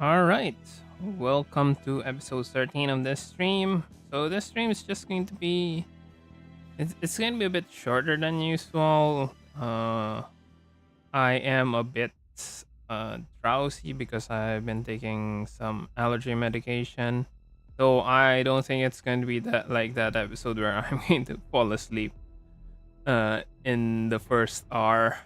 All right. Welcome to episode 13 of this stream. So this stream is just going to be it's going to be a bit shorter than usual. I am a bit drowsy because I've been taking some allergy medication. So I don't think it's going to be that episode where I'm going to fall asleep in the first hour.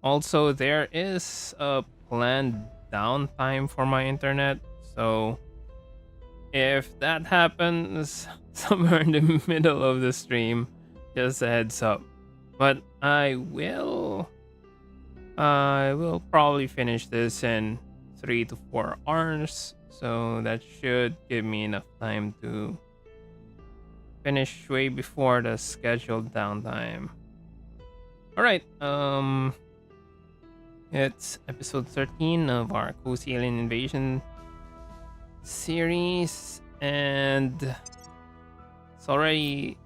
Also, there is a planned downtime for my internet. So if that happens somewhere in the middle of the stream, just a heads up. But I will probably finish this in 3 to 4 hours. So that should give me enough time to finish way before the scheduled downtime. Alright, it's episode 13 of our Cozy Alien Invasion series, and it's already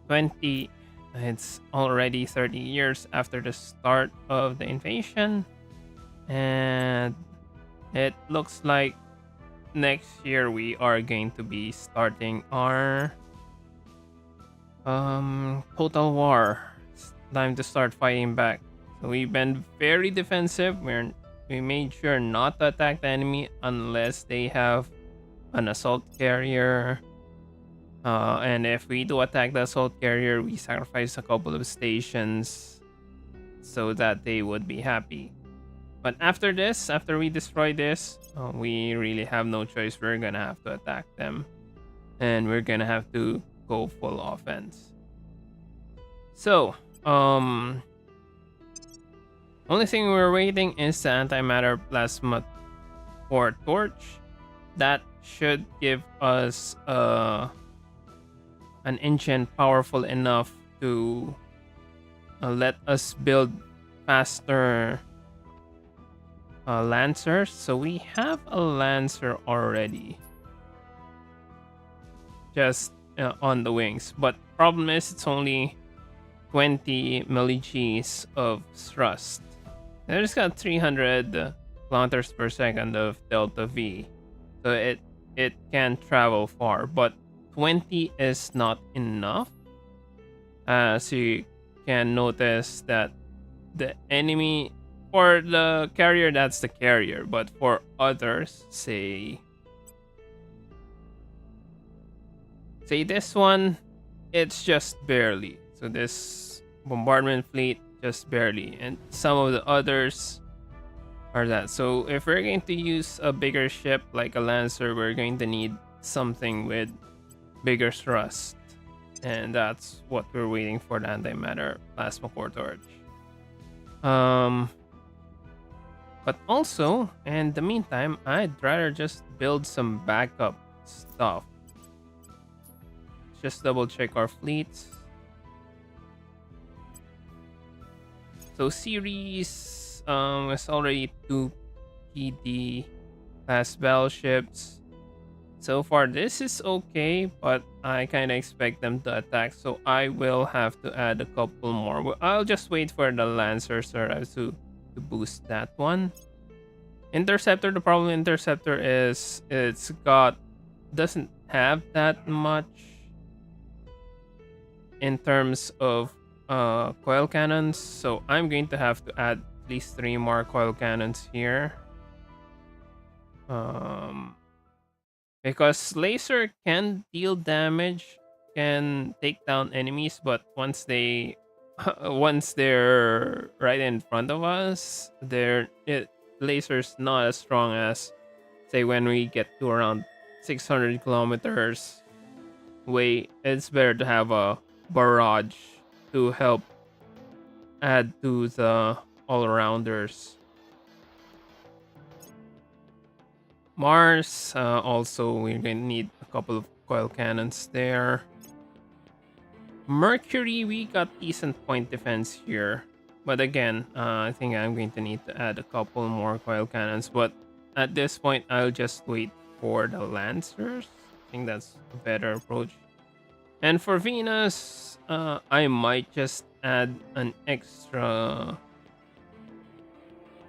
20. It's already 30 years after the start of the invasion, and it looks like next year we are going to be starting our total war. It's time to start fighting back. So we've been very defensive. We made sure not to attack the enemy unless they have an assault carrier. And if we do attack the assault carrier, we sacrifice a couple of stations so that they would be happy. But after we destroy this, we really have no choice. We're gonna have to attack them, and we're gonna have to go full offense. So, only thing we're waiting is the antimatter plasma core torch. That should give us an engine powerful enough to let us build faster lancers. So we have a lancer already, just on the wings. But problem is, it's only 20 millig's of thrust. And it's got 300 kilometers per second of delta V, so it can travel far. But 20 is not enough. As you can notice that the enemy, for the carrier, that's the carrier, but for others, say this one, it's just barely. So this bombardment fleet, just barely, and some of the others are that. So if we're going to use a bigger ship like a lancer, we're going to need something with bigger thrust, and that's what we're waiting for, the antimatter plasma core torch. But also, in the meantime, I'd rather just build some backup stuff. Just double check our fleets. So Ceres is already 2 PD class battleships. So far, this is okay, but I kind of expect them to attack, so I will have to add a couple more. I'll just wait for the Lancers to boost that one. Interceptor, the problem with Interceptor is doesn't have that much in terms of coil cannons, so I'm going to have to add at least 3 more coil cannons here. Because laser can deal damage, can take down enemies, but once they're right in front of us, laser's not as strong as, say, when we get to around 600 kilometers away. It's better to have a barrage to help add to the all-arounders. Mars, also we're going to need a couple of coil cannons there. Mercury, we got decent point defense here, but again, I think I'm going to need to add a couple more coil cannons. But at this point, I'll just wait for the Lancers. I think that's a better approach. And for Venus, I might just add an extra.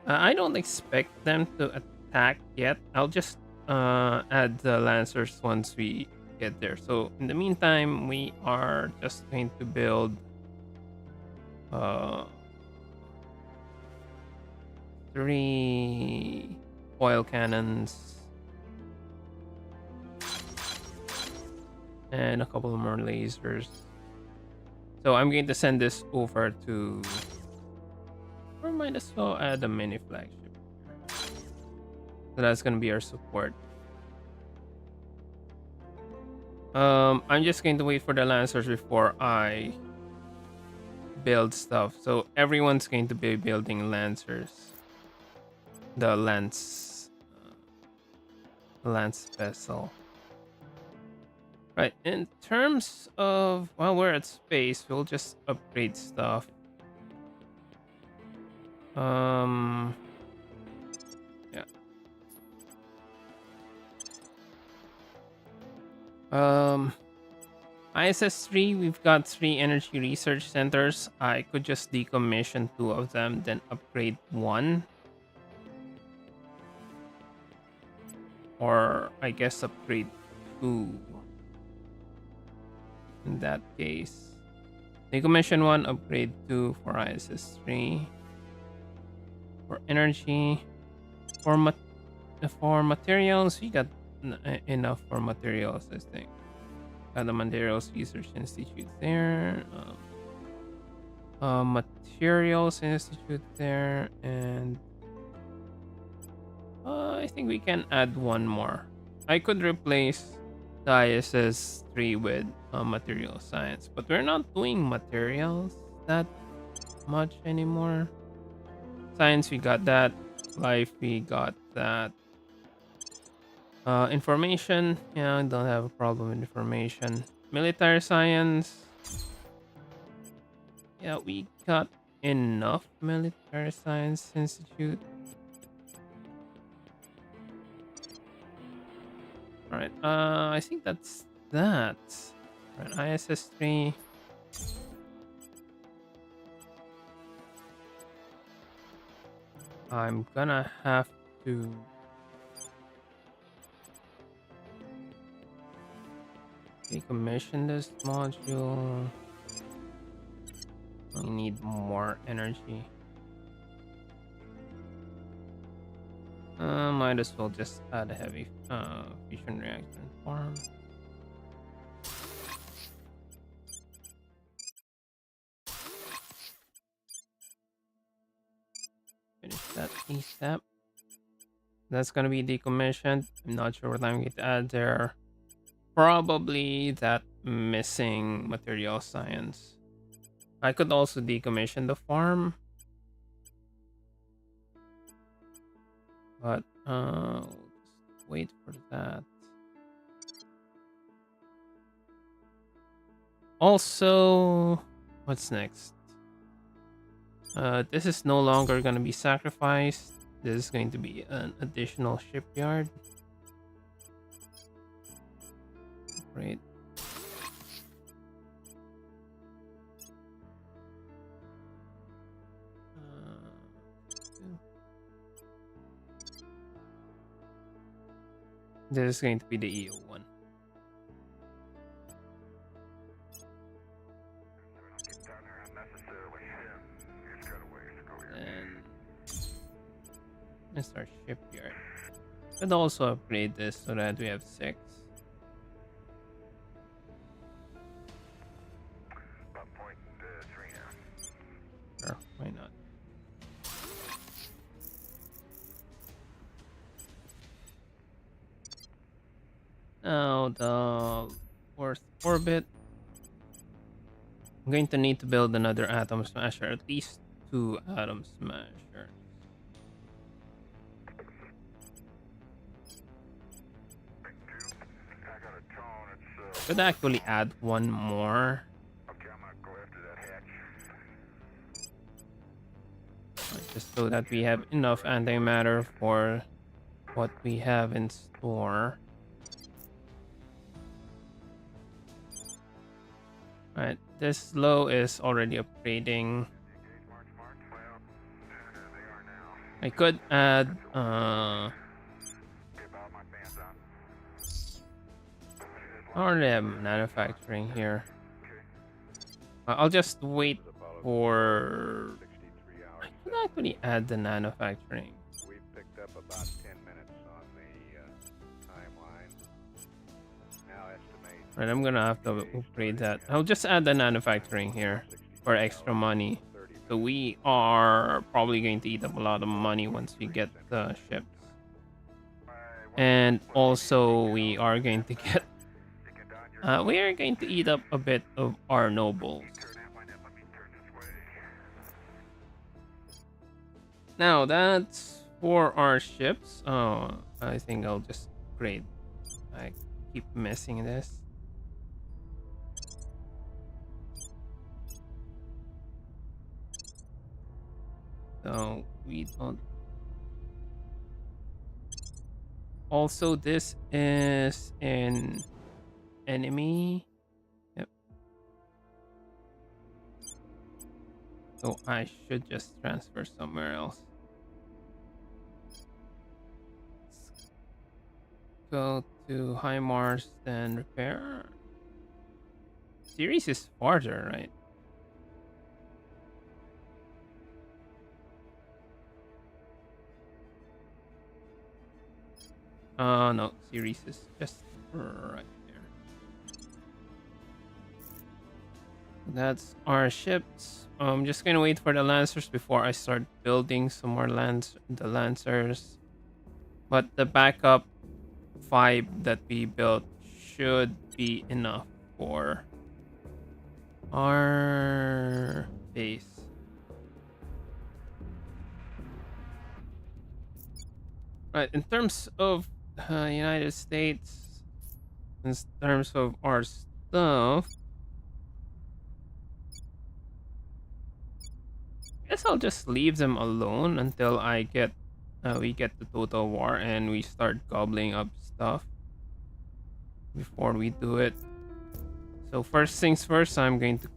I don't expect them to attack yet. I'll just add the lancers once we get there. So in the meantime, we are just going to build uh 3 oil cannons and a couple more lasers. So I'm going to send this over to, or might as well add a mini flagship. So that's gonna be our support. I'm just going to wait for the lancers before I build stuff. So everyone's going to be building lancers. The lance vessel. Right. In terms of, while we're at space, we'll just upgrade stuff. Yeah. ISS-3, we've got 3 energy research centers. I could just decommission 2 of them, then upgrade 1. Or I guess upgrade 2. In that case. Decommission 1, upgrade 2 for ISS-3. For energy. For materials, we got enough for materials, I think. Got the Materials Research Institute there. Materials Institute there. And I think we can add 1 more. I could replace the ISS-3 with material science, but we're not doing materials that much anymore. Science, we got that. Life, we got that. Information, yeah, I don't have a problem with information. Military science, yeah, we got enough military science institute. All right, I think that's that. All right, ISS-3. I'm gonna have to decommission this module. We need more energy. Might as well just add a heavy fusion reactor and farm. Finish that ASAP. That's gonna be decommissioned. I'm not sure what I'm going to add there. Probably that missing material science. I could also decommission the farm. But we'll just wait for that. Also, what's next? This is no longer going to be sacrificed. This is going to be an additional shipyard. Great. This is going to be the EO one. And let's start shipyard. Could also upgrade this so that we have 6. Sure, why not? Now the fourth orbit. I'm going to need to build another atom smasher, at least 2 atom smashers. Could actually add 1 more. Just so that we have enough antimatter for what we have in store. Alright, this low is already upgrading. I could add I already have manufacturing here. I'll just wait for. I can actually add the manufacturing. We picked up about 10 minutes on the timeline. Now estimate. Right, I'm gonna have to upgrade that. I'll just add the manufacturing here for extra money. So we are probably going to eat up a lot of money once we get the ships. And also we are going to get we are going to eat up a bit of our nobles. Now that's for our ships. Oh, I think I'll just upgrade. I keep missing this. So we don't. Also, this is an enemy. Yep. So I should just transfer somewhere else. Let's go to High Mars, then repair. Ceres is farther, right? No, Ceres is just right there. That's our ships. I'm just gonna wait for the Lancers before I start building some more the Lancers. But the backup 5 that we built should be enough for our base. Right, in terms of United States, in terms of our stuff, I guess I'll just leave them alone until I get we get the total war and we start gobbling up stuff before we do it. So first things first, I'm going to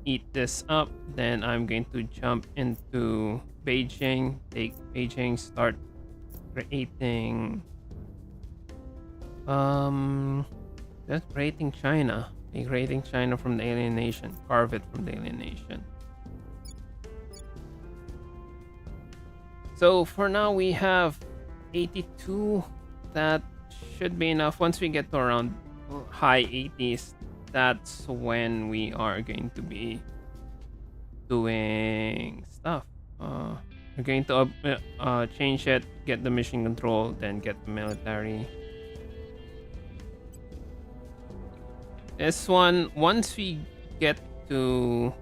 eat this up. Then I'm going to jump into Beijing, take Beijing, start creating just creating China. Creating China from the alien nation. Carve it from the alien nation. So for now we have 82. That should be enough. Once we get to around high 80s, that's when we are going to be doing stuff. We're going to change it, get the mission control, then get the military. This one, once we get to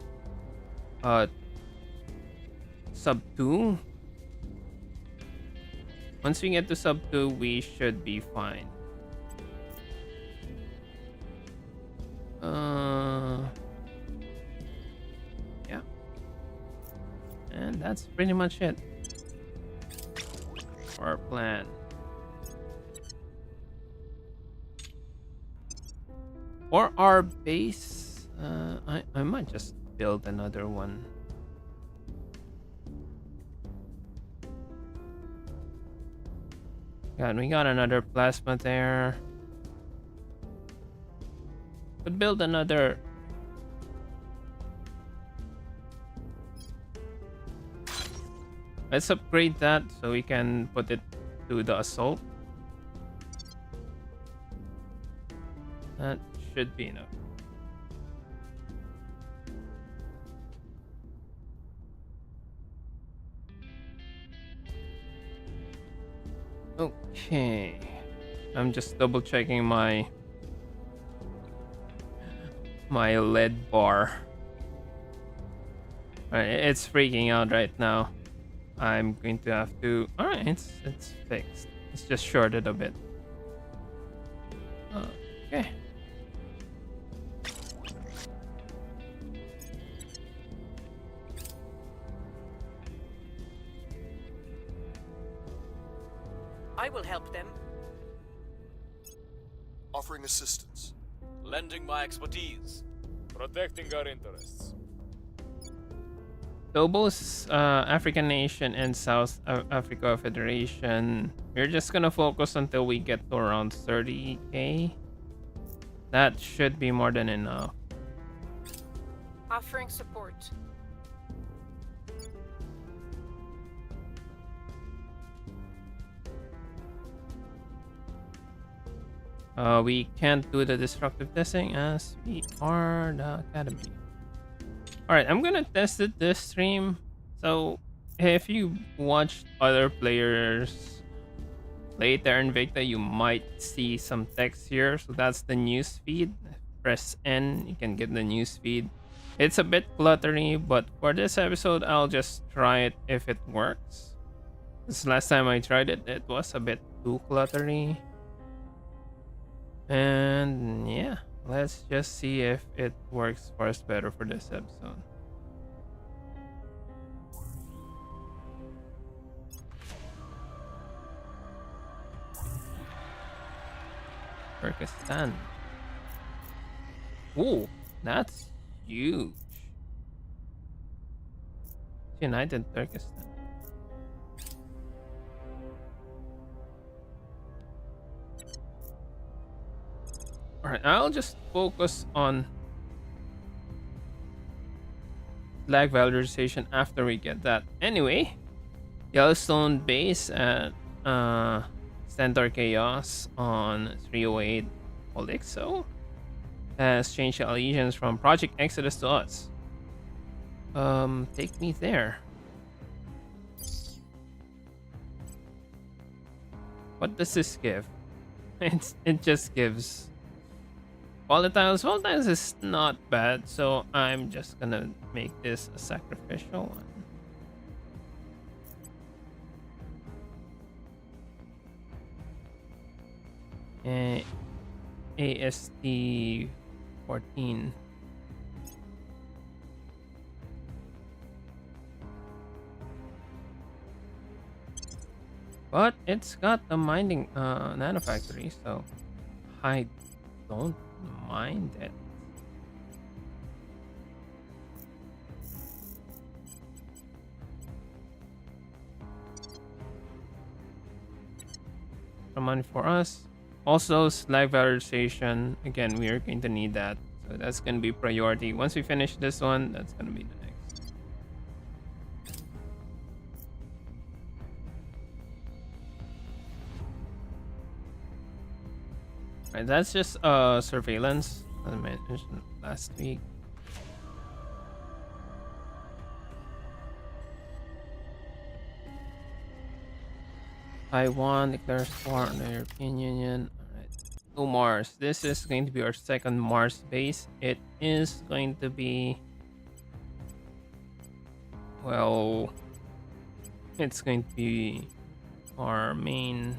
sub 2, once we get to sub 2, we should be fine. Yeah. And that's pretty much it for our plan. For our base, I might just build another one. God, we got another plasma there. Could build another. Let's upgrade that so we can put it to the assault. That should be enough. Okay. I'm just double checking my lead bar. Alright, it's freaking out right now. I'm going to have to. Alright, it's fixed. It's just shorted a bit. Okay. I will help them. Offering assistance. Lending my expertise. Protecting our interests. So both African Nation and South Africa Federation, we're just gonna focus until we get to around 30k. That should be more than enough. Offering support. We can't do the destructive testing as we are the academy. Alright, I'm gonna test it this stream. So, if you watched other players play Terra Invicta, you might see some text here. So, that's the news feed. Press N, you can get the news feed. It's a bit cluttery, but for this episode, I'll just try it if it works. This last time I tried it, it was a bit too cluttery. And yeah, let's just see if it works for us better for this episode. Turkestan. Ooh, that's huge. United Turkestan. Alright, I'll just focus on flag valorization after we get that. Anyway, Yellowstone base at Centaur Chaos on 308 Olixo has changed allegiance from Project Exodus to us. Take me there. What does this give? It just gives volatiles. Volatiles is not bad, so I'm just gonna make this a sacrificial one. AST 14. But it's got the mining nanofactory, so I don't mind it. Some money for us. Also, slag valorization. Again, we are going to need that. So that's going to be priority. Once we finish this one, that's going to be the next. Alright, that's just surveillance, as I mentioned last week. Taiwan declares war on the European Union. Alright. To Mars. This is going to be our second Mars base. It is going to be, well, it's going to be our main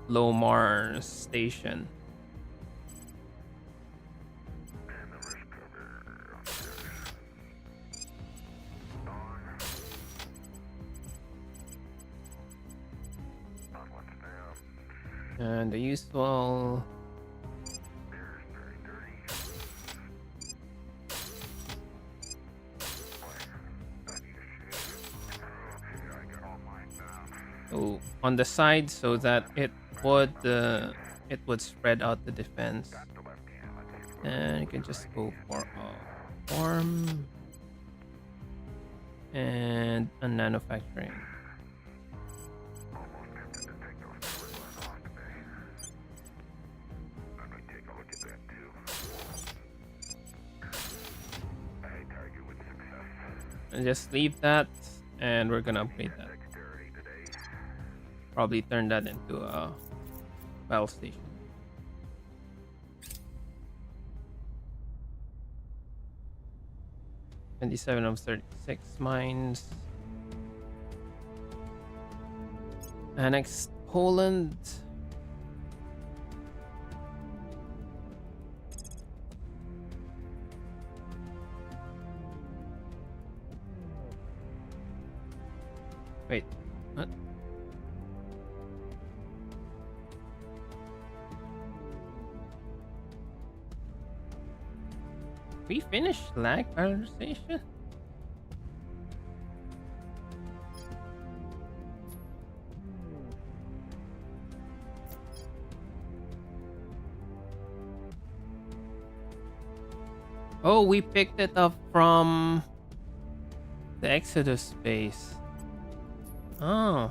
low Mars station. And the usual so on the side, so that it would spread out the defense. And you can just go for a farm and a manufacturing. And just leave that, and we're gonna upgrade that. Probably turn that into a battle station. $27 of 36 mines. Annex Poland. Wait, what? We finished lag valorization? Oh, we picked it up from the Exodus base. Oh.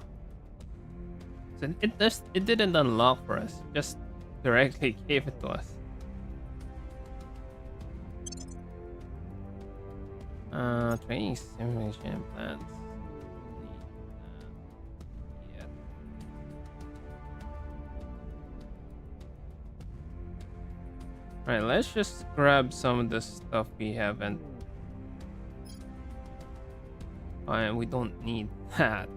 So it didn't unlock for us. Just directly gave it to us. Training simulation plans. Yeah. Alright, let's just grab some of the stuff we haven't. Fine, we don't need that.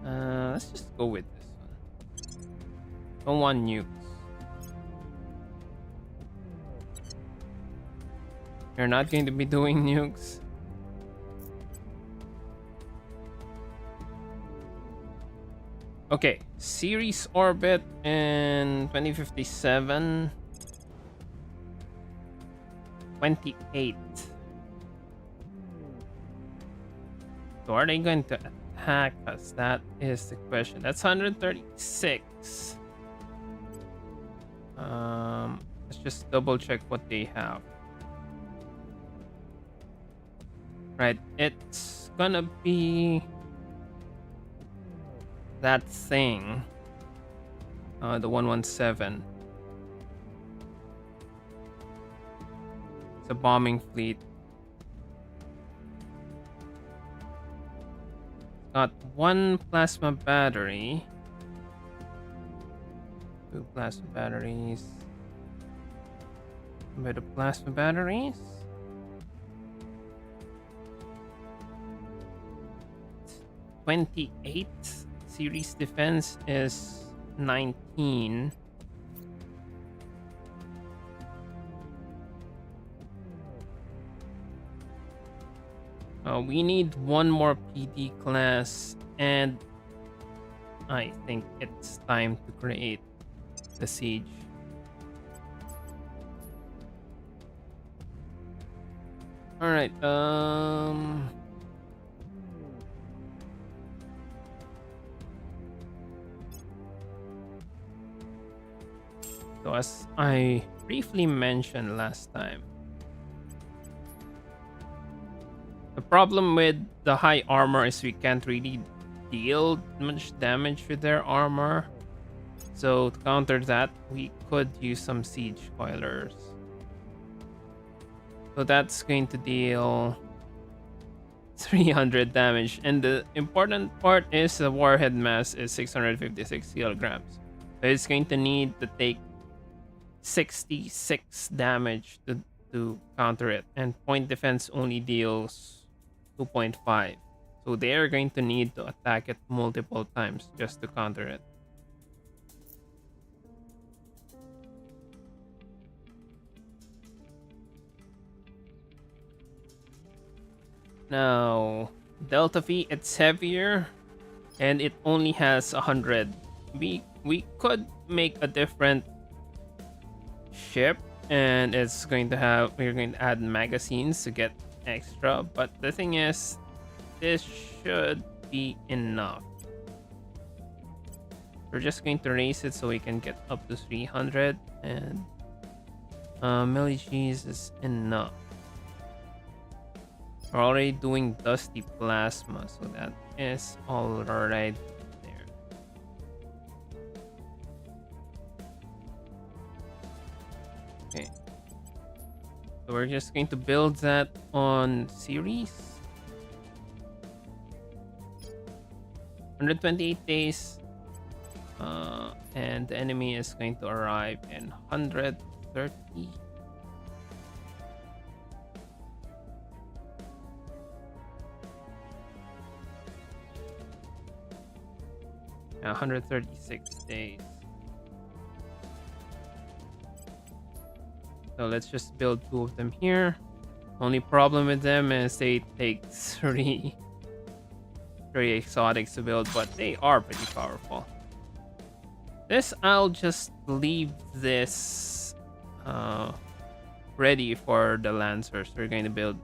Let's just go with this one. Don't want nukes. You're not going to be doing nukes. Okay, Ceres orbit in 2057. 28. So are they going to attack us? That is the question. That's 136. Let's just double check what they have. Right, it's gonna be that thing. The 117. It's a bombing fleet. Got one plasma battery. 2 plasma batteries. A bit of plasma batteries. 28. Ceres defense is 19. We need one more PD class, and I think it's time to create the siege. All right. So as I briefly mentioned last time, the problem with the high armor is we can't really deal much damage with their armor. So to counter that, we could use some siege coilers. So that's going to deal 300 damage. And the important part is the warhead mass is 656 kilograms. So it's going to need to take 66 damage to counter it. And point defense only deals 2.5. So they are going to need to attack it multiple times just to counter it. Now, Delta V, it's heavier and it only has 100. We could make a different ship, and it's going to have, we're going to add magazines to get extra, but the thing is, this should be enough. We're just going to raise it so we can get up to 300, and milli-Gs is enough. We're already doing dusty plasma, so that is all right there. Okay, so we're just going to build that on Ceres. 128 days, and the enemy is going to arrive in 130. 136 days. So let's just build 2 of them here. Only problem with them is they take 3 exotics to build, but they are pretty powerful. This, I'll just leave this ready for the Lancers. We're going to build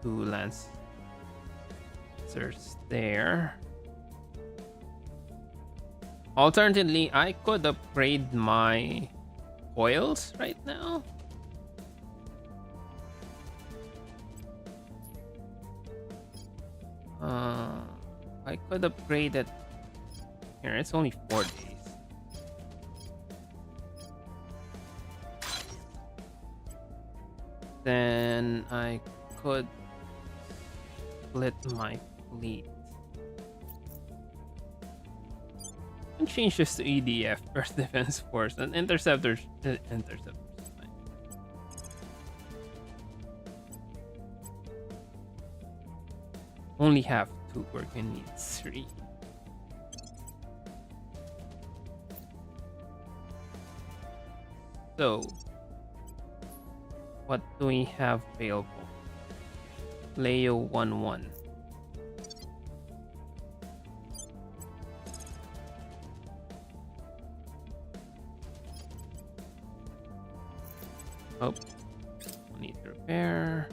2 Lancers there. Alternatively, I could upgrade my coils right now. I could upgrade it. Here, it's only 4 days. Then I could split my fleet. And change this to EDF, Earth Defense Force, and interceptors. Interceptors. Fine. Only have 2. We're gonna need 3. So, what do we have available? Leo 1-1. Oh, need to repair.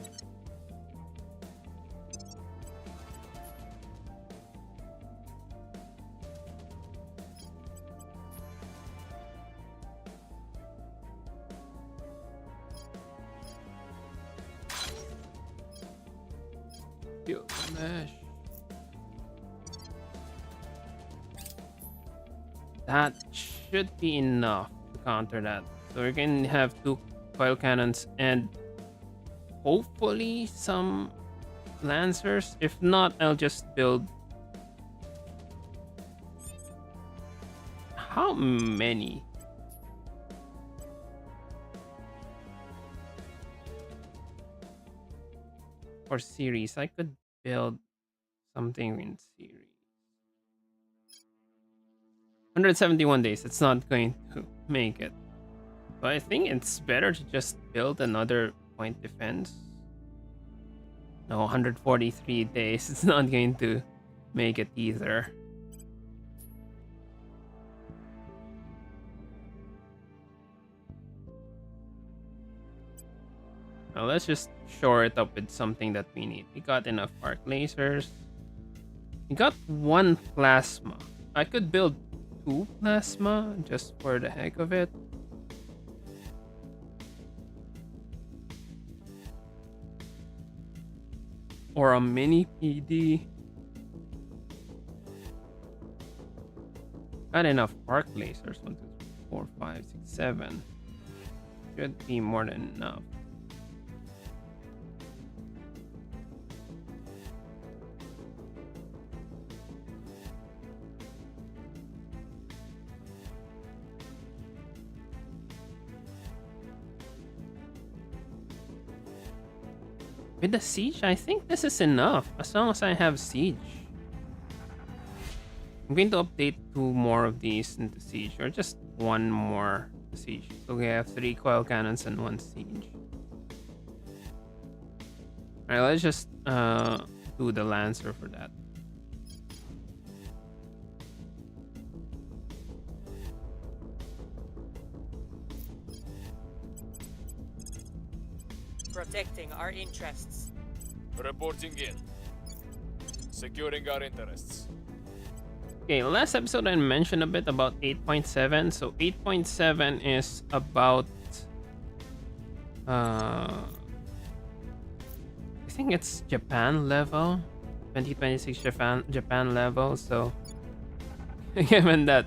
Field mesh. That should be enough to counter that. So we're gonna have 2 coil cannons and hopefully some lancers. If not, I'll just build. How many? For Ceres, I could build something in Ceres. 171 days. It's not going to make it. But I think it's better to just build another point defense. No, 143 days. It's not going to make it either. Now let's just shore it up with something that we need. We got enough arc lasers. We got 1 plasma. I could build 2 plasma just for the heck of it. Or a mini PD. Got enough arc lasers. 1, 2, 3, 4, 5, 6, 7. Should be more than enough. With the siege, I think this is enough. As long as I have siege. I'm going to update 2 more of these into siege, or just 1 more siege. So we have 3 coil cannons and 1 siege. Alright, let's just do the lancer for that. Protecting our interests. Reporting in. Securing our interests. Okay, last episode I mentioned a bit about 8.7. So 8.7 is about I think it's Japan level. 2026 Japan level. So given that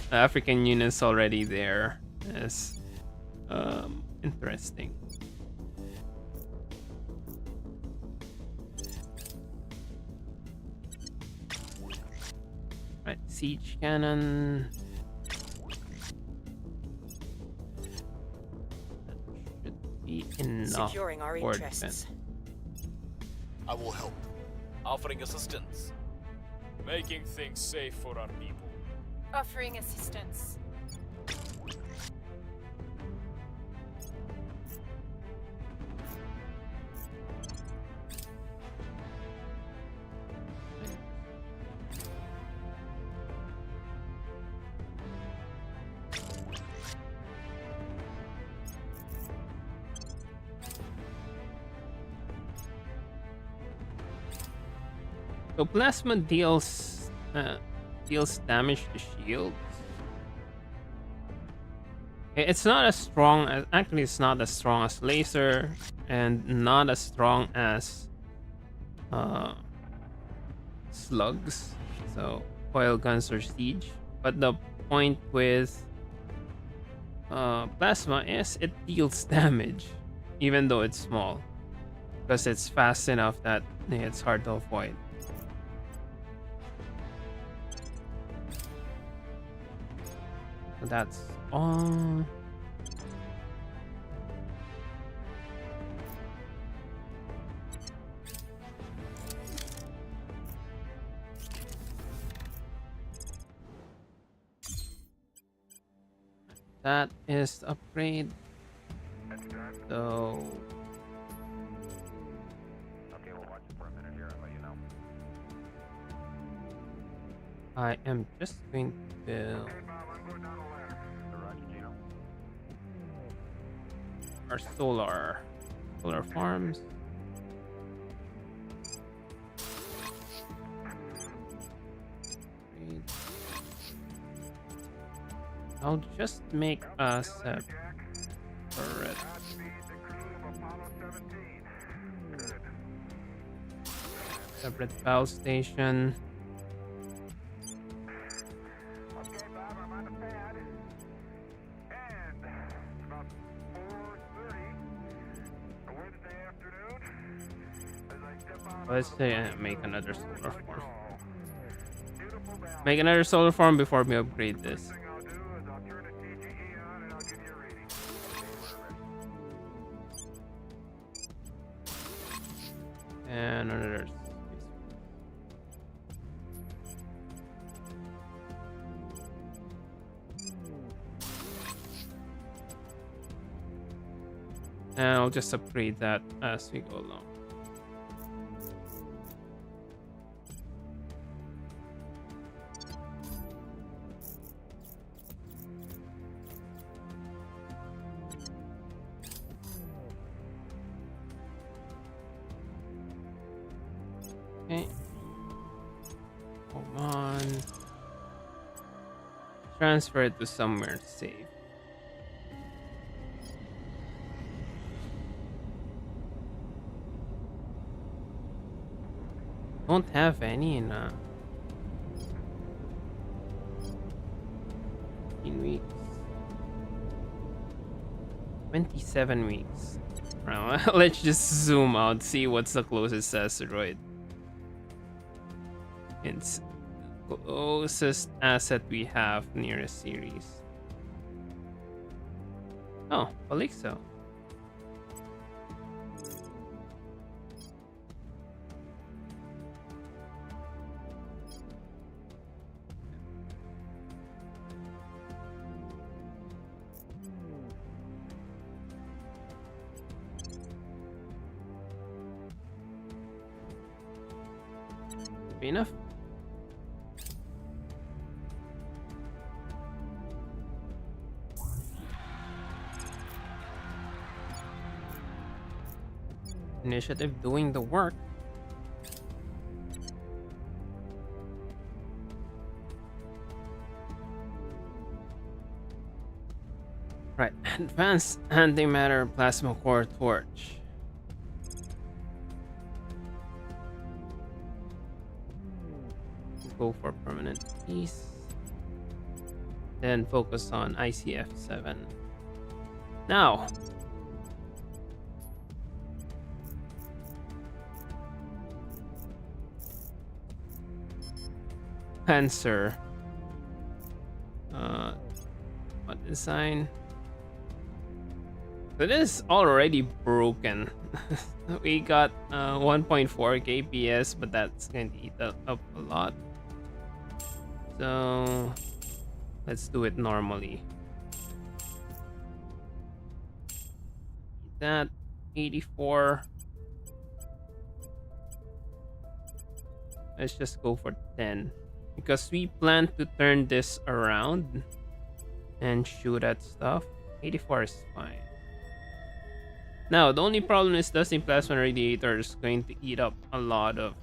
the African Union is already there, is interesting. Right, siege cannon. That should be enough Securing our for interests. defense. I will help. Offering assistance. Making things safe for our people. Offering assistance. So plasma deals deals damage to shields. It's not as strong as, actually it's not as strong as laser and not as strong as slugs, so coil guns or siege. But the point with plasma is it deals damage even though it's small, because it's fast enough that it's hard to avoid. So that's all. That is the upgrade. So Okay, we'll watch it for a minute here and let you know. I am just going to build Okay, Bob, I'm going down the ladder. Roger, Gino. our solar farms. I'll just make a separate Godspeed the crew of Apollo 17. Good. battle station. Okay, Bob, I'm on the pad. And it's about 4:30. A Wednesday afternoon. As I step out Let's of say the make another solar farm. beautiful valley. Make another solar farm before we upgrade this. First thing I'll do is I'll turn the TGE on and I'll give you a reading. And another. And I'll just upgrade that as we go along. Okay. Hold on. Transfer it to somewhere safe. Don't have any in 15 weeks. 27 weeks. Well, let's just zoom out, see what's the closest asteroid. It's the closest asset we have near a Ceres. Oh, Palixo. Be enough. Initiative doing the work. Right, advanced antimatter plasma core torch. Go for permanent peace. Then focus on ICF-7. Now, Panzer. What design? It is already broken. We got 1.4 kps, but that's going to eat up a lot. So let's do it normally. That 84. Let's just go for 10 because we plan to turn this around and shoot at stuff. 84 is fine. Now the only problem is dusting plasma radiator is going to eat up a lot of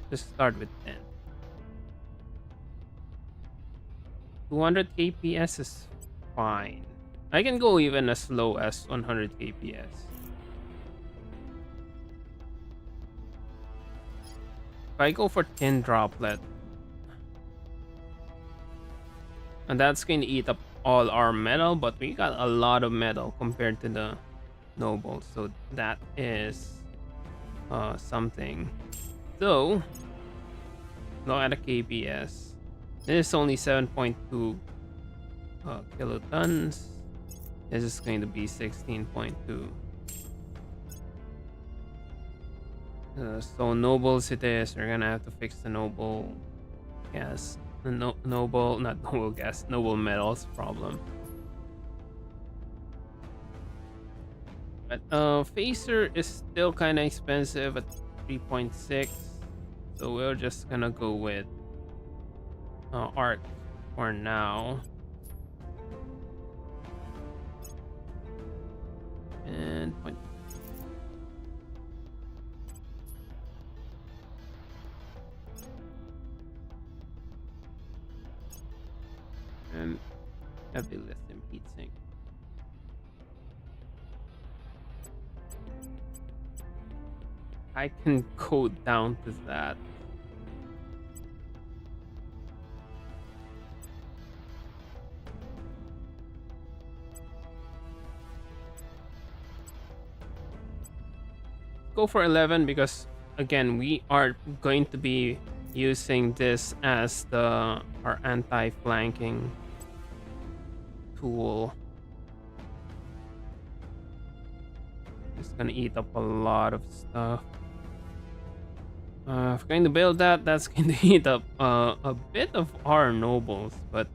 Just start with 10. 200 kps is fine. I can go even as low as 100 kps. If I go for 10 droplet, and that's going to eat up all our metal, but we got a lot of metal compared to the nobles, so that is something. So look at the kps. This is only 7.2 kilotons. This is going to be 16.2. So nobles it is. We're gonna have to fix the noble gas, the noble, not noble gas, noble metals problem. But Phaser is still kind of expensive at 3.6, so we're just gonna go with Arc for now. And point. And heavy lithium heatsink. I can go down to that. Go for 11 because again we are going to be using this as our anti-flanking tool. It's gonna eat up a lot of stuff. If we're going to build that, that's going to eat up a bit of our nobles, but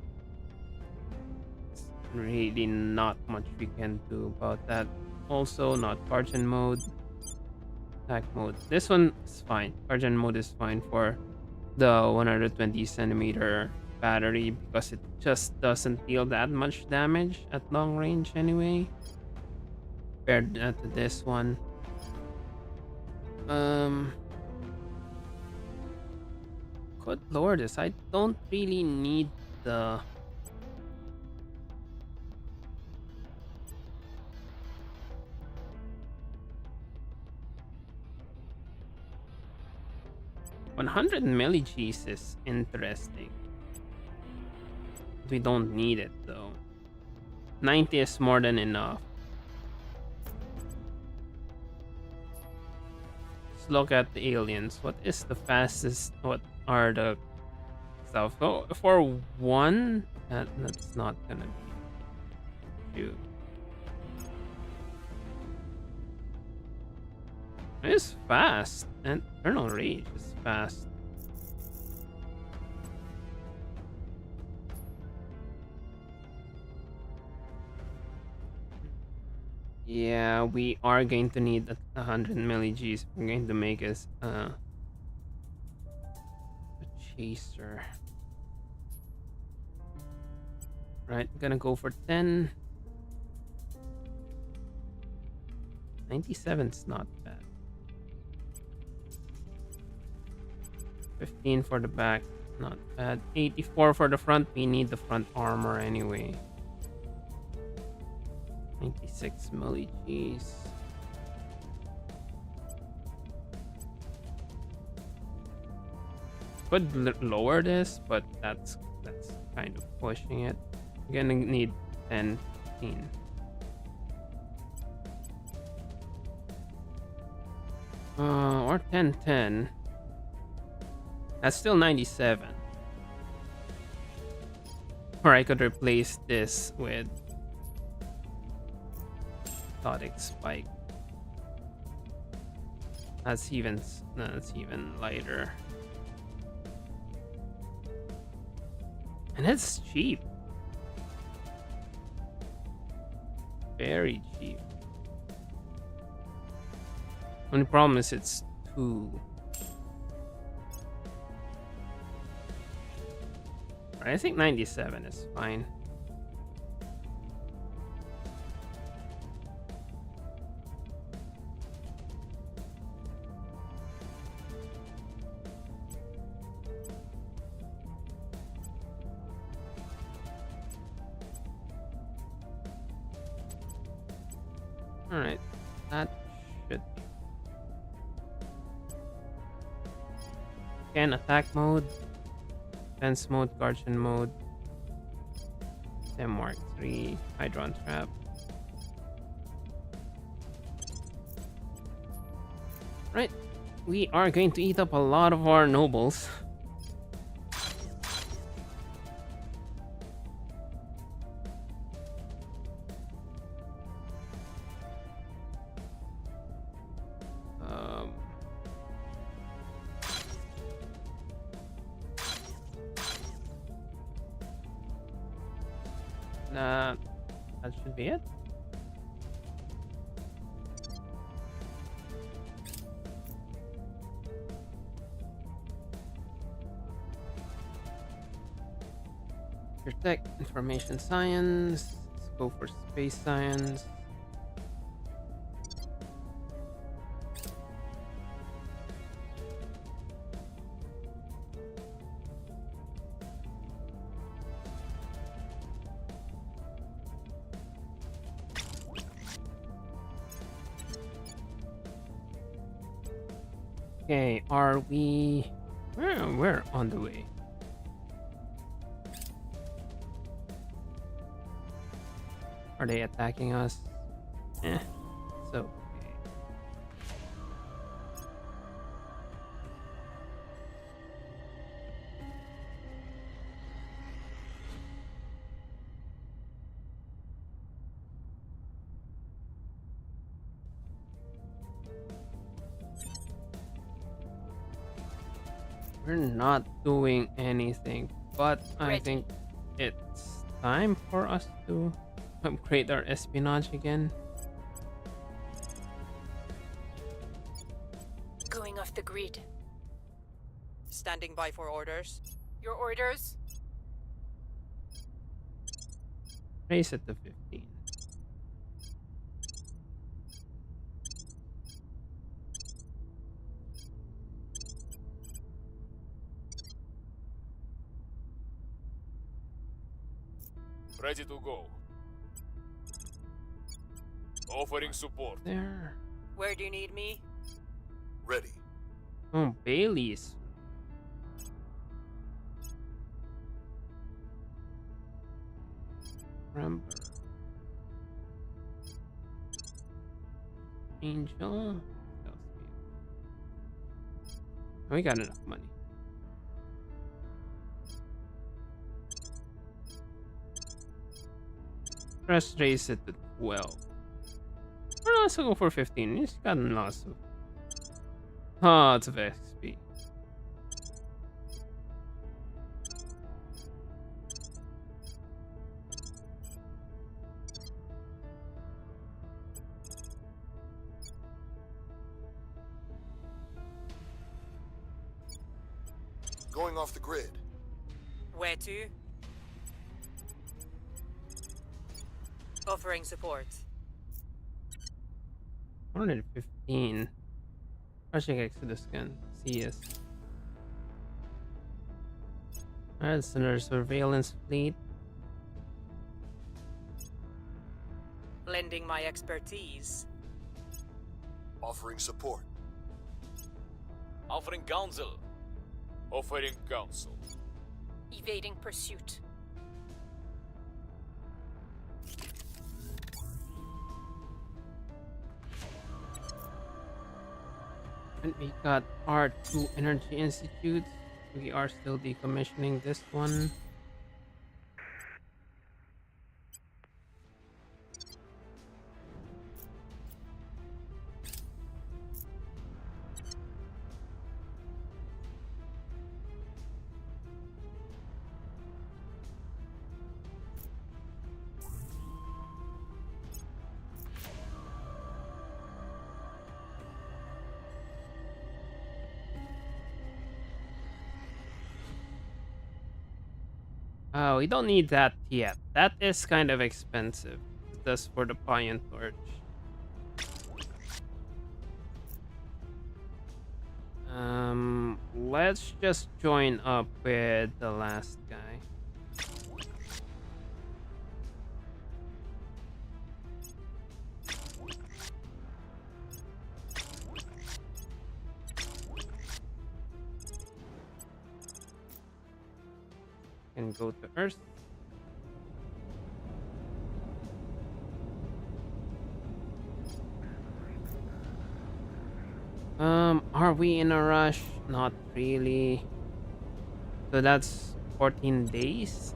it's really not much we can do about that. Also, not Guardian mode. Attack mode. This one is fine. Guardian mode is fine for the 120 centimeter battery because it just doesn't deal that much damage at long range anyway. Compared to this one. Could lower this. I don't really need the $100 milli-Gs is interesting. We don't need it though. 90 is more than enough. Let's look at the aliens. What is the fastest? What are the stuff? So for one, that's not gonna be two. It's fast, and Eternal Rage is fast. Yeah, we are going to need 100 milli-Gs. We're going to make us a chaser. Right, gonna go for 10. 97's not bad. 15 for the back, not bad. 84 for the front. We need the front armor anyway. 96 milli-Gs. Could lower this, but that's kind of pushing it. We're gonna need 10, 15. Or 10, 10. That's still 97. Or I could replace this with Exotic Spike. That's even lighter. And it's cheap. Very cheap. Only problem is it's too. I think 97 is fine. Alright, that should be. Again, attack mode, defense mode, guardian mode, Dem Mark 3, Hydron Trap. Right, we are going to eat up a lot of our nobles. That should be it. Your tech, information science. Let's go for space science. Okay, are we... We're on the way. Are they attacking us? So... We're not doing anything, but I think it's time for us to upgrade our espionage again. Going off the grid. Standing by for orders. Your orders? Raise it to 15. Ready to go. Offering support. There. Where do you need me? Ready. Oh, Bailey's. Remember. Angel. We got enough money. Let's raise it to 12. We're also go for 15. He's gotten lots of. Lots of XP. Going off the grid. Where to? Offering support. 115. Rushing Exodus gun. CS. That's another surveillance fleet. Lending my expertise. Offering support. Offering counsel. Offering counsel. Evading pursuit. And we got our 2 energy institutes. We are still decommissioning this one. Oh, we don't need that yet. That is kind of expensive. Just for the Pion Torch. Let's just join up with the last guy. can go to Earth. Are we in a rush? Not really. So that's 14 days.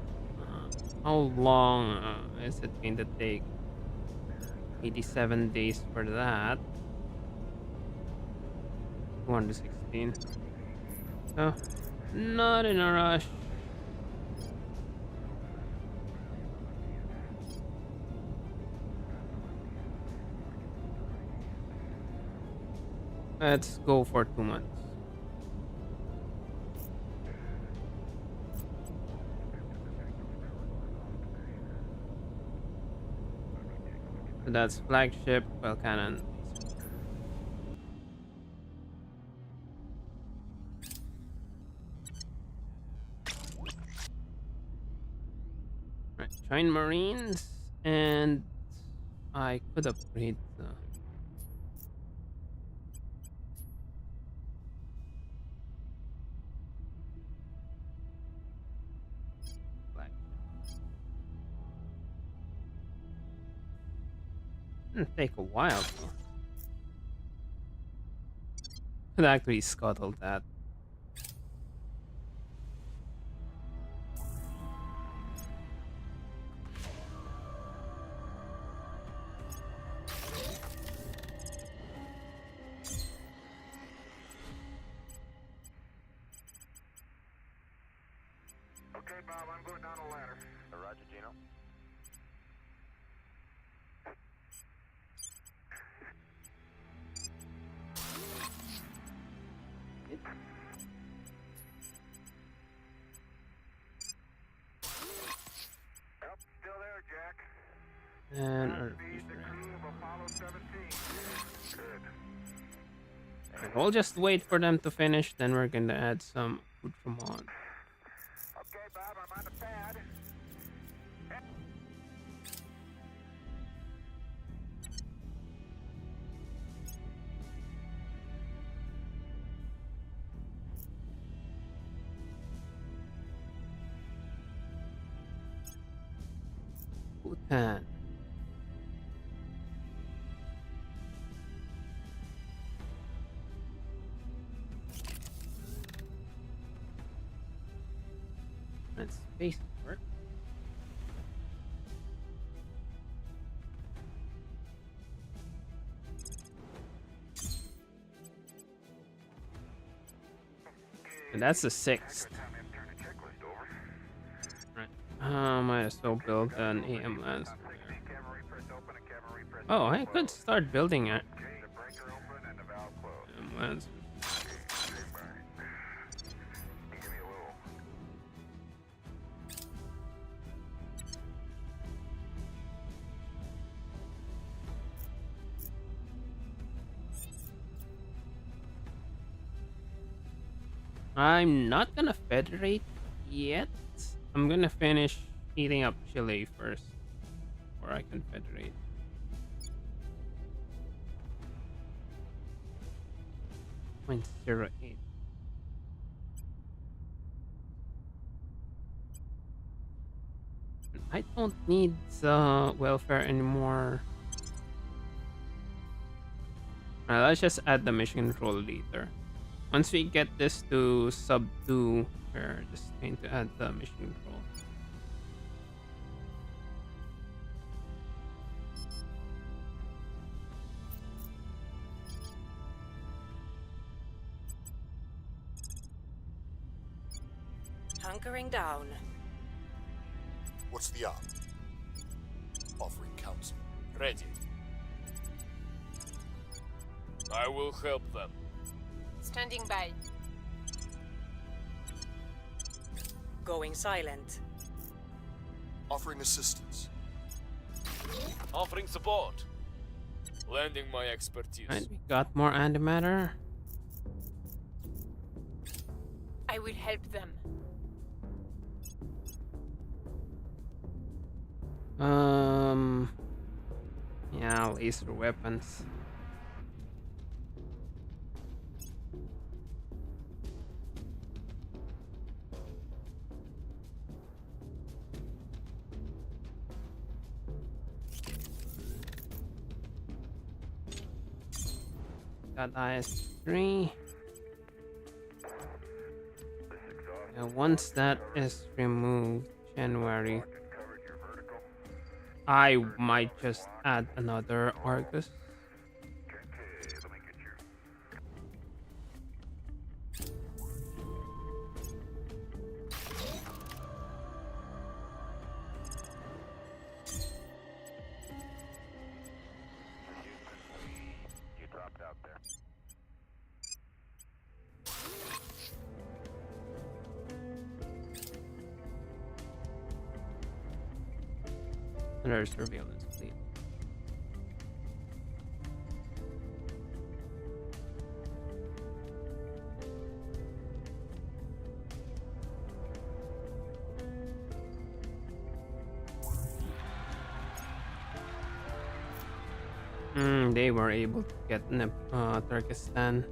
How long is it going to take? 87 days for that. 216. So, not in a rush. Let's go for 2 months. So that's flagship, well cannon. Right, join Marines, and I could upgrade the flagship. It'll take a while though. Could actually scuttle that. Okay, Bob, I'm going down a ladder. Roger, Gino. Yep, still there, Jack. And Feed the crew of Apollo 17. Good. we'll just wait for them to finish, then we're gonna add some food from on. Okay, Bob, I'm on the pad. Bhutan. And space work. And that's the 6th. Right. Might as well build an AM lance. Oh, I could start building it. AM lance. I'm not gonna federate yet. I'm gonna finish eating up Chile first, or I can federate. .08. I don't need welfare anymore. Let's just add the mission control later. Once we get this to sub 2, we're just going to add the mission control. Hunkering down. What's the op? Offering counsel. Ready. I will help them. Standing by. Going silent. Offering assistance. Offering support. Lending my expertise. Right, we got more antimatter. I will help them. Yeah, laser weapons. got IS-3. And once that is removed, January, I might just add another Argus. Another surveillance fleet. They were able to get Turkestan.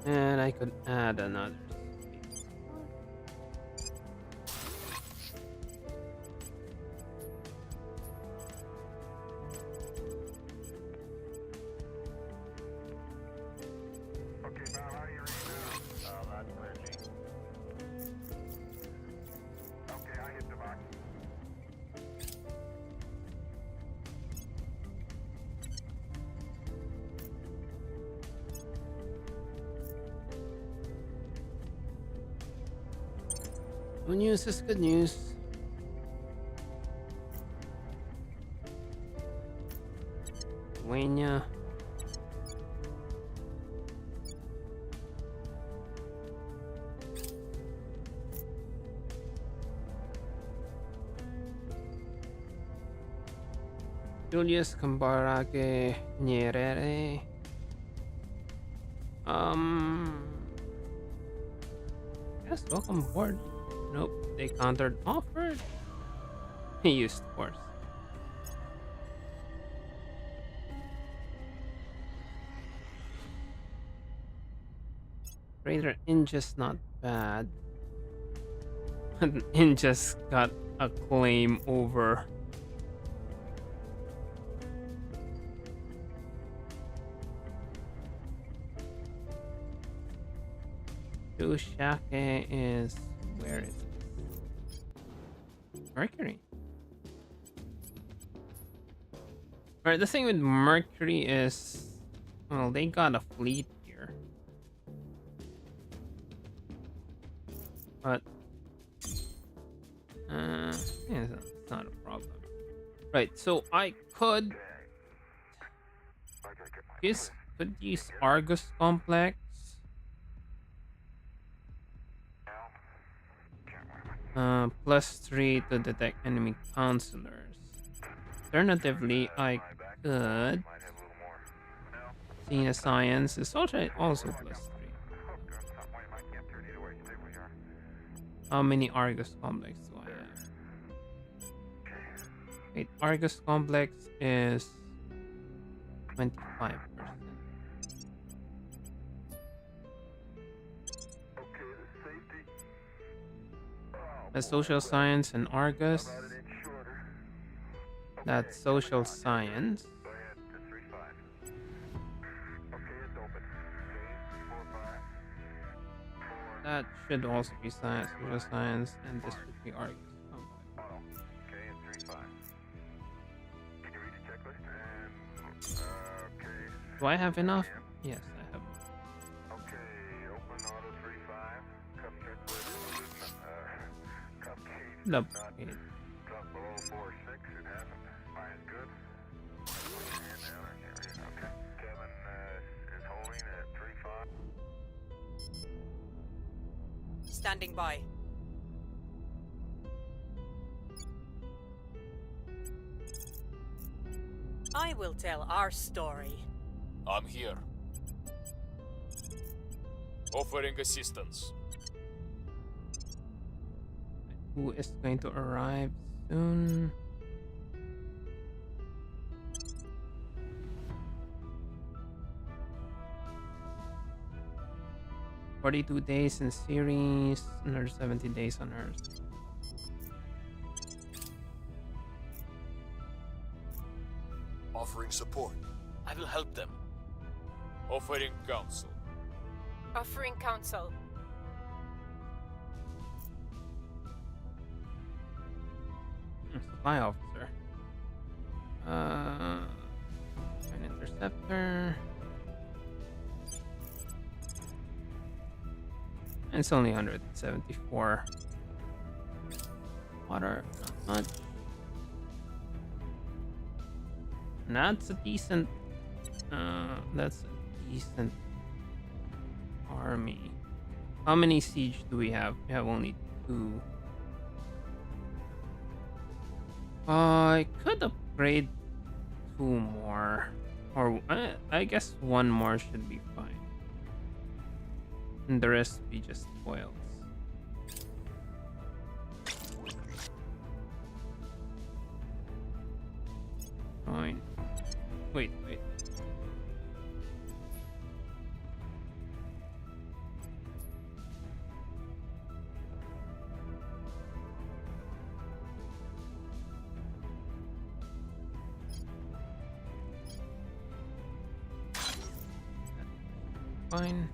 And I could add another. Okay, Bob, how do you read now? That's clear, G. Okay, I hit the box. Good news is good news. Lithuania. Julius Cambarake Nyerere. Yes, welcome aboard. Nope, they countered offered. He used force. Raider Injust not bad. Injust got a claim over. Dushake is where is it? Mercury. Alright, the thing with Mercury is, well, they got a fleet here. But yeah, it's not a problem. Right, so I could use Argus Complex. +3 to detect enemy counselors. Alternatively, I could see a science is also +3. How many Argus Complex do I have? Wait, Argus Complex is 25%. The social science and Argus. That's social science. That should also be science, social science, and this should be Argus. Do I have enough? Yes, I have. Liberated. Standing by. I will tell our story. I'm here. Offering assistance. Who is going to arrive soon. 42 days in Ceres, another 70 days on Earth. Offering support. I will help them. Offering counsel. Offering counsel. Supply officer. An interceptor. And it's only 174. Water, not much. And that's a decent. That's a decent army. How many siege do we have? We have only 2. I could upgrade 2 more, or I guess 1 more should be fine, and the rest be just foils. Fine. Wait. Fine.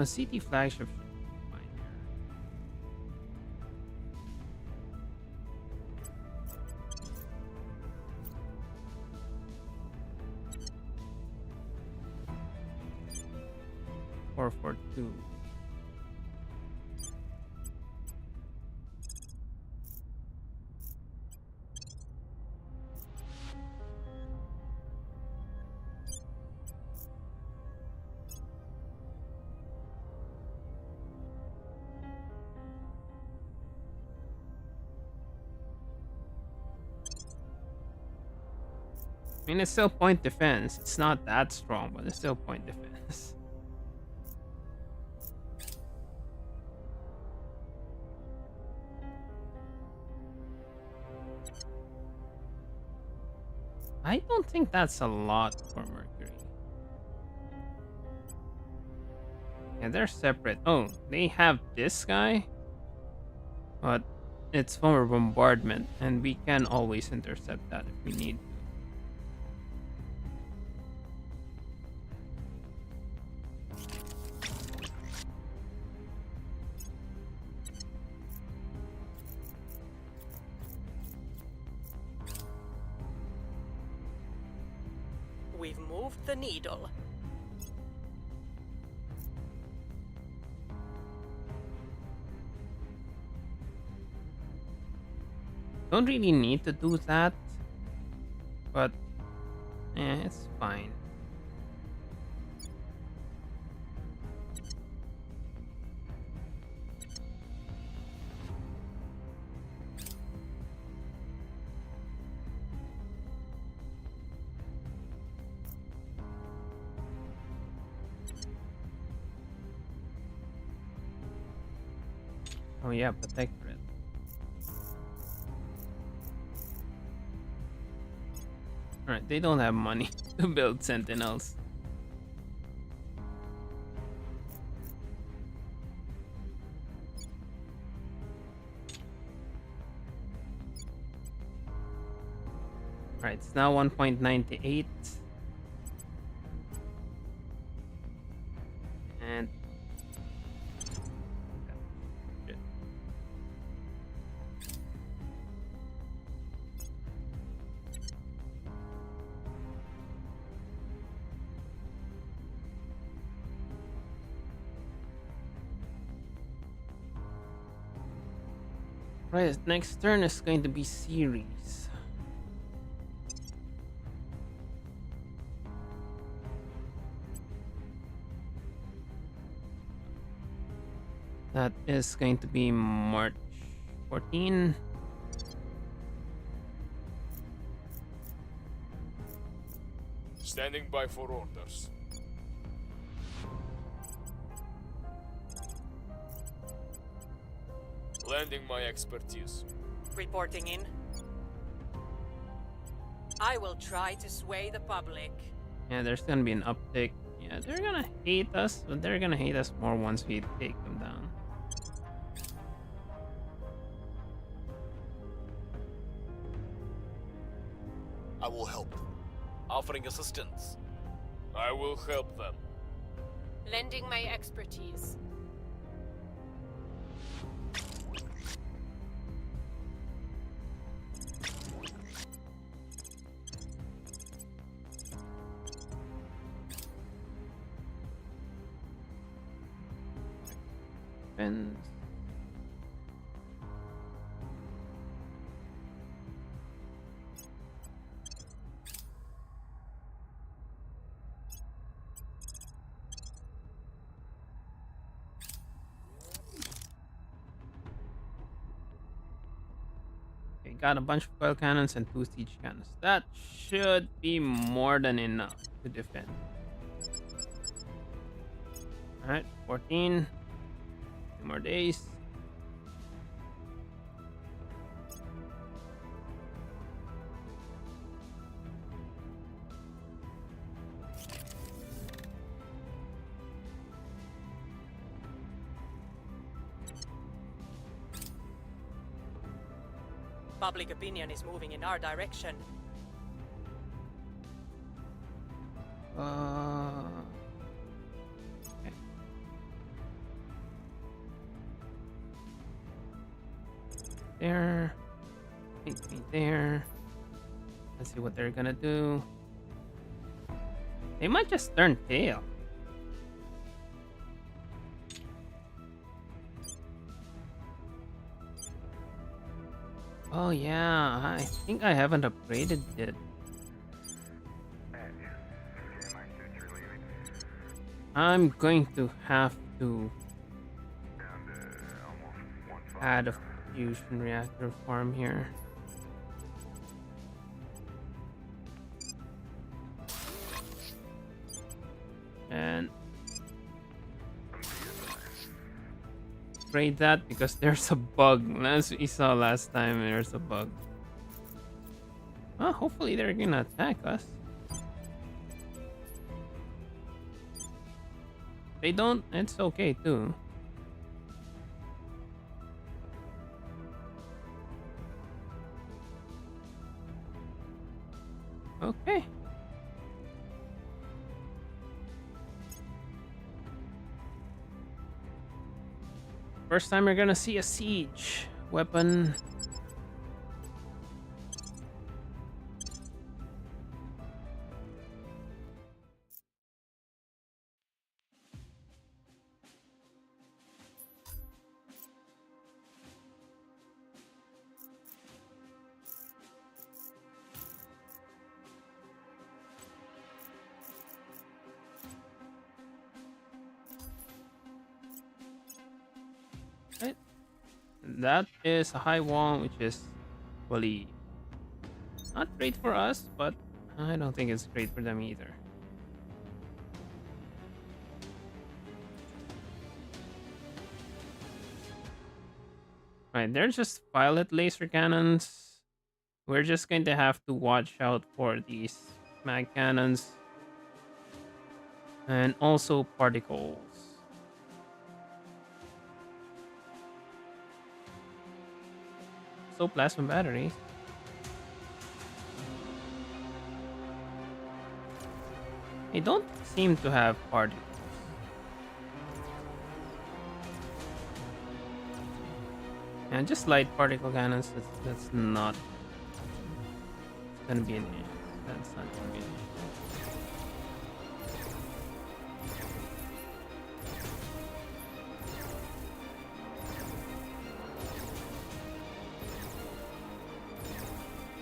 CT flagship should be fine here. Four for 2. I mean, it's still point defense. It's not that strong, but it's still point defense. I don't think that's a lot for Mercury. Yeah, they're separate. Oh, they have this guy, but it's former bombardment, and we can always intercept that if we need to. We've moved the needle. Don't really need to do that, but it's fine. Oh yeah, protectorate. Alright, they don't have money to build sentinels. Alright, it's now 1.98. And right, next turn is going to be Ceres. That is going to be March 14. Standing by for orders. Lending my expertise. Reporting in. I will try to sway the public. Yeah, there's gonna be an uptick. Yeah, they're gonna hate us, but they're gonna hate us more once we take them down. I will help them. Offering assistance. I will help them. Lending my expertise. And okay, got a bunch of coil cannons and 2 siege cannons. That should be more than enough to defend. Alright, 14. 2 more days. Public opinion is moving in our direction. Okay. There. Paint me there. Let's see what they're gonna do. They might just turn tail. Oh yeah, I think I haven't upgraded yet. I'm going to have to add a fusion reactor farm here. And upgrade that because there's a bug. As we saw last time, there's a bug. Well, hopefully they're gonna attack us. They don't, it's okay too. Okay. First time we're gonna see a siege weapon. Right. That is a high wall, which is really not great for us, but I don't think it's great for them either. Right, they're just violet laser cannons. We're just going to have to watch out for these mag cannons and also particles. So plasma batteries. They don't seem to have particles. And just light particle cannons, that's not gonna be an issue. That's not gonna be an issue.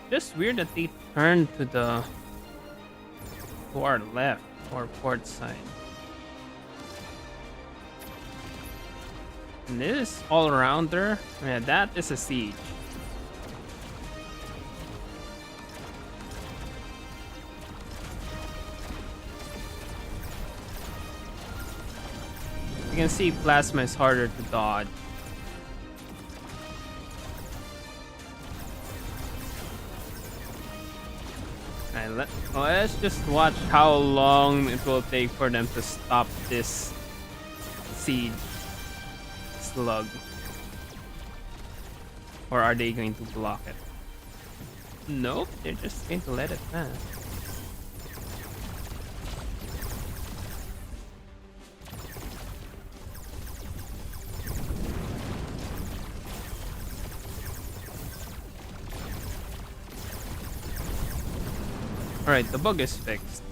Just weird that they turned to our left or port side. And this all-rounder, yeah, that is a siege. can see plasma is harder to dodge. Alright, let's just watch how long it will take for them to stop this siege slug. Or are they going to block it? Nope, they're just going to let it pass. Alright, the bug is fixed.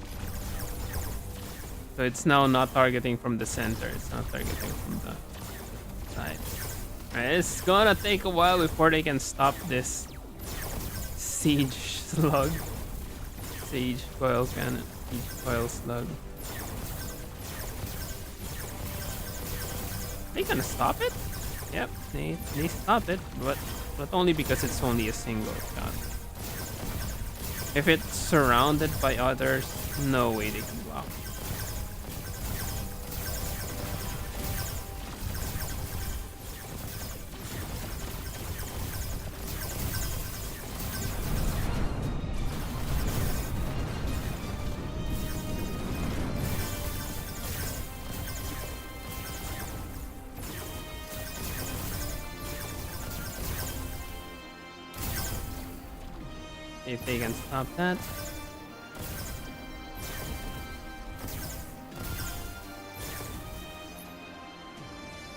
So it's now not targeting from the center, it's not targeting from the side. Alright, it's gonna take a while before they can stop this siege slug. Siege coil cannon. Siege coil slug. They gonna stop it? Yep, they stopped it, but only because it's only a single shot. If it's surrounded by others, no way they can block. If they can stop that.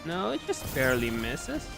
No, it just barely misses.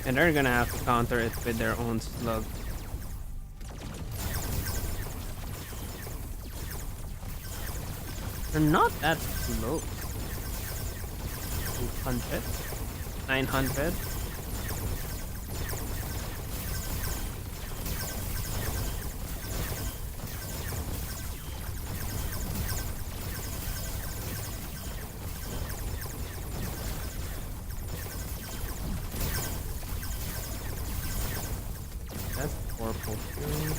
And they're gonna have to counter it with their own slug. They're not that close. 800, 900. That's purple fury.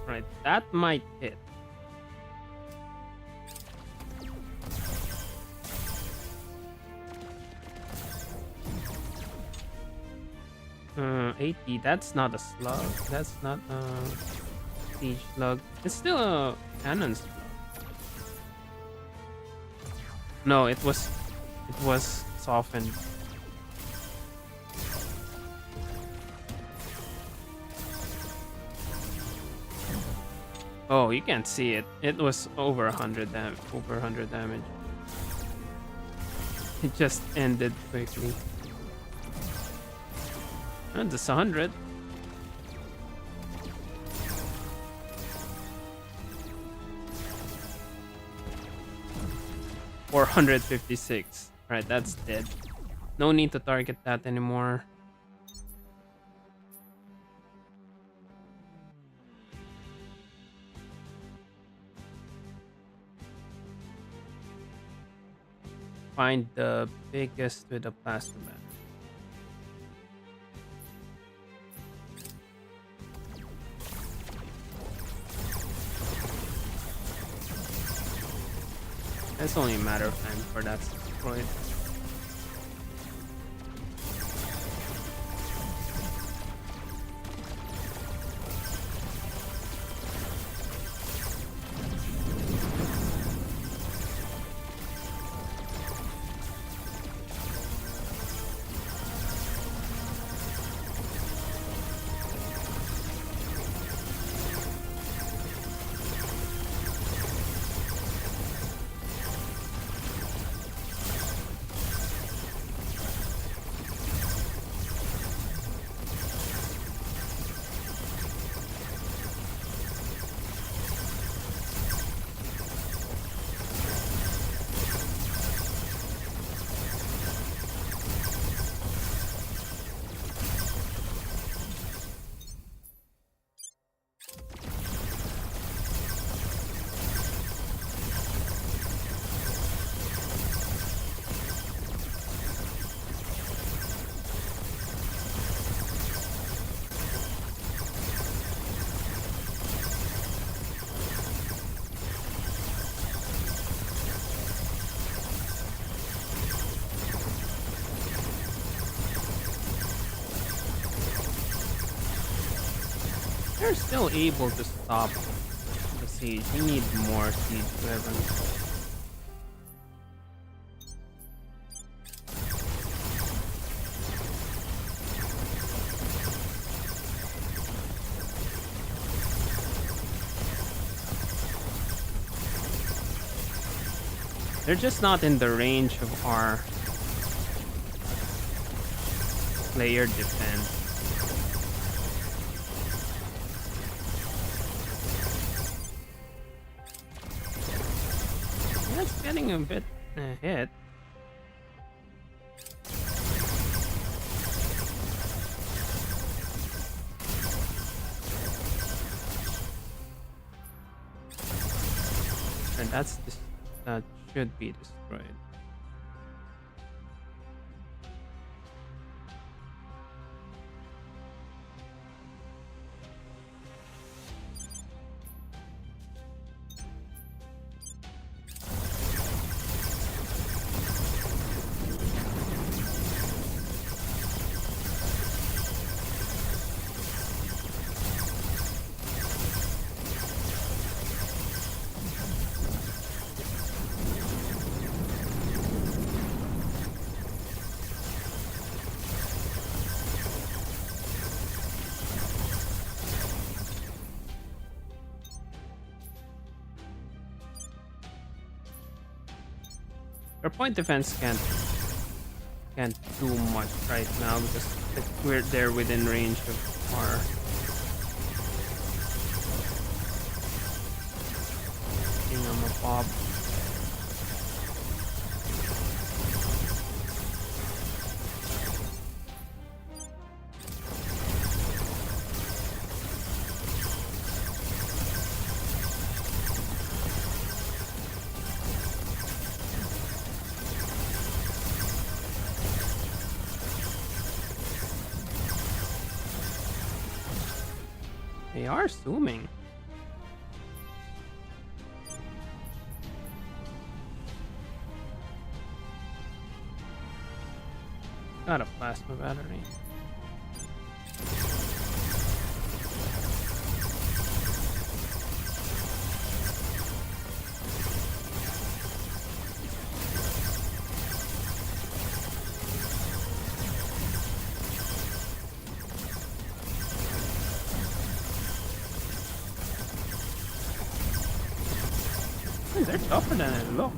Right, that might hit. Uh, 80, that's not a slug. That's not a siege slug. It's still a cannon slug. No, it was softened. Oh, you can't see it. It was over 100 damage. It just ended quickly. And it's 100. Or 156. Right, that's dead. No need to target that anymore. Find the biggest with a plasma bat. It's only a matter of time for that to destroy it. They're still able to stop the siege. We need more siege weapons. They're just not in the range of our player defense. That's getting a bit hit. And that should be destroyed. Our point defense can't do much right now because they're within range of our thingamabob. They are zooming. Got a plasma battery. They're tougher than it looks.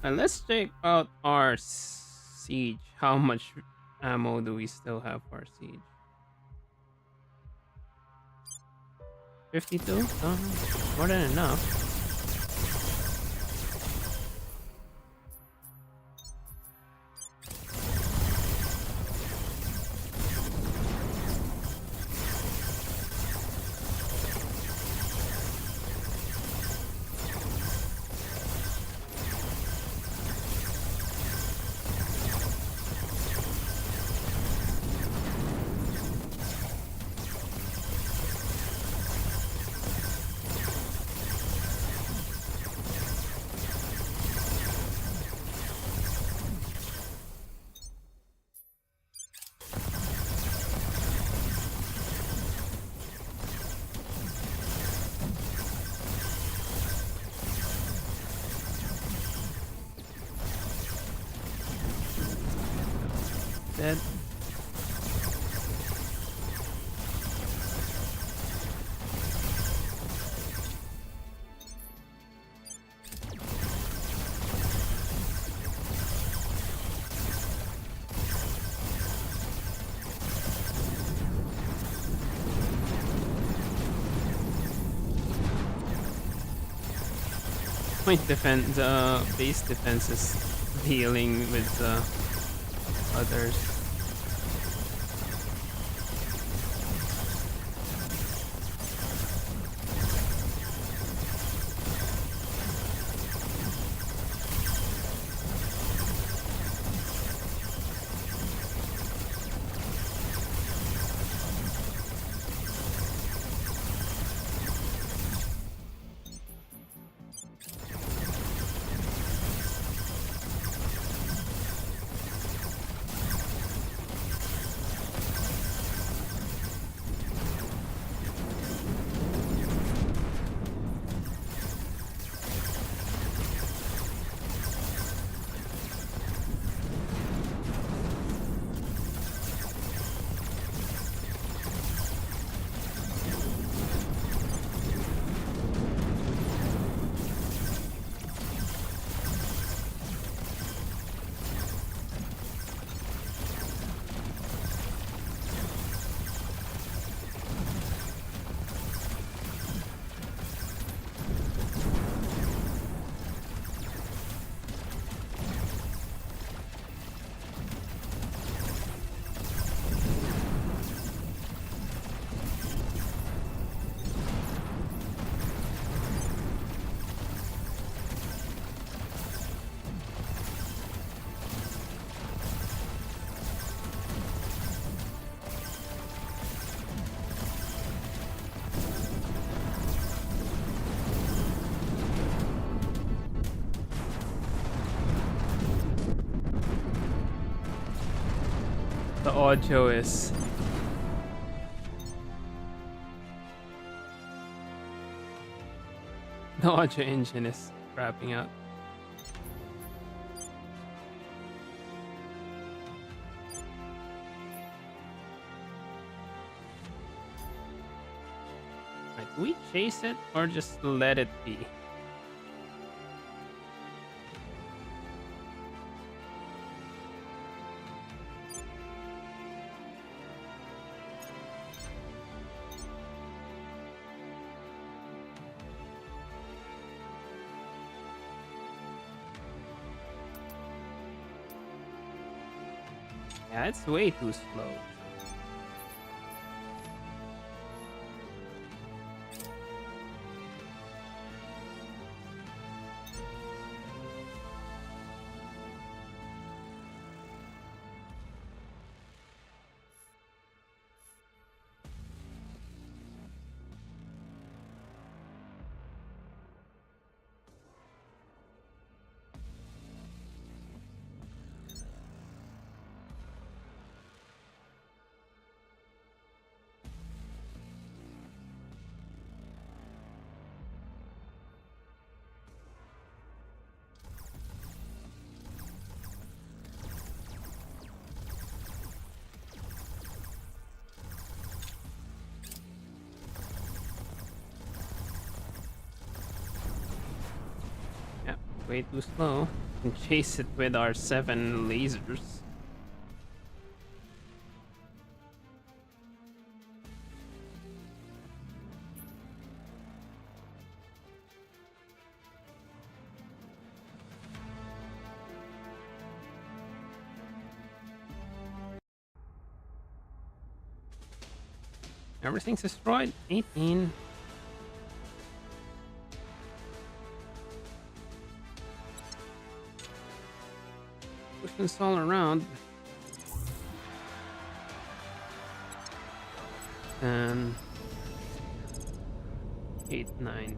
And let's check out our siege. How much ammo do we still have for our siege? 52? More than enough. Dead. Point defense, base defense is dealing with others. audio is. The audio engine is wrapping up. Right, do we chase it or just let it be? Yeah, it's way too slow. Yeah, way too slow. We can chase it with our 7 lasers. Everything's destroyed. 18. Pushing all around. And 8, 9 days.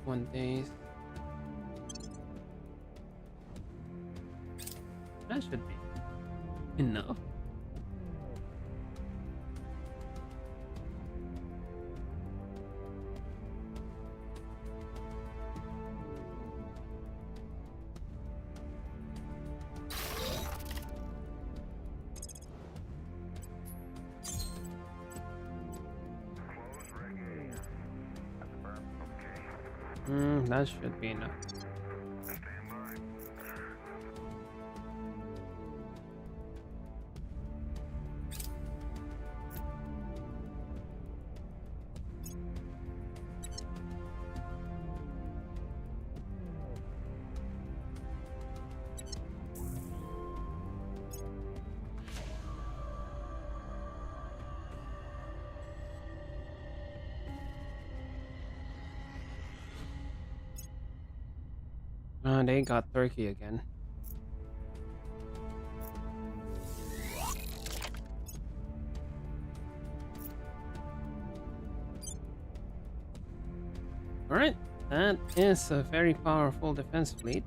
.1 days. That should be enough. That should be enough. They got Turkey again. Alright, that is a very powerful defense fleet.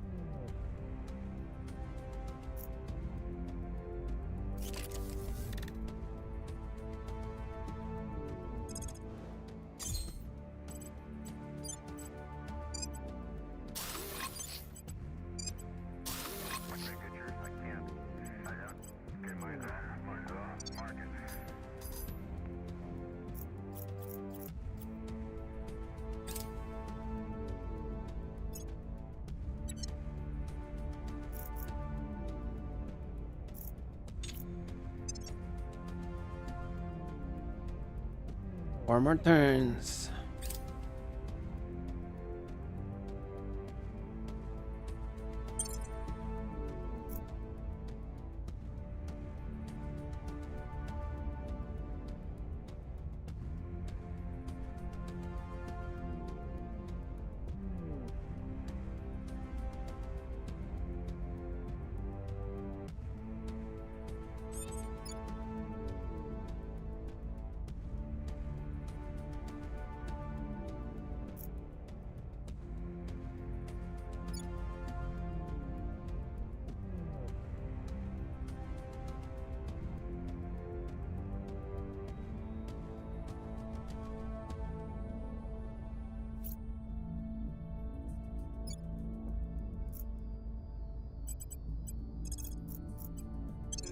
Four more turns.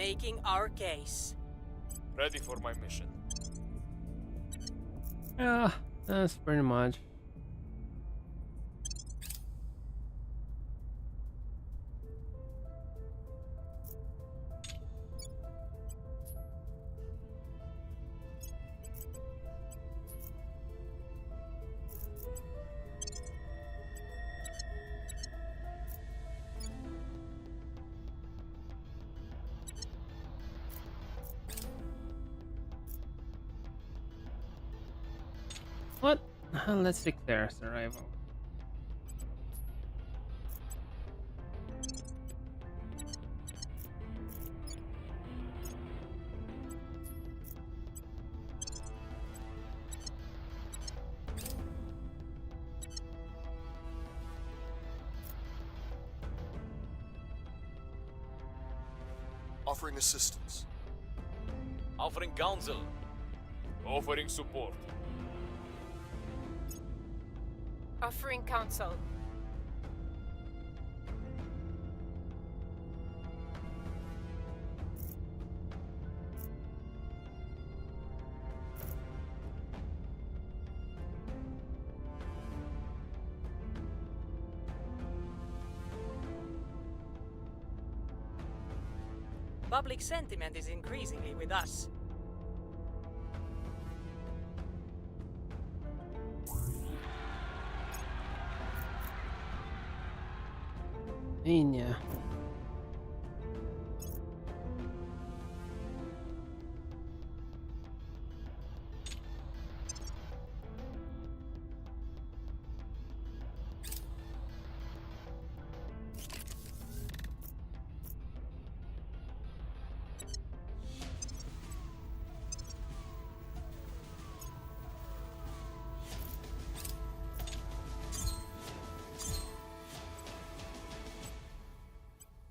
making our case. Ready for my mission. Yeah, that's pretty much. What? Let's declare survival. Offering assistance. Offering counsel. Offering support. Offering counsel. Public sentiment is increasingly with us. Yeah.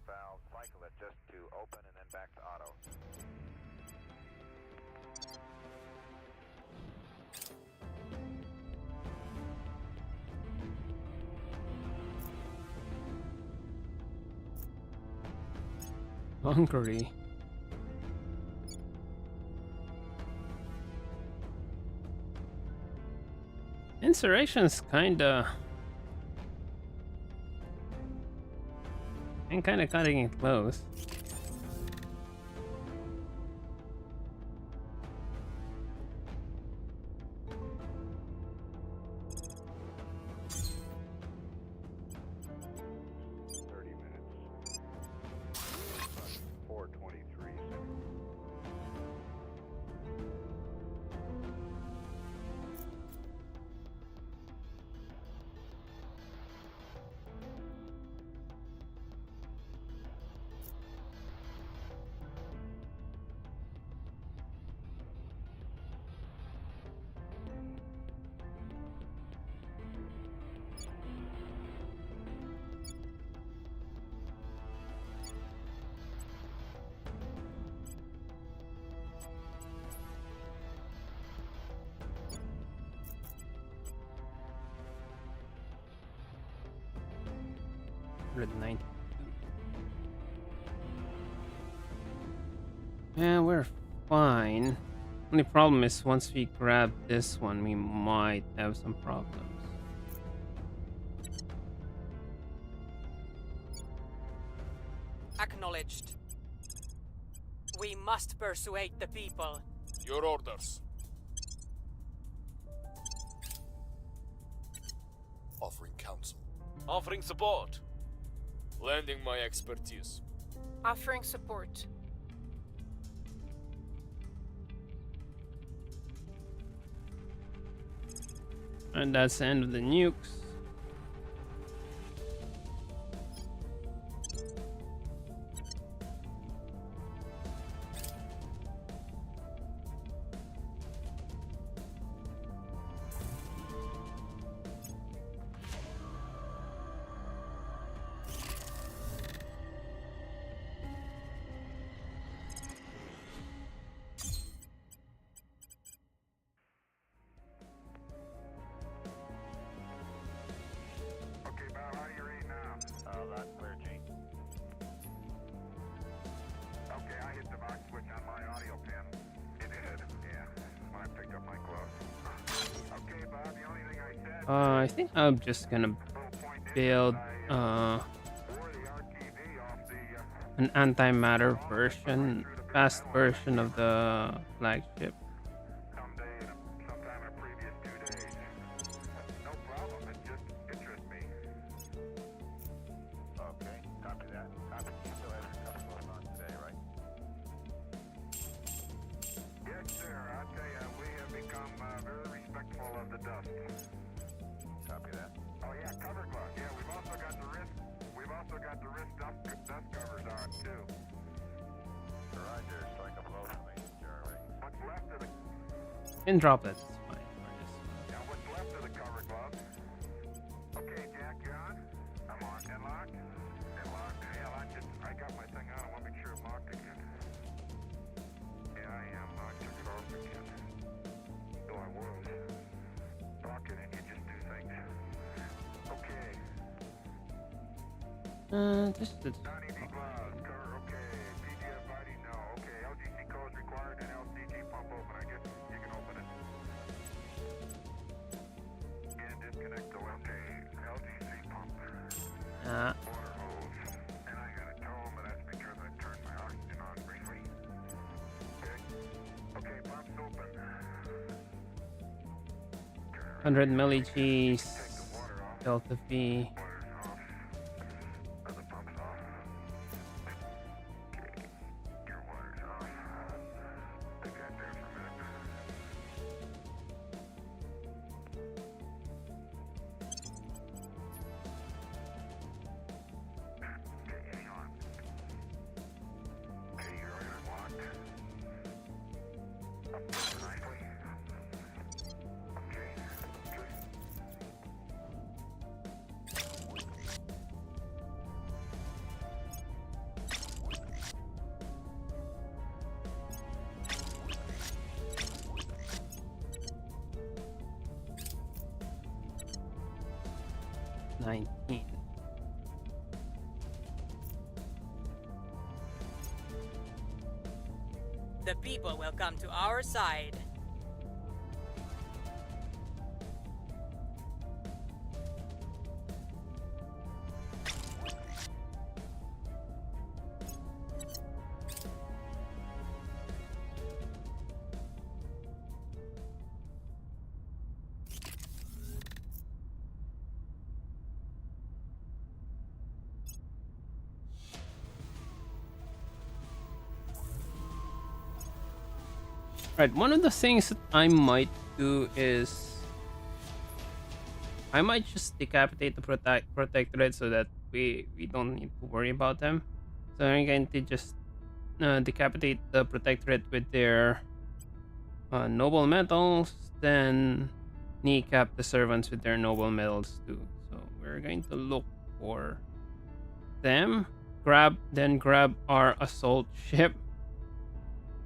Valve, cycle it just to open and then back to auto. Hungary. Insurrection's kinda cutting it close. Minutes. 4:23. Yeah, we're fine. Only problem is once we grab this one, we might have some problems. Acknowledged. We must persuade the people. Your orders. Offering counsel. Offering support. Lending my expertise. Offering support. And that's the end of the nukes. I think I'm just gonna build an antimatter version, fast version of the flagship. Sometime in the previous 2 days. No problem, it just interests me. Okay, copy that. Copy. You still have your couple going on today, right? Yes, sir. I tell you, we have become very respectful of the dust. Copy that. Oh yeah, cover glove. Yeah, we've also got the wrist. We've also got the wrist dust covers on too. Roger, strike a blow for me, Jeremy. What's left of the In droplets, it's fine. We're just Now, what's left of the cover glove? Okay, Jack, John. I'm on. And locked? And locked. Hell, I got my thing on. I want to make sure I'm locked again. Yeah, I am. I took it off again. Though I was. Locking it, you just do things. Okay. just Non-EV gloves. Cover, okay. PGF body, no. Okay. LGC codes required and LCG pump open. I guess you can open it. And disconnect the okay. LGC pump. Water hose. And I got a tow, but that's because I turned my oxygen on briefly. Okay. Okay, pump's open. 100 milli Gs, Take the water off. delta V. Water's off. The pump's off. Okay. Your water's off. Leave that there for a minute. Okay, hang on. Okay, you're locked. Up nicely. Okay, good. 19. The people will come to our side. Right, one of the things that I might do is I might just decapitate the protectorate so that we don't need to worry about them. So I'm going to just decapitate the protectorate with their noble metals, then kneecap the servants with their noble metals too. So we're going to look for them, grab our assault ship,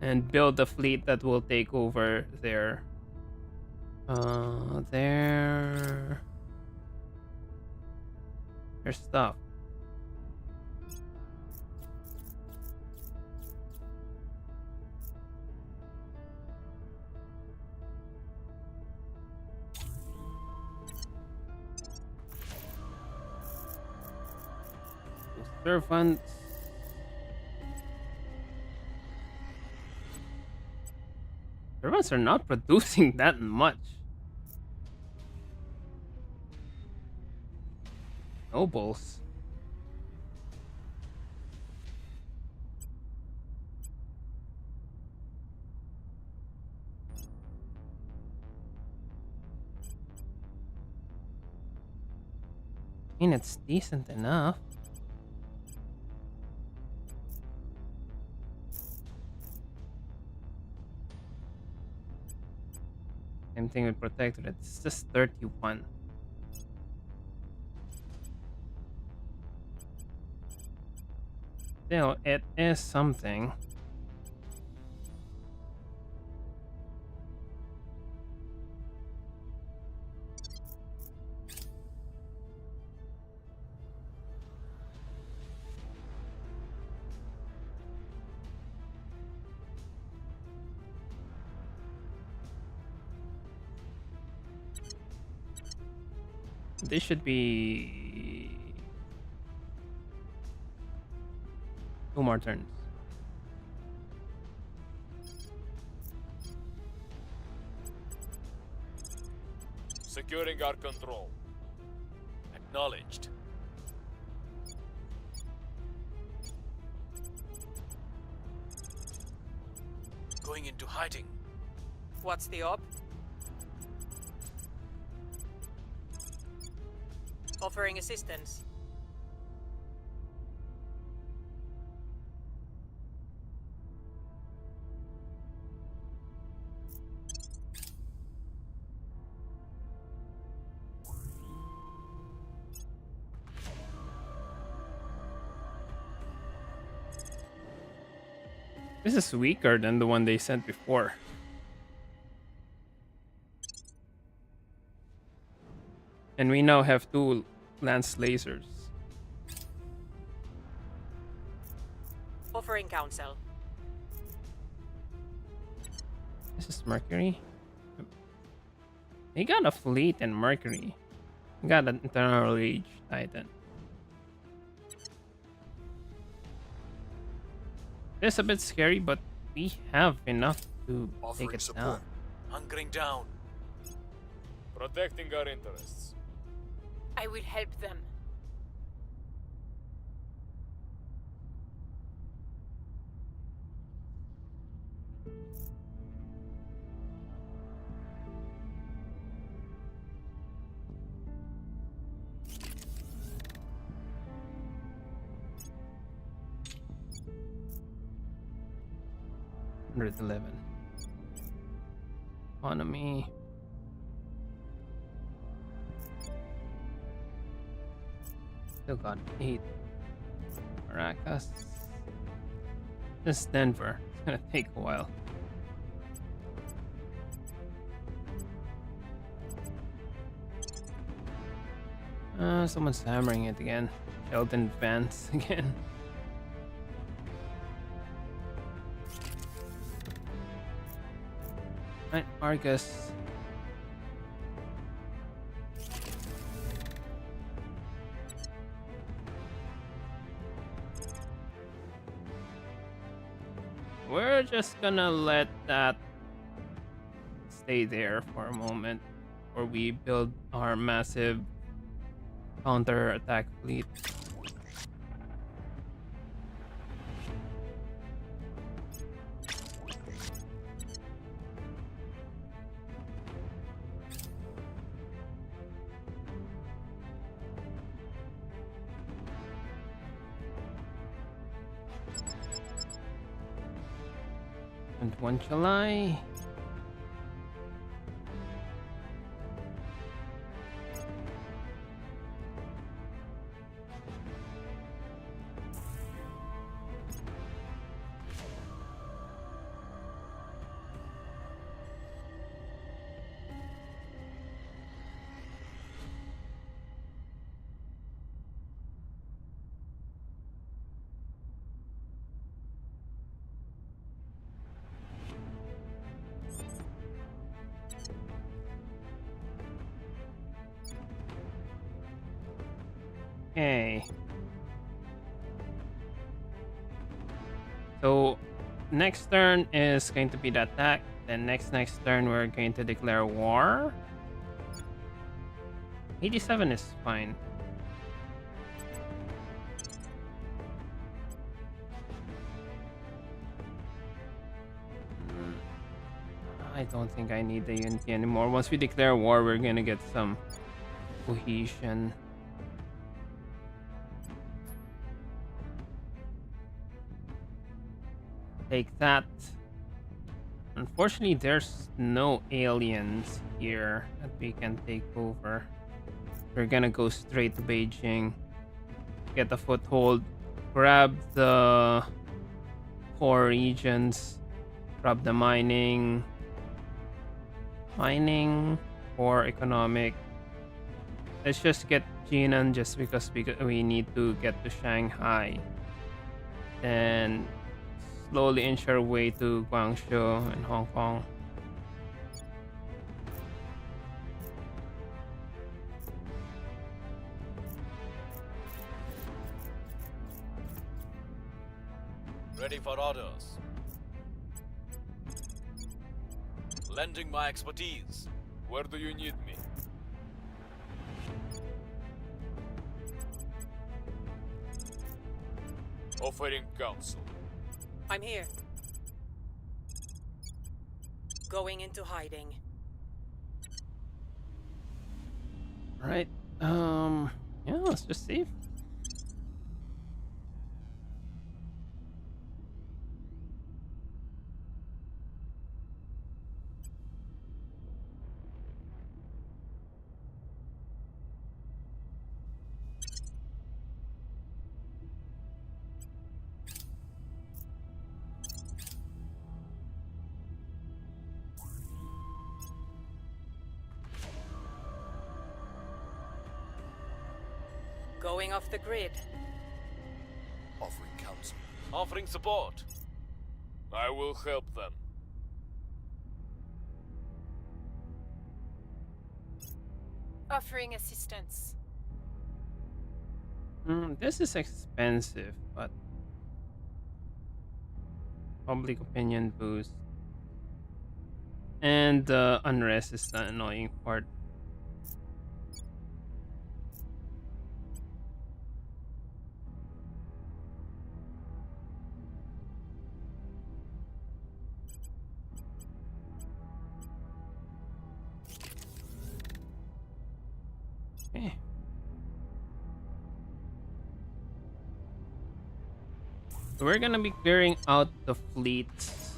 and build a fleet that will take over their stuff. Servants. Servants are not producing that much. Nobles. I mean, it's decent enough. Same thing with Protectorate. It's just 31. Still, it is something. This should be 2 more turns. Securing our control. Acknowledged. Going into hiding. What's the op? Offering assistance. This is weaker than the one they sent before. And we now have 2 lance lasers. Offering counsel. This is Mercury. They got a fleet in Mercury. They got an internal rage titan. It's a bit scary, but we have enough to Offering take it support. down. Hunkering down. Protecting our interests. I will help them. $111. Economy. Still got 8. Caracas. This is Denver. It's gonna take a while. Someone's hammering it again. Sheldon Vance again. Right, Argus. We're just gonna let that stay there for a moment, or we build our massive counter-attack fleet. And 1 July. Okay. So next turn is going to be the attack. Then next turn we're going to declare war. 87 is fine. I don't think I need the unity anymore. Once we declare war, we're gonna get some cohesion. Take that. Unfortunately, there's no aliens here that we can take over. We're gonna go straight to Beijing, get a foothold, grab the core regions, grab the mining or economic. Let's just get Jinan just because we need to get to Shanghai. Then slowly inch our way to Guangzhou and Hong Kong. Ready for orders. Lending my expertise. Where do you need me? Offering counsel. I'm here. Going into hiding. All right. Yeah, let's just save. Going off the grid. Offering counsel. Offering support. I will help them. Offering assistance. This is expensive, but public opinion boost. And unrest is the annoying part. Okay. So we're gonna be clearing out the fleets.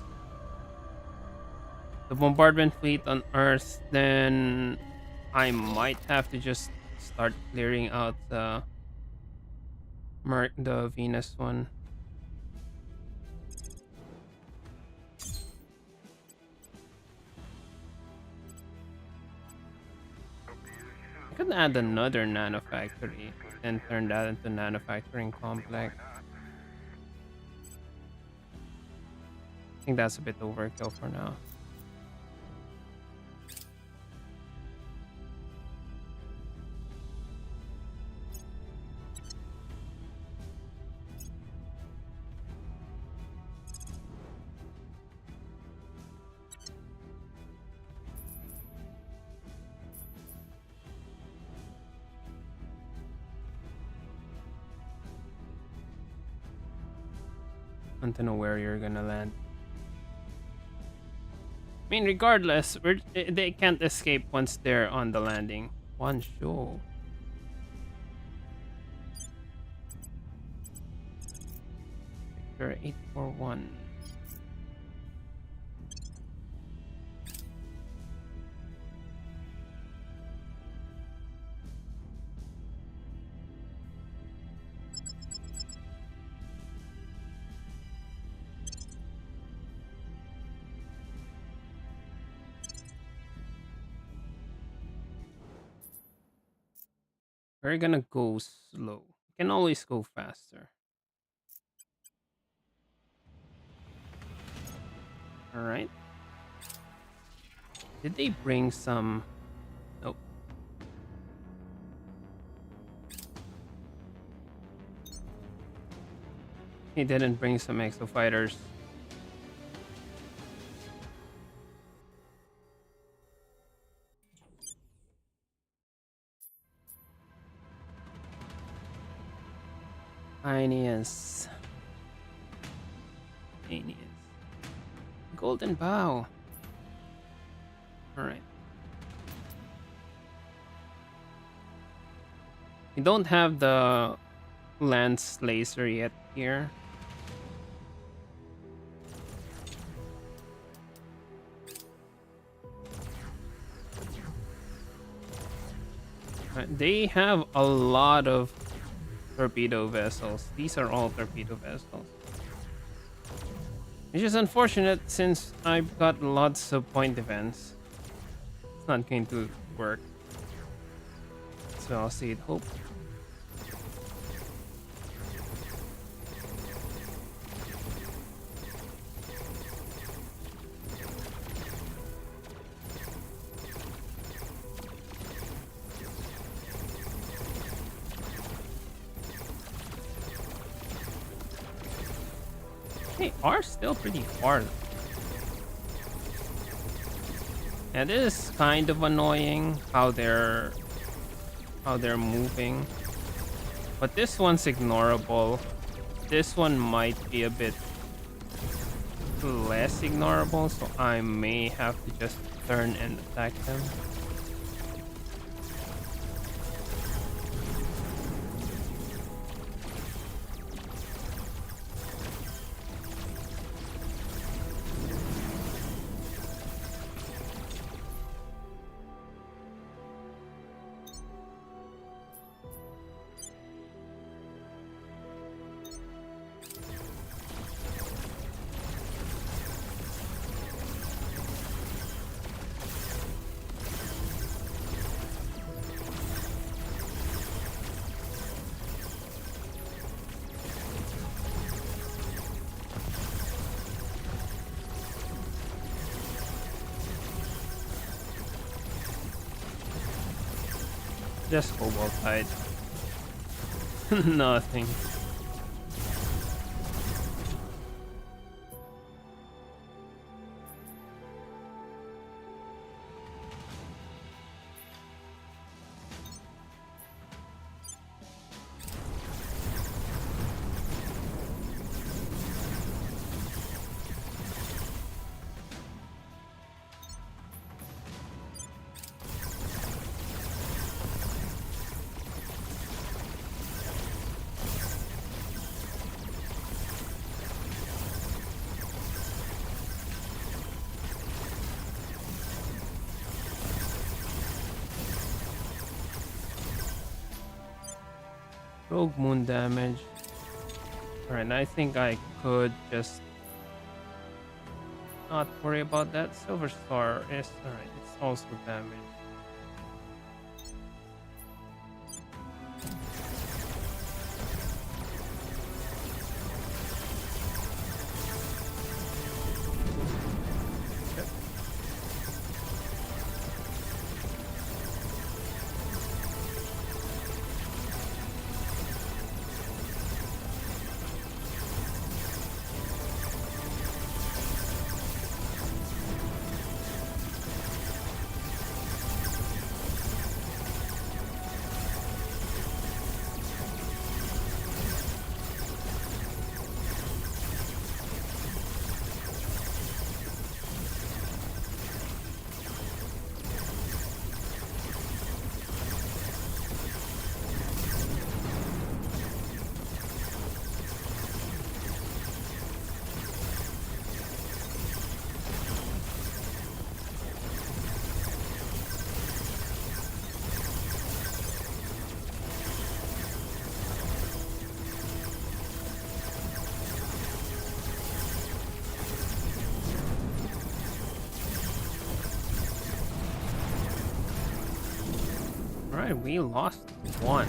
The bombardment fleet on Earth, then I might have to just start clearing out the Venus one. I could add another nanofactory and turn that into manufacturing complex. I think that's a bit overkill for now. I want to know where you're gonna land. I mean, regardless, they can't escape once they're on the landing. One show. Victor 841. We're gonna go slow. We can always go faster. Alright. Did they bring some... Nope. He didn't bring some exo fighters. Aeneas. Golden Bow. Alright. We don't have the Lance laser yet here. They have a lot of torpedo vessels. These are all torpedo vessels. Which is unfortunate since I've got lots of point defense. It's not going to work. So I'll see it hope. They are still pretty far. And it is kind of annoying how they're moving. But this one's ignorable. This one might be a bit less ignorable, so I may have to just turn and attack them. Just Cobalt Tide. Nothing. Rogue Moon damage. Alright, I think I could just not worry about that. Silver Star is alright, it's also damage. Alright, we lost one.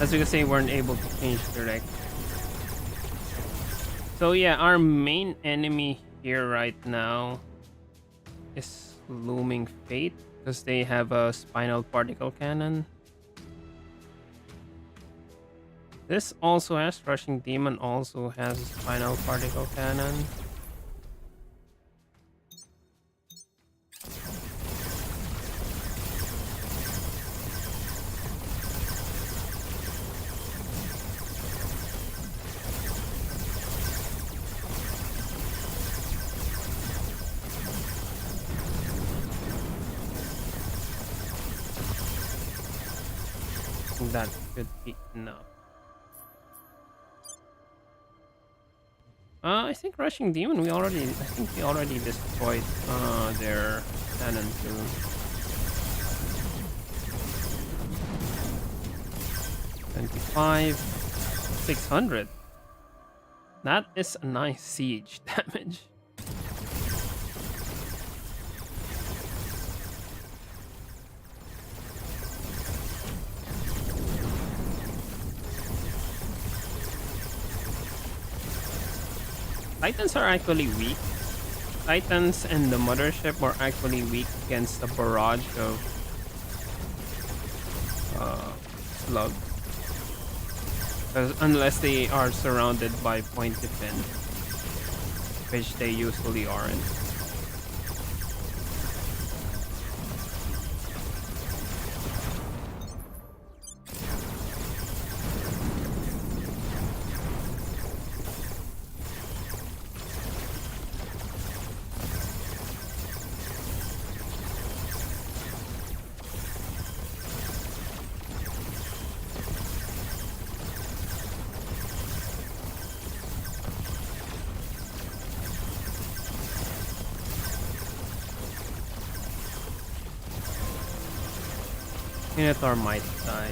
As you can see, we weren't able to change direct. So yeah, our main enemy here right now is Looming Fate, because they have a Spinal Particle Cannon. This also has Rushing Demon, also has a Spinal Particle Cannon. That should be enough. I think Rushing Demon, I think we already destroyed their cannon too. $25, 600. That is a nice siege damage. Titans are actually weak. Titans and the Mothership are actually weak against the barrage of slug. Unless they are surrounded by point defense. which they usually aren't. Minotaur might die.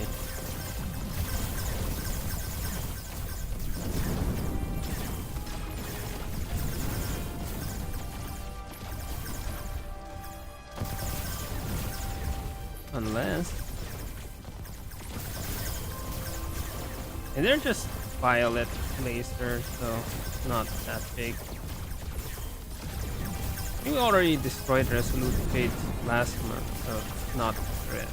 Unless... And they're just violet lasers, so it's not that big. We already destroyed Resolute Fate's plasma, so it's not a threat.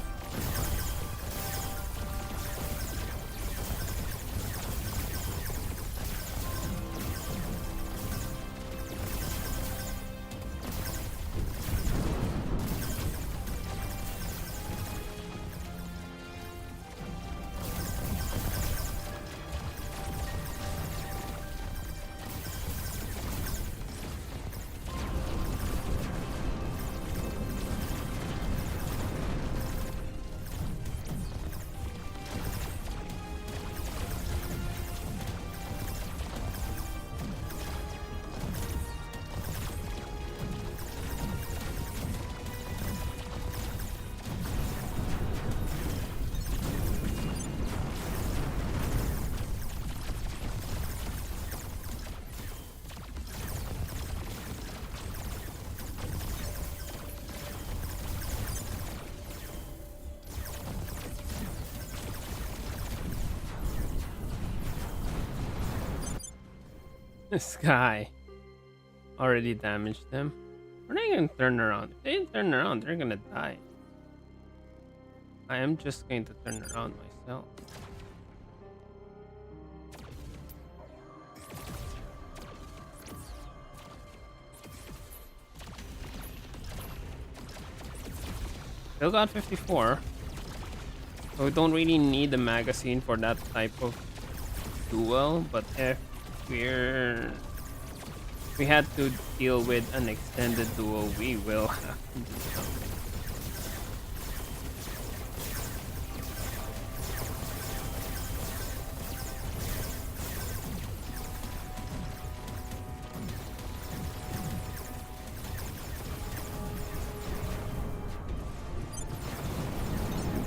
This guy already damaged them. Are they gonna turn around? If they turn around, they're gonna die. I am just going to turn around myself. Still got 54. So we don't really need the magazine for that type of duel, but if we had to deal with an extended duel, we will have to do something.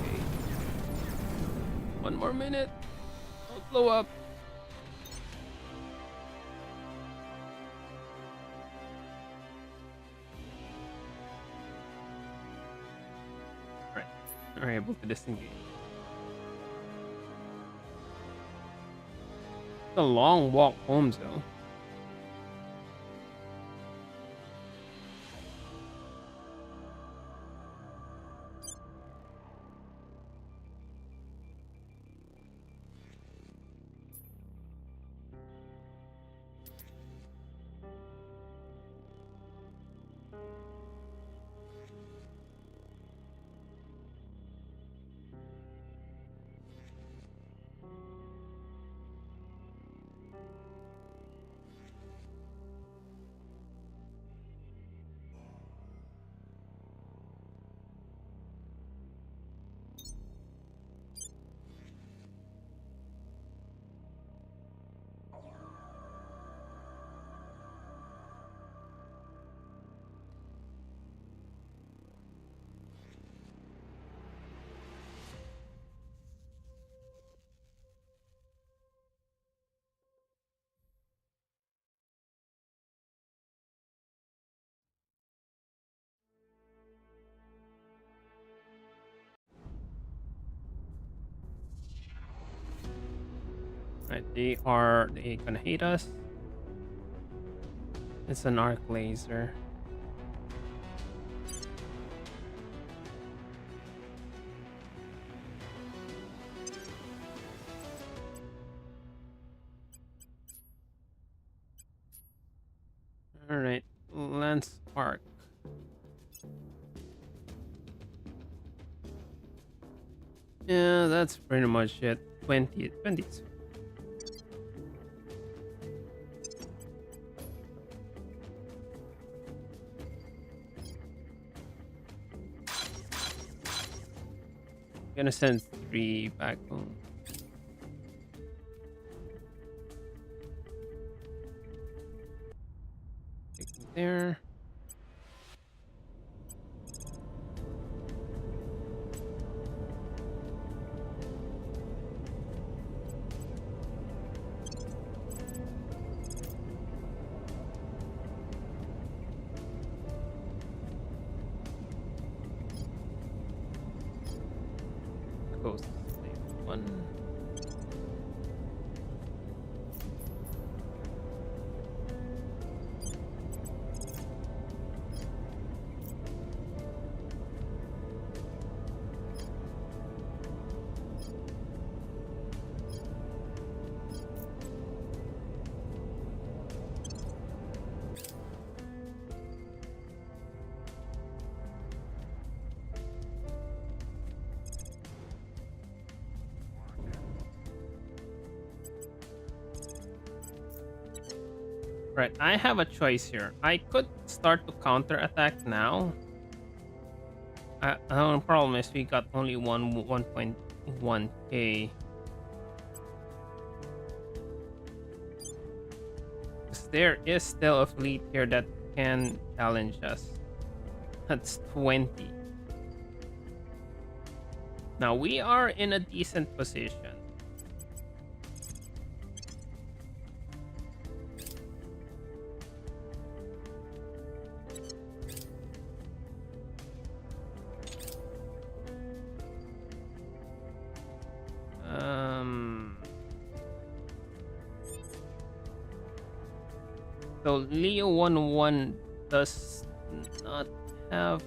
Okay. One more minute. Don't blow up. Are able to disengage. It's a long walk home, though. Right, they gonna hate us. It's an arc laser. arc. Yeah, that's pretty much it. 20. Gonna send 3 back home. Take them there. Goes to slave 1. Right, I have a choice here. I could start to counter attack now. The only problem is we got only 1.1k. There is still a fleet here that can challenge us. That's 20. Now we are in a decent position. So Leo 1-1 does not have.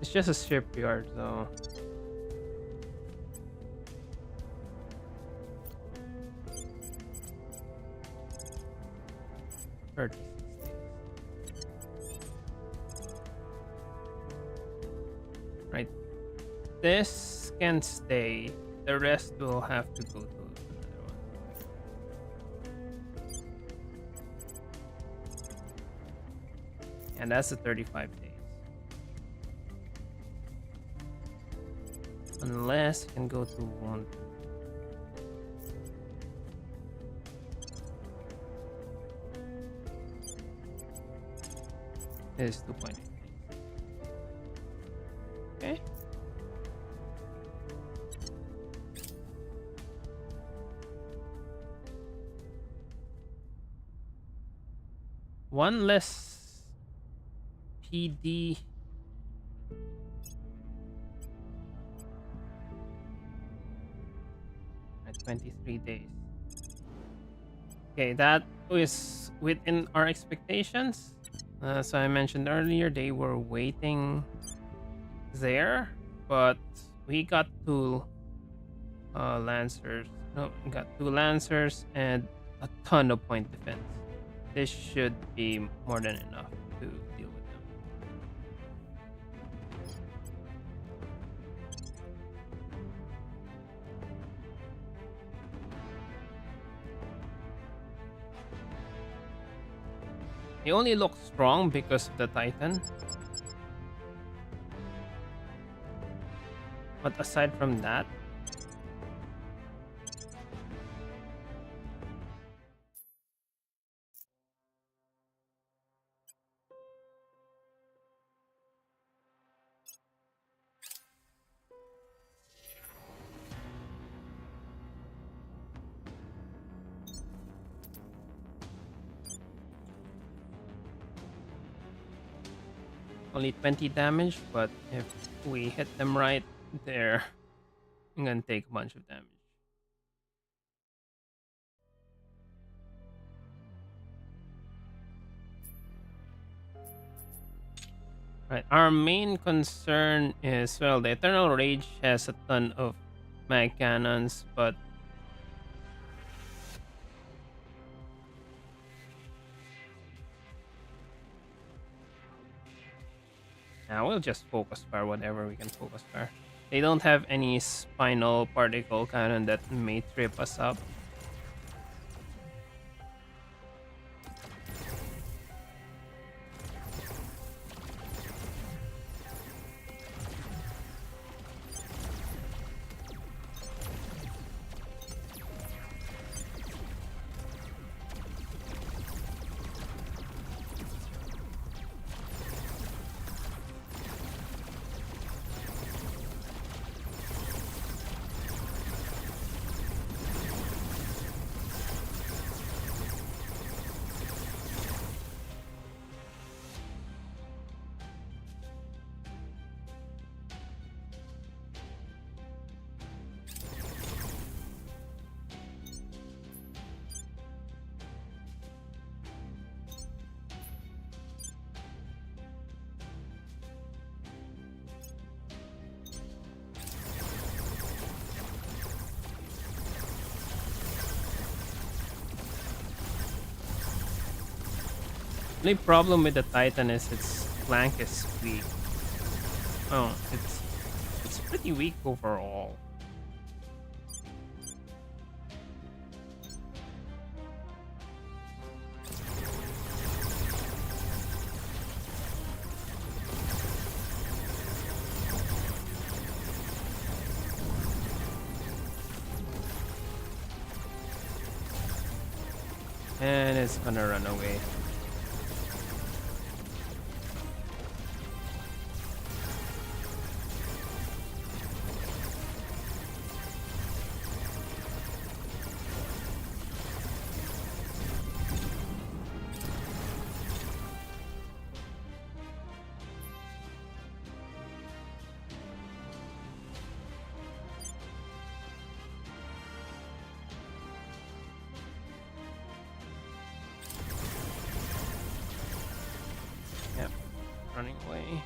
It's just a shipyard, though. Right. This can stay. The rest will have to go to another one. And that's the 35 days. Unless you can go to one. Is 2.8. Okay. One less PD. At 23 days. Okay, that is within our expectations. So I mentioned earlier, they were waiting there, but we got 2 lancers. No, we got 2 lancers and a ton of point defense. This should be more than enough to deal with them. They only look strong because of the Titan. But aside from that, only 20 damage, but if we hit them right, they're gonna take a bunch of damage. Right. Our main concern is, well, the Eternal Rage has a ton of mag cannons, but now we'll just focus fire whatever we can focus fire. They don't have any spinal particle cannon that may trip us up. The only problem with the Titan is its flank is weak. Oh, it's pretty weak overall. And it's gonna run away. Yep, running away.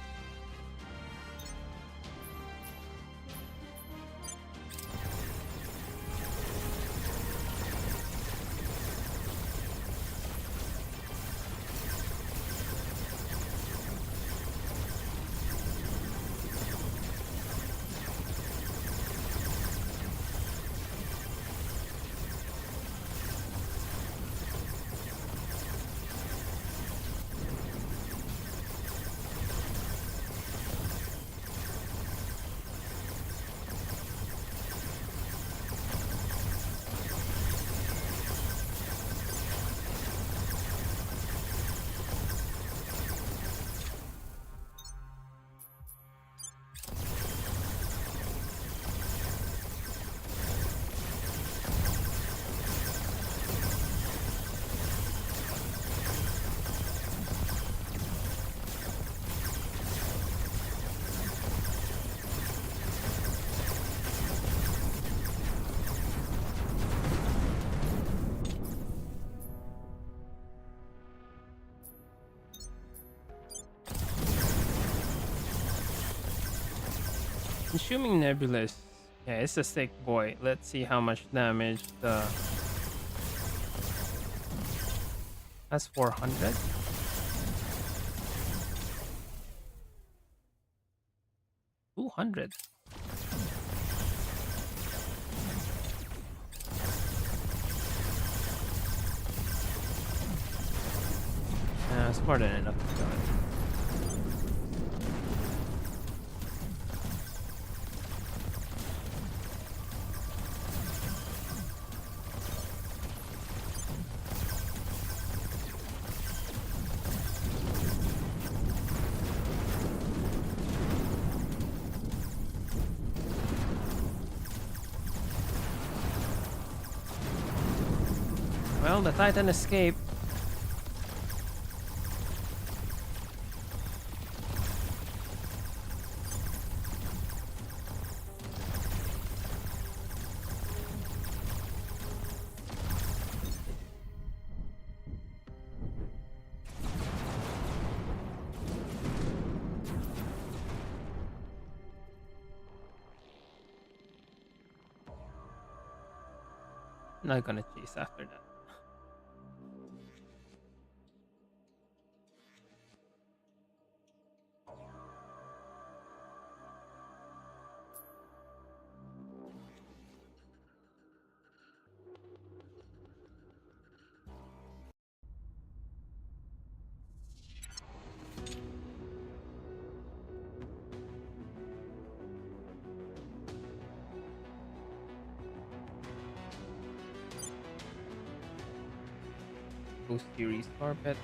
Consuming Nebulous. Yeah, it's a sick boy. Let's see how much damage the. That's 400. $200. It's more than enough to kill it. Well, the Titan escaped. not gonna chase after that. Go Ceres carpet.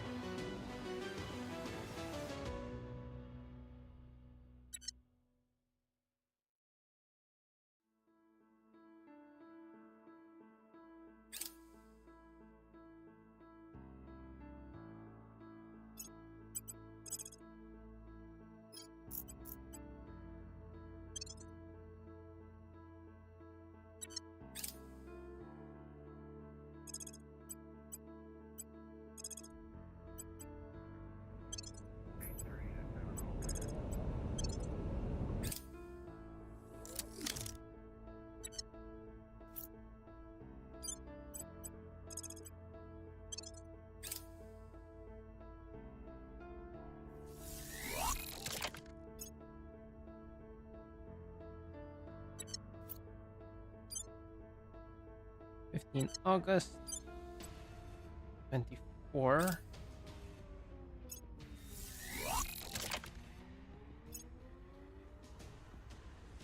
August 24.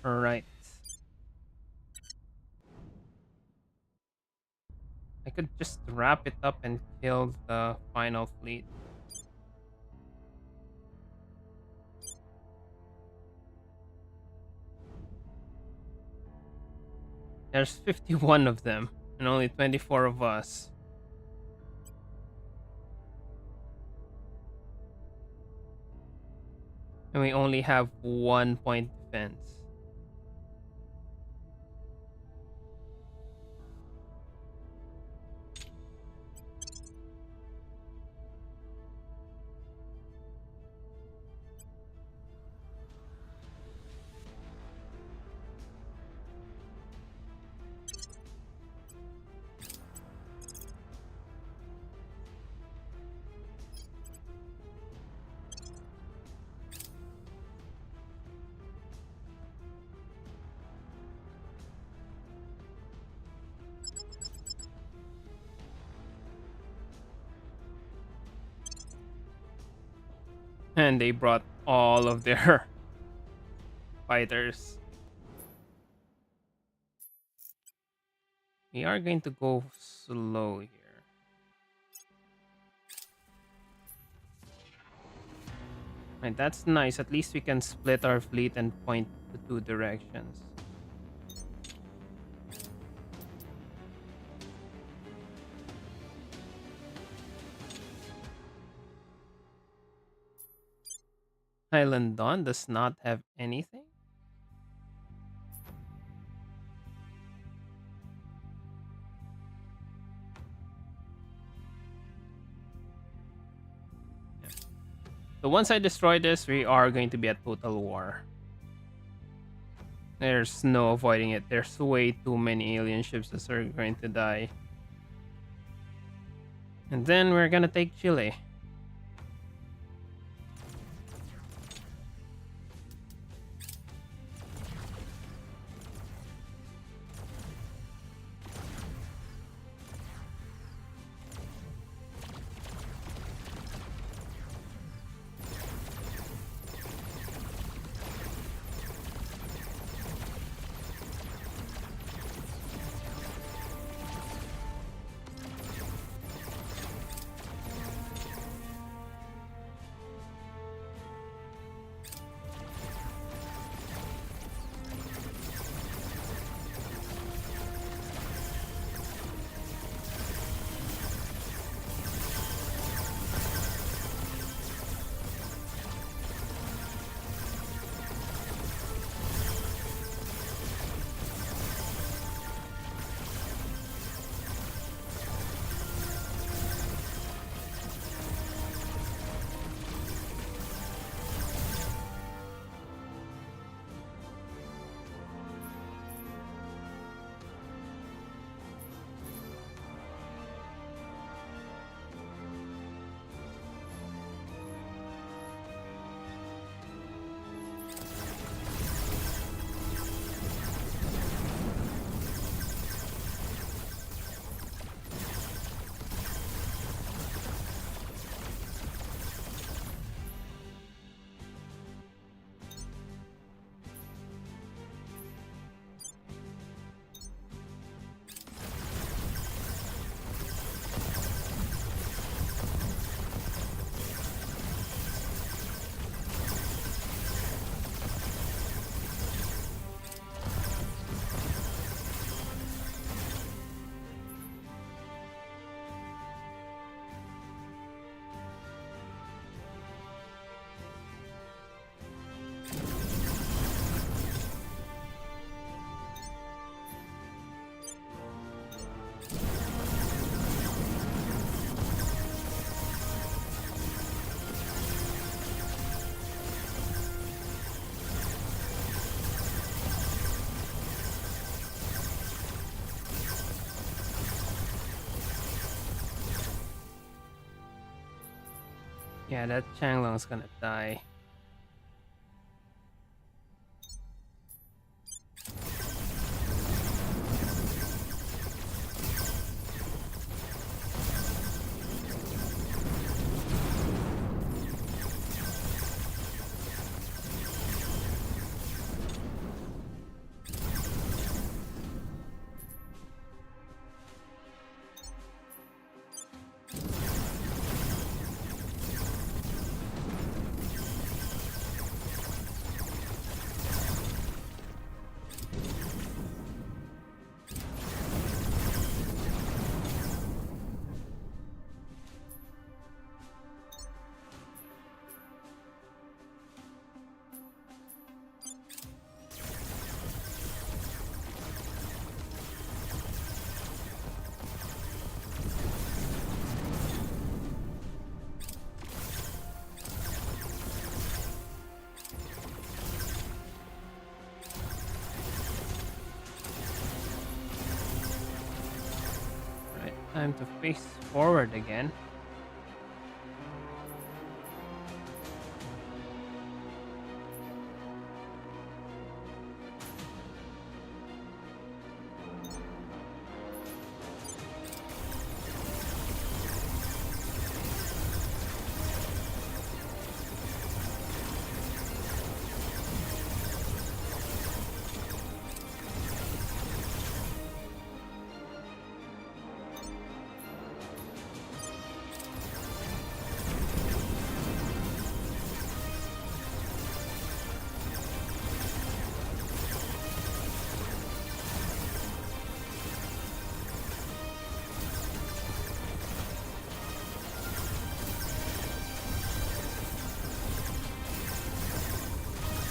All right. I could just wrap it up and kill the final fleet. There's 51 of them and only 24 of us. And we only have 1 point defense. And they brought all of their fighters. We are going to go slow here. Right, that's nice. At least we can split our fleet and point to 2 directions. Highland Dawn does not have anything. Yeah. So once I destroy this, we are going to be at total war. There's no avoiding it. There's way too many alien ships that are going to die. And then we're gonna take Chile. Yeah, that Changlong's gonna die. Right, time to face forward again.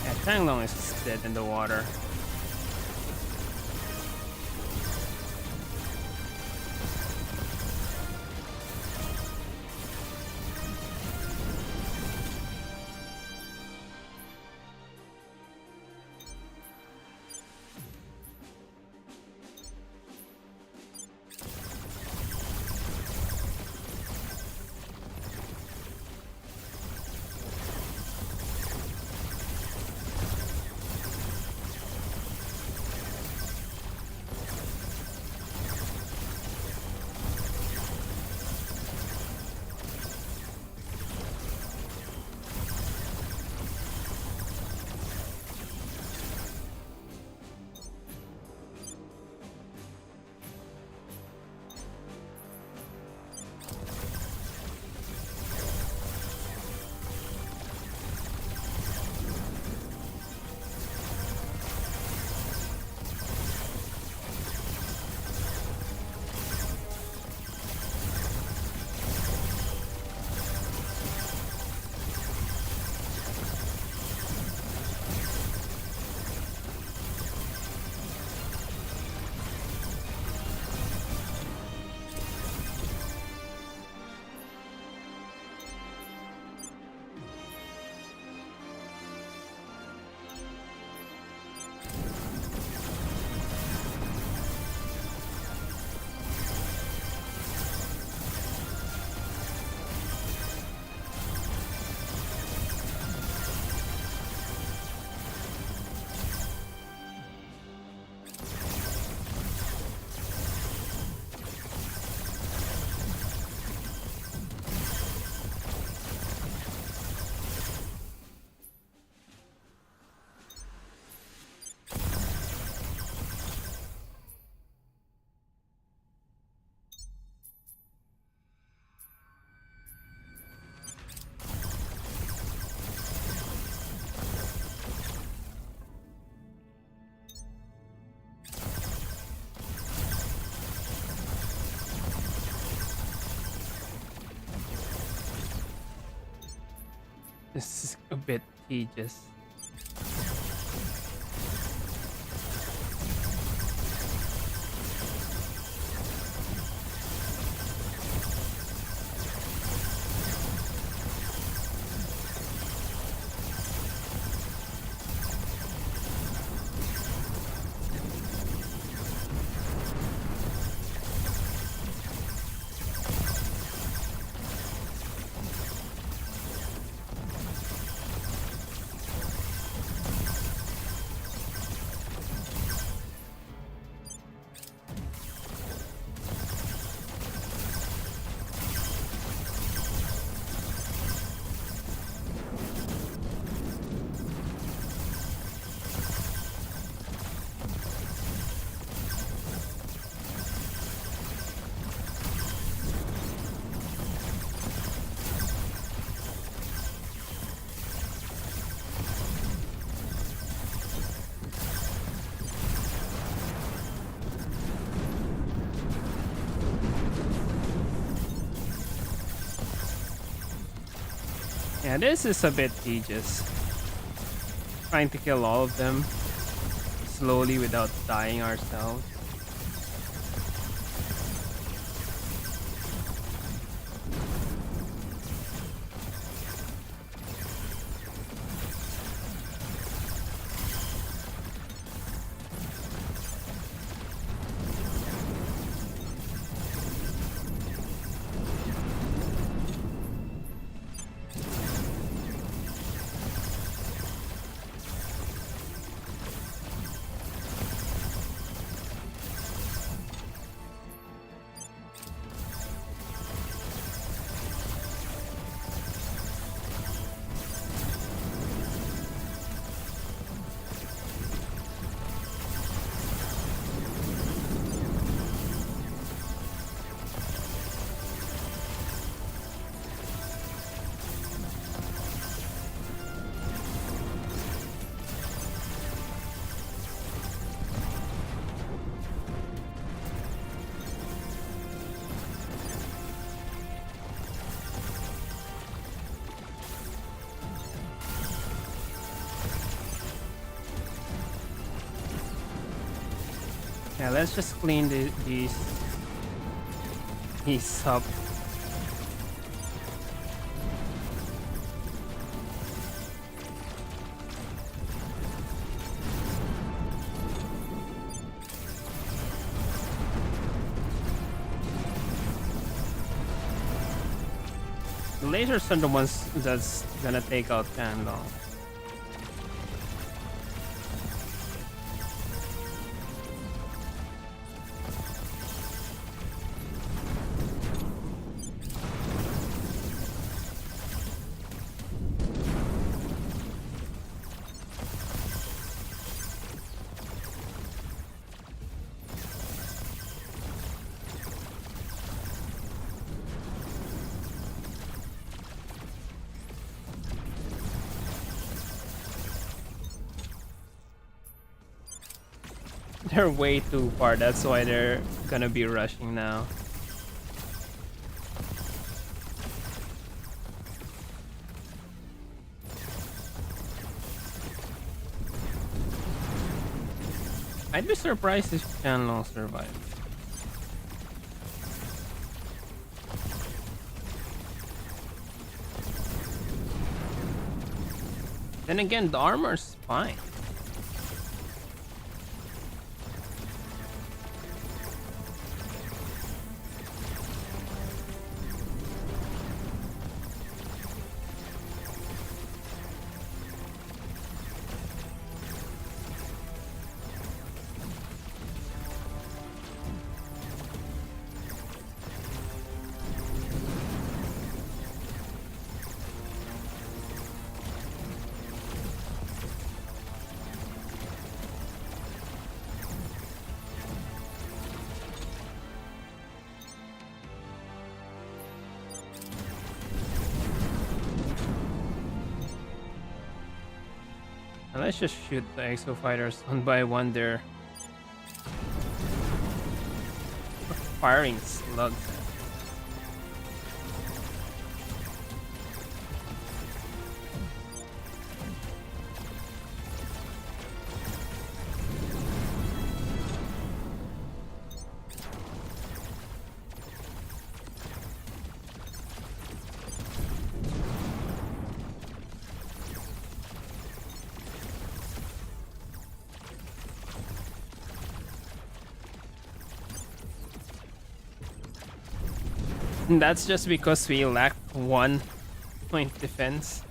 Yeah, Changlong is dead in the water. This is a bit tedious. Yeah, this is a bit tedious. Trying to kill all of them slowly without dying ourselves. Yeah, let's just clean these up. The lasers are the ones that's gonna take out Candle. They're way too far, that's why they're gonna be rushing now. I'd be surprised if Chanlong survives. Then again, the armor's fine. And let's just shoot the exo fighters one by one. They're firing slugs. That's just because we lack 1 point defense.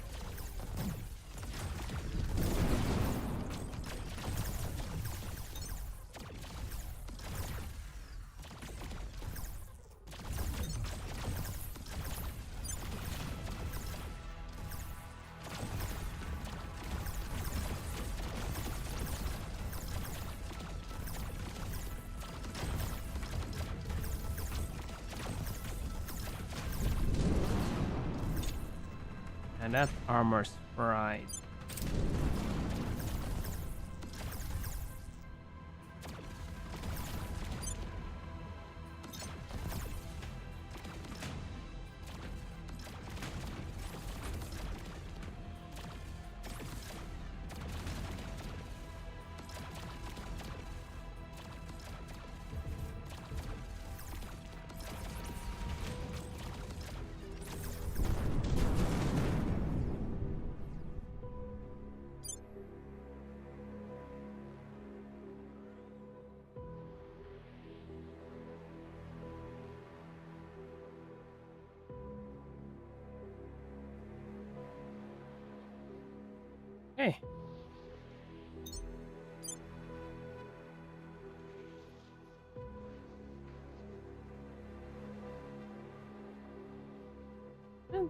And that armor's fried.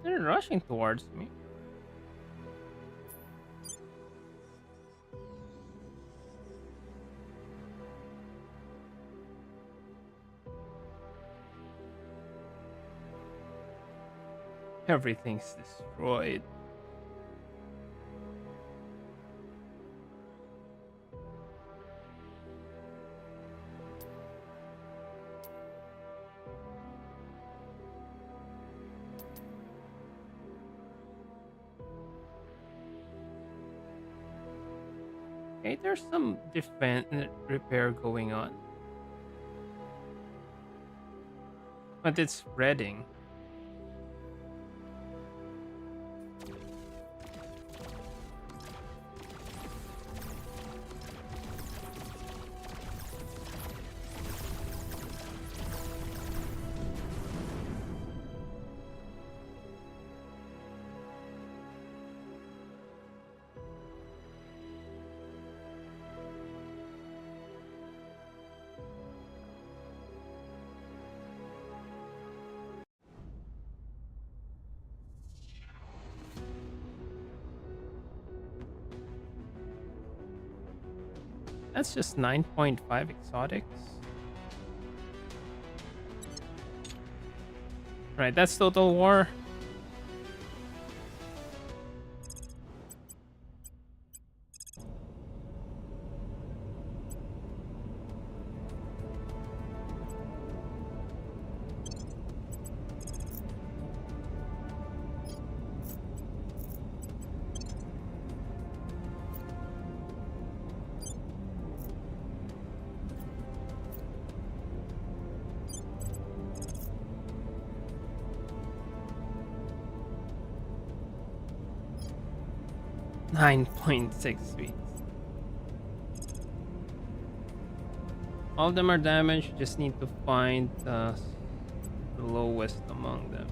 They're rushing towards me. Everything's destroyed. Okay, there's some defense repair going on. But it's spreading. That's just 9.5 exotics. Right, that's total war. .6 weeks. All of them are damaged. You just need to find the lowest among them.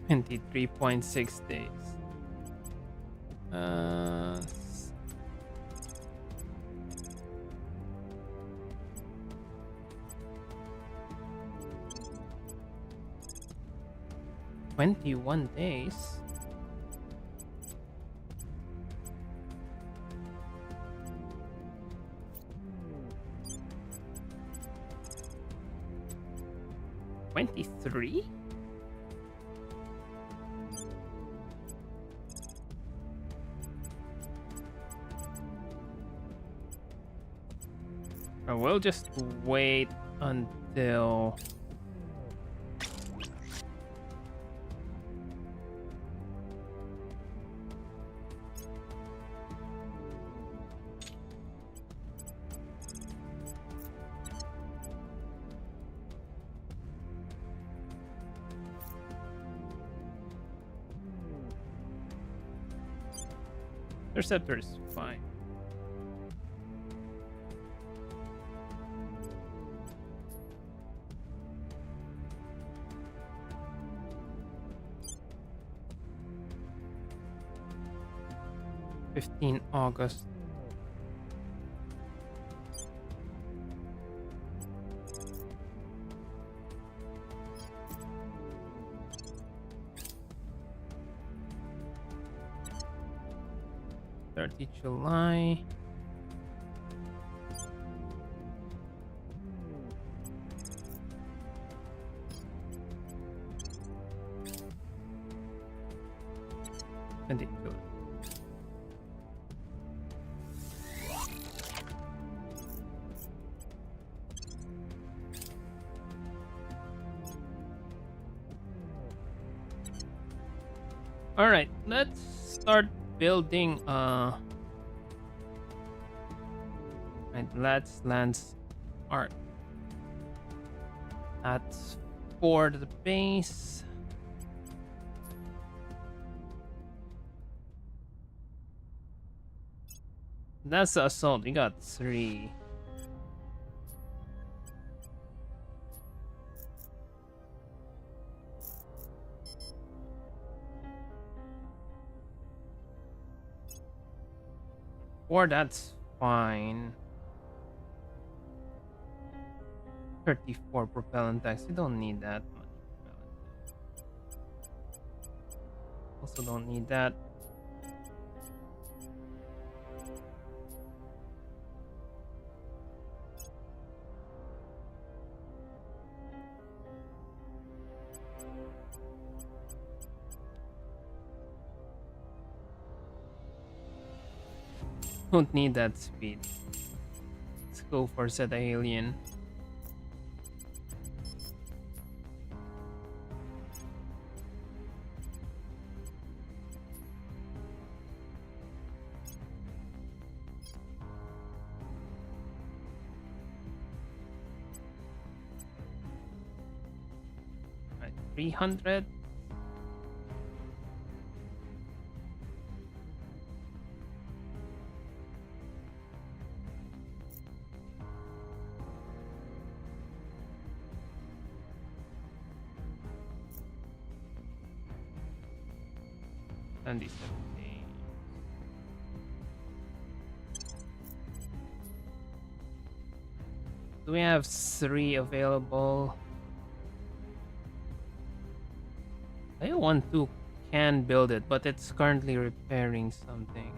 .6 days. Uh, 21 days. $23? We'll just wait until their scepter is fine. August. July. And July. All right, let's start building and let's lance art. That's for the base. That's the assault. We got 3. Or that's fine. 34 propellant tax. You don't need that much propellant tax. Also don't need that. Don't need that speed. Let's go for Zeta Alien. Right, 300. And these 17. Do we have 3 available? I want to can build it, but it's currently repairing something.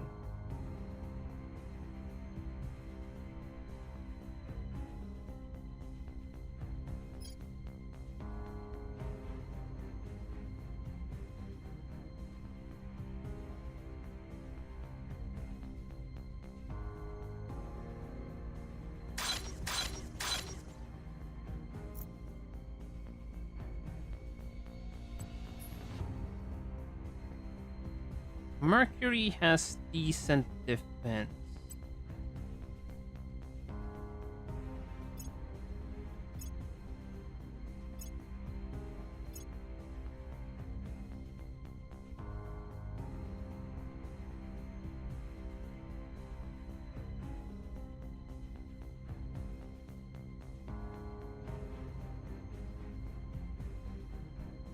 Mercury has decent defense.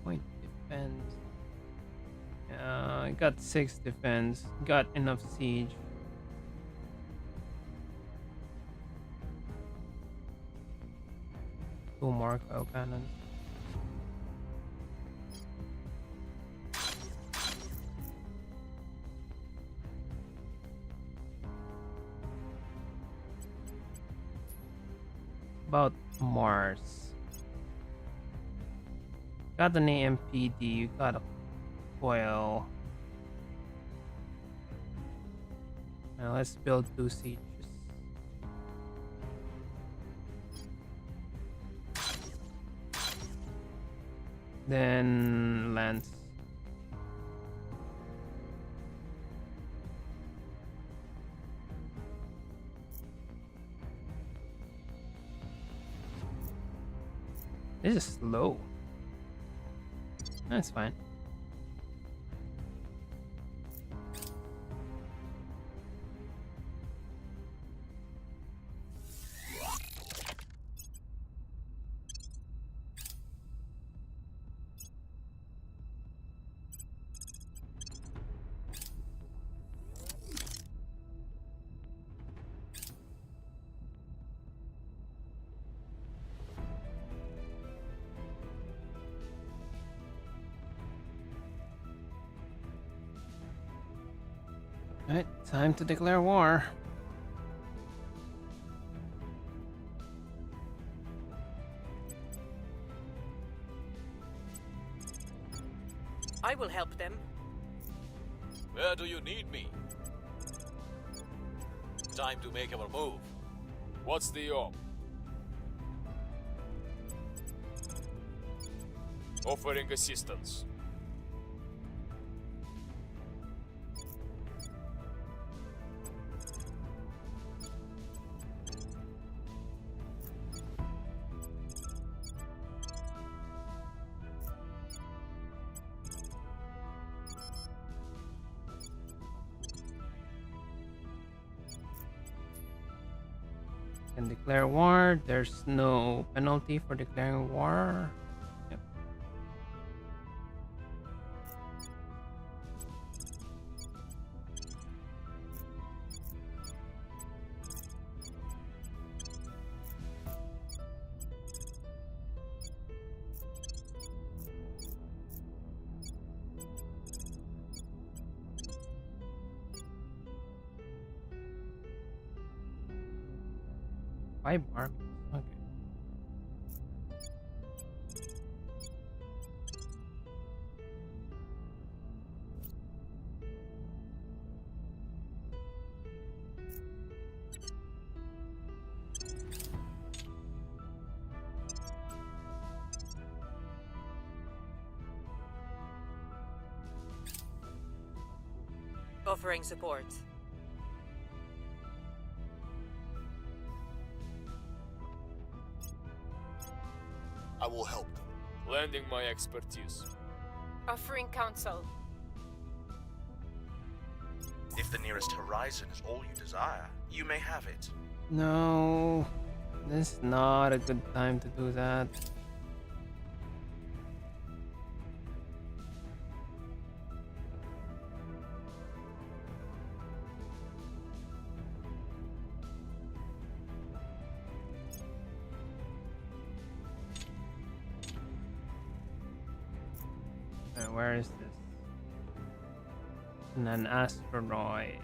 Point defense. Got 6 defense. Got enough siege. Two more coil cannons. About Mars. Got an AMPD. You got a coil. Now let's build 2 sieges. Then lance. This is slow. That's fine. Alright, time to declare war. I will help them. Where do you need me? Time to make our move. What's the op? Offering assistance. Can declare war. There's no penalty for declaring war. Yep. Five armies. Okay. Offering support. I will help them. Lending my expertise. Offering counsel. If the nearest horizon is all you desire, you may have it. No, this is not a good time to do that. Where is this? And an asteroid.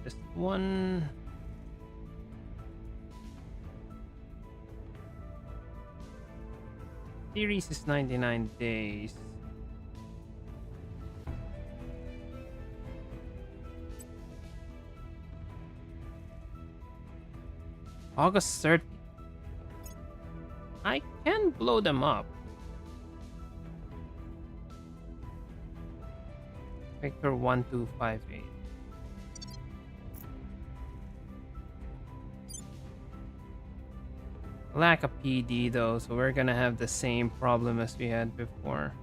Just one. Series is 99 days. August 30. I can blow them up. Vector 1258. Lack of PD though, so we're gonna have the same problem as we had before.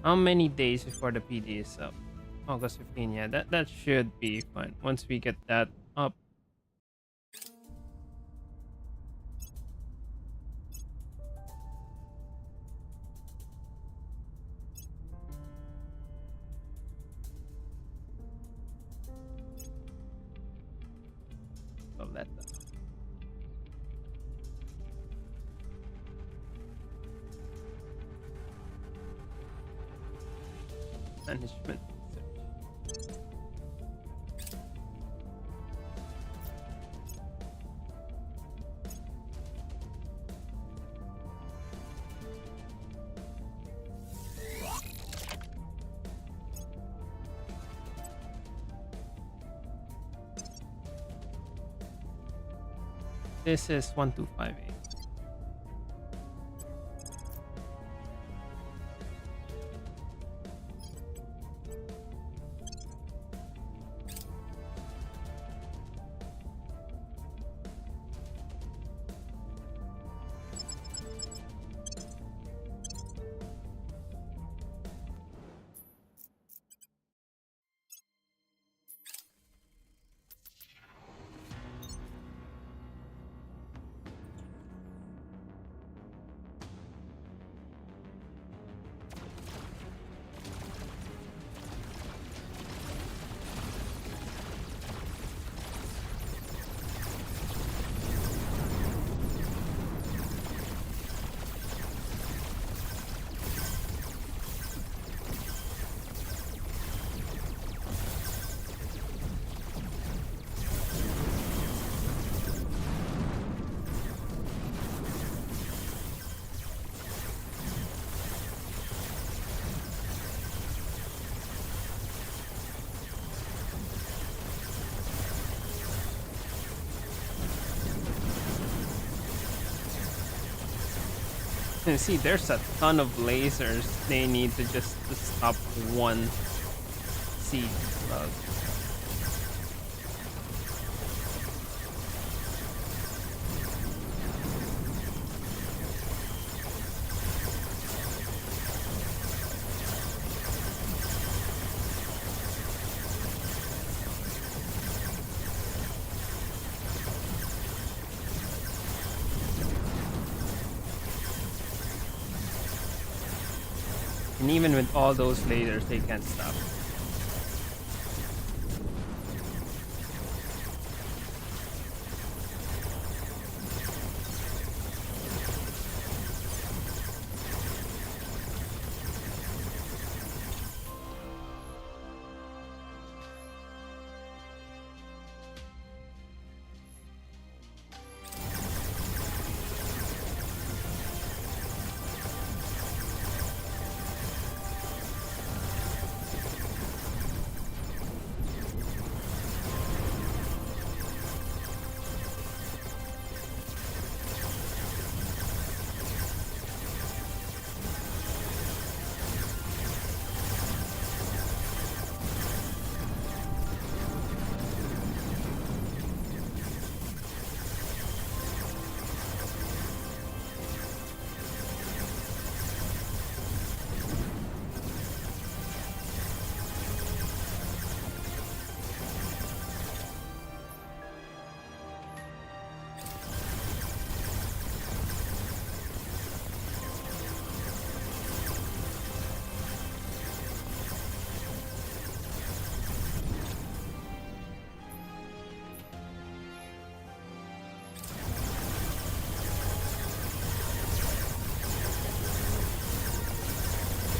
How many days before the PD is up? August 15, yeah, that should be fine once we get that up. So let them. Management. This is 1258. And see, there's a ton of lasers they need to just to stop one siege bug. And even with all those lasers, they can't stop.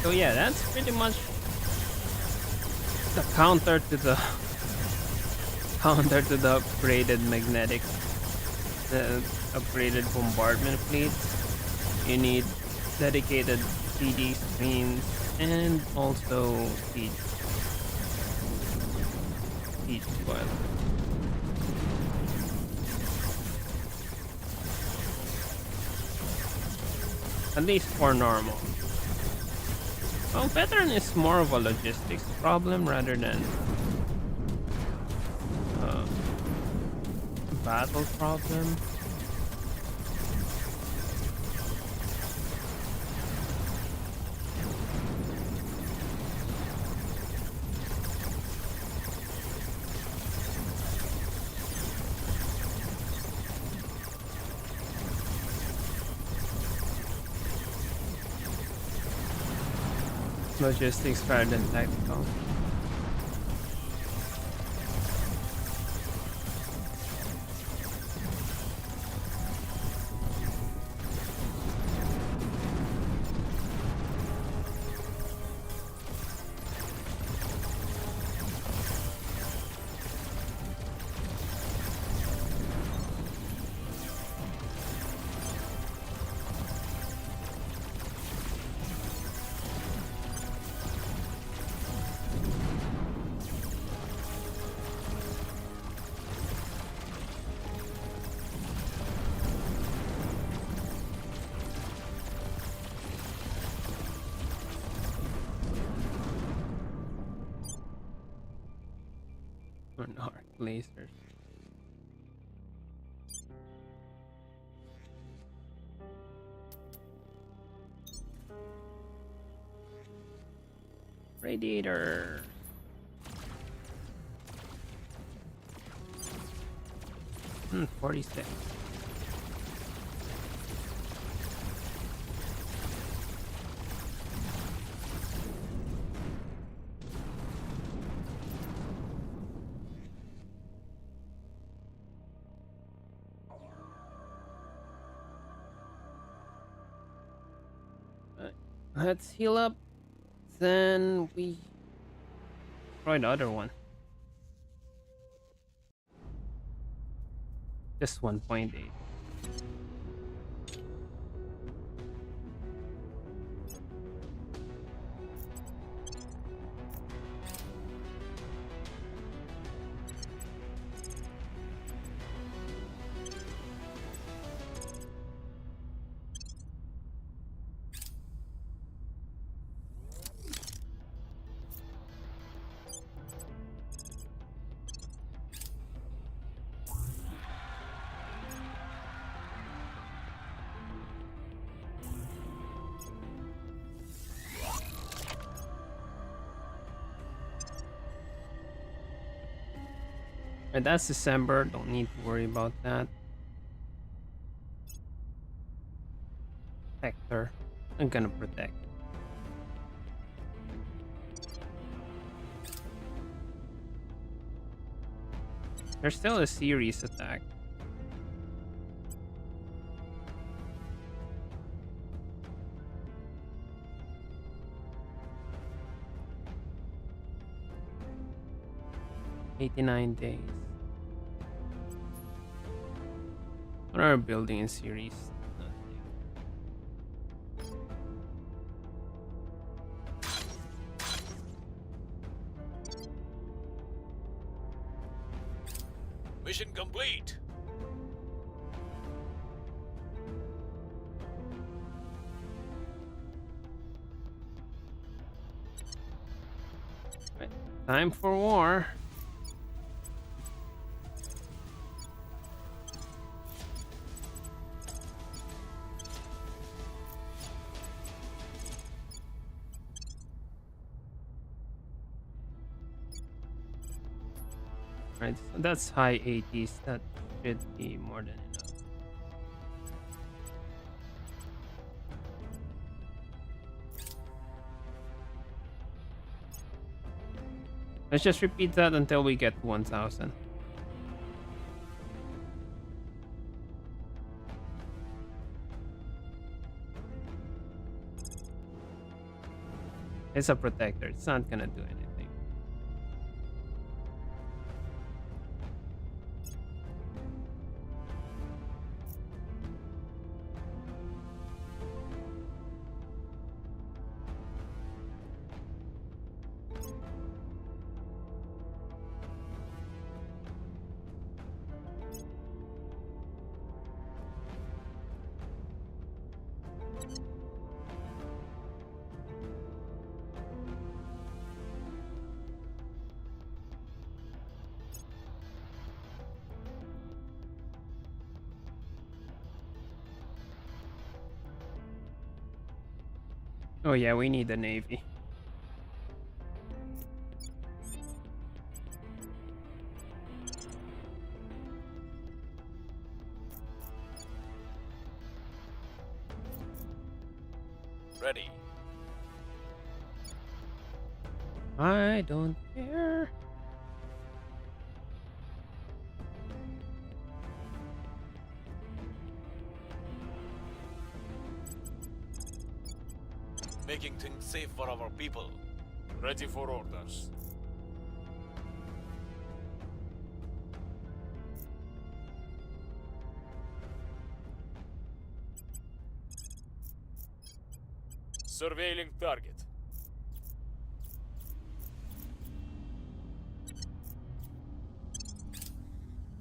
So yeah, that's pretty much the counter to the upgraded magnetic, the upgraded bombardment fleet. You need dedicated CD screens and also siege spoiler. At least for normal. Well, veteran is more of a logistics problem rather than a battle problem. Logistics rather than tactical. An arc lasers. Radiator. 46. Let's heal up. Then we try the other one. Just 1.8. And that's December, don't need to worry about that. Hector, I'm gonna protect. There's still a Ceres attack. $89 days. What are we building in Ceres? Mission complete. Right. Time for war. Right, so that's high 80s. That should be more than enough. Let's just repeat that until we get 1000. It's a protector. It's not gonna do anything. Oh yeah, we need the Navy. Ready. I don't care. Making things safe for our people. Ready for orders. Surveilling target.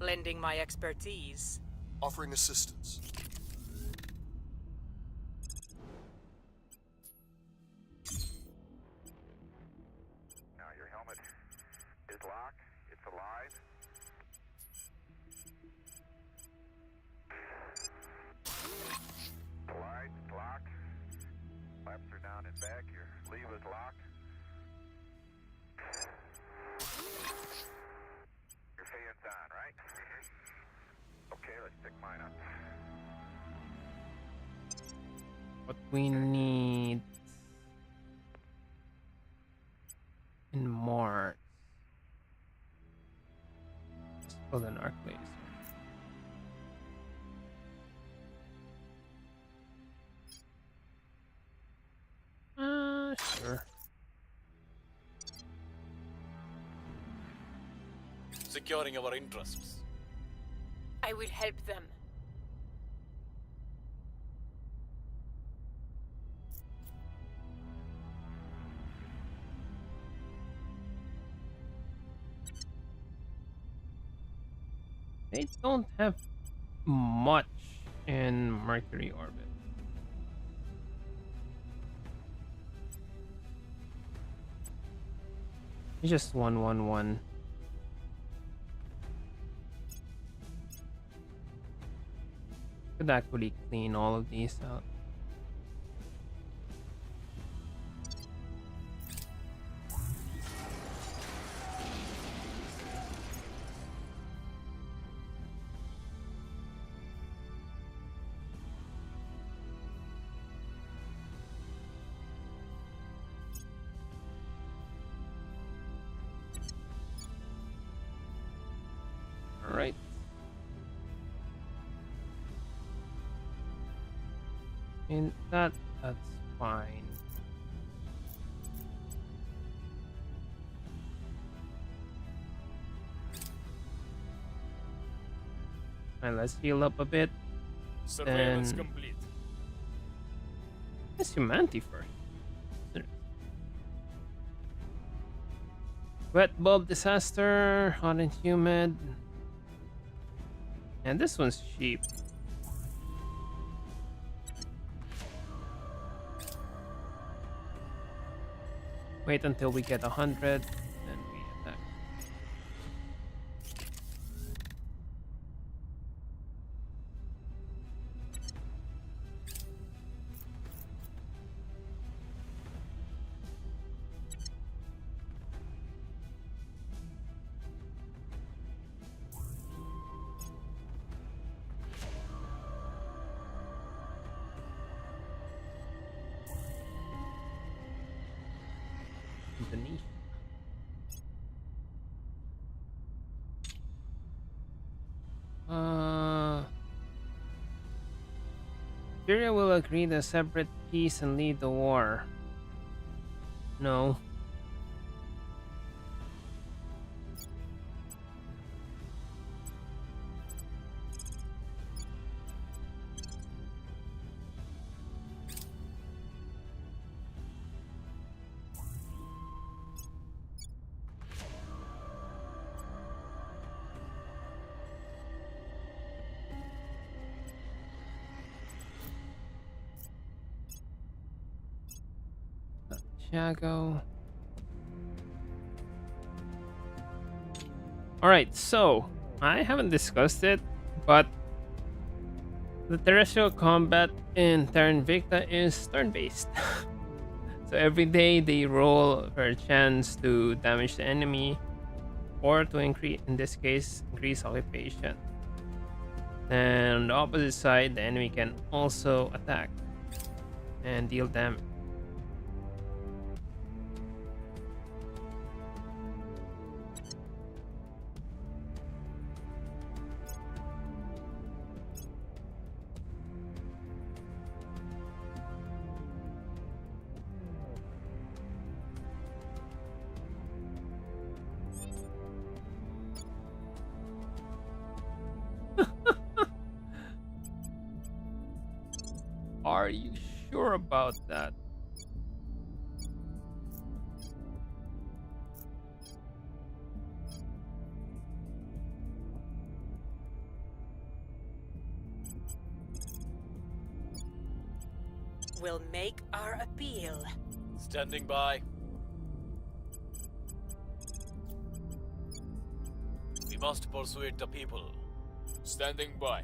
Lending my expertise. Offering assistance. Now your helmet is locked. It's alive. It's alive. It's locked. Flaps are down and back. Your sleeve is locked. Your fan's on, right? Okay, let's pick mine up. What we need in Mars. Let's build an arc laser. Sure. Securing our interests. I will help them. They don't have much in Mercury orbit. It's just 111. Could actually clean all of these out. Alright. And that's fine. And let's heal up a bit. Surveillance And- complete. Let's humanity first. Wet bulb disaster, hot and humid. And this one's cheap. Wait until we get 100, then we attack. Indonesia. Syria will agree to separate peace and lead the war. No. Santiago. Alright, so I haven't discussed it, but the terrestrial combat in Terra Invicta is turn-based. So every day they roll for a chance to damage the enemy or to increase, in this case, increase occupation. And on the opposite side, the enemy can also attack and deal damage. Are you sure about that? We'll make our appeal. Standing by. We must persuade the people. Standing by.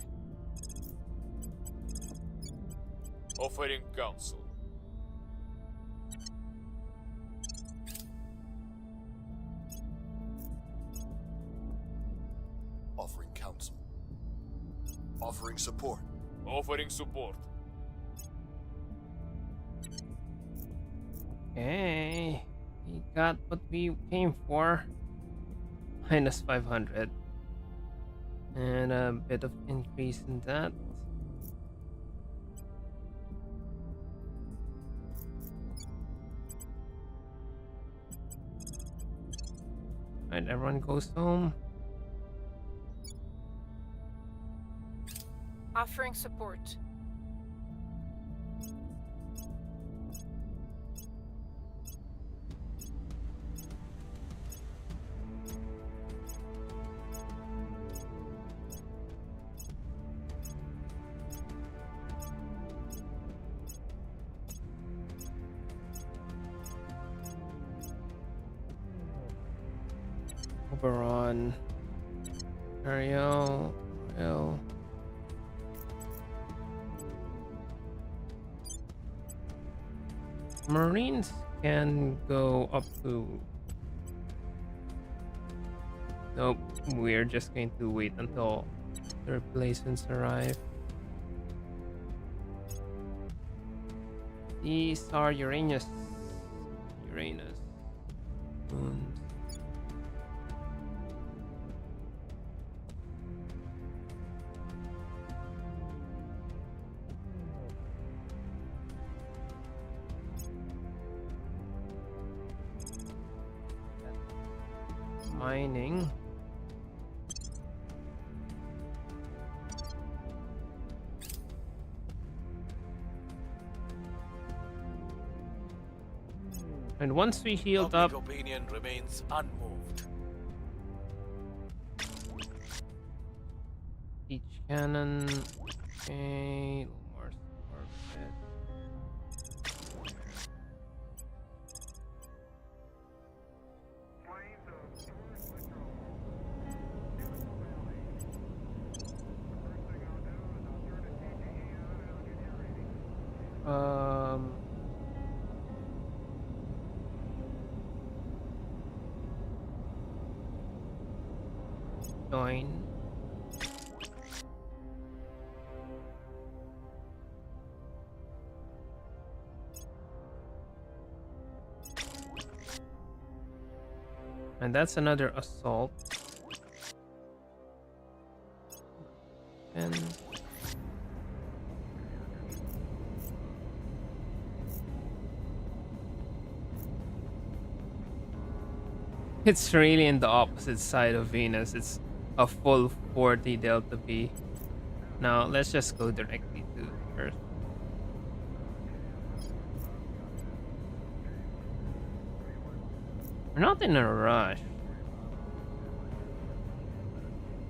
Offering counsel. Offering counsel. Offering support. Offering support. Okay, we got what we came for. Minus 500. And a bit of increase in that. Alright, everyone goes home. Offering support. Oberon. Ariel. Ariel. Marines can go up to... Nope, we're just going to wait until the replacements arrive. These are Uranus. Moons. mining. And once we healed Public up, opinion remains unmoved. each cannon. Okay, a little more orbit. Planes of Source Control. Beautiful valley. The first thing I'll do is I'll turn the TGE on and I'll get your reading. Join. And that's another assault. And it's really in the opposite side of Venus. It's a full 40 delta B. Now let's just go directly to Earth. We're not in a rush.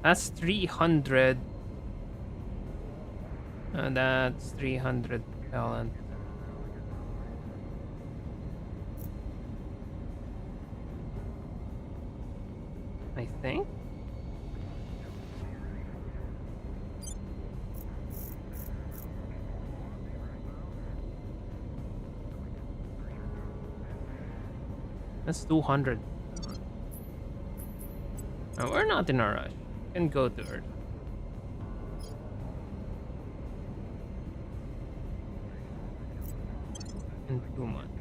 That's 300. And that's 300 talent. I think. That's 200. No, we're not in a rush. We can go to Earth. In 2 months.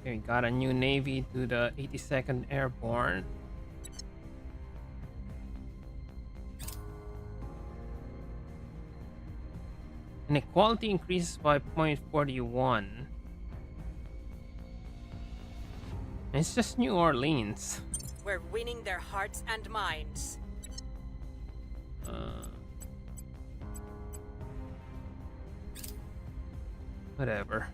Okay, we got a new navy to the 82nd Airborne. Inequality increases by 0.41. It's just New Orleans. We're winning their hearts and minds. Whatever.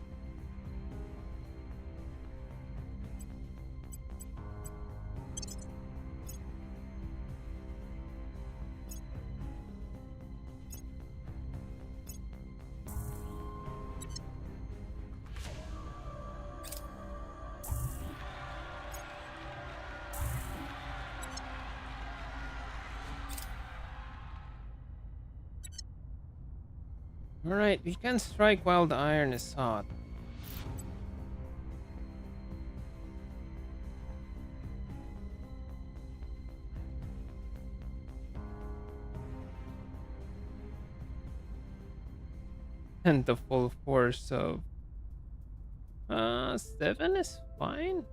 Alright, we can strike while the iron is hot. And the full force of 7 is fine.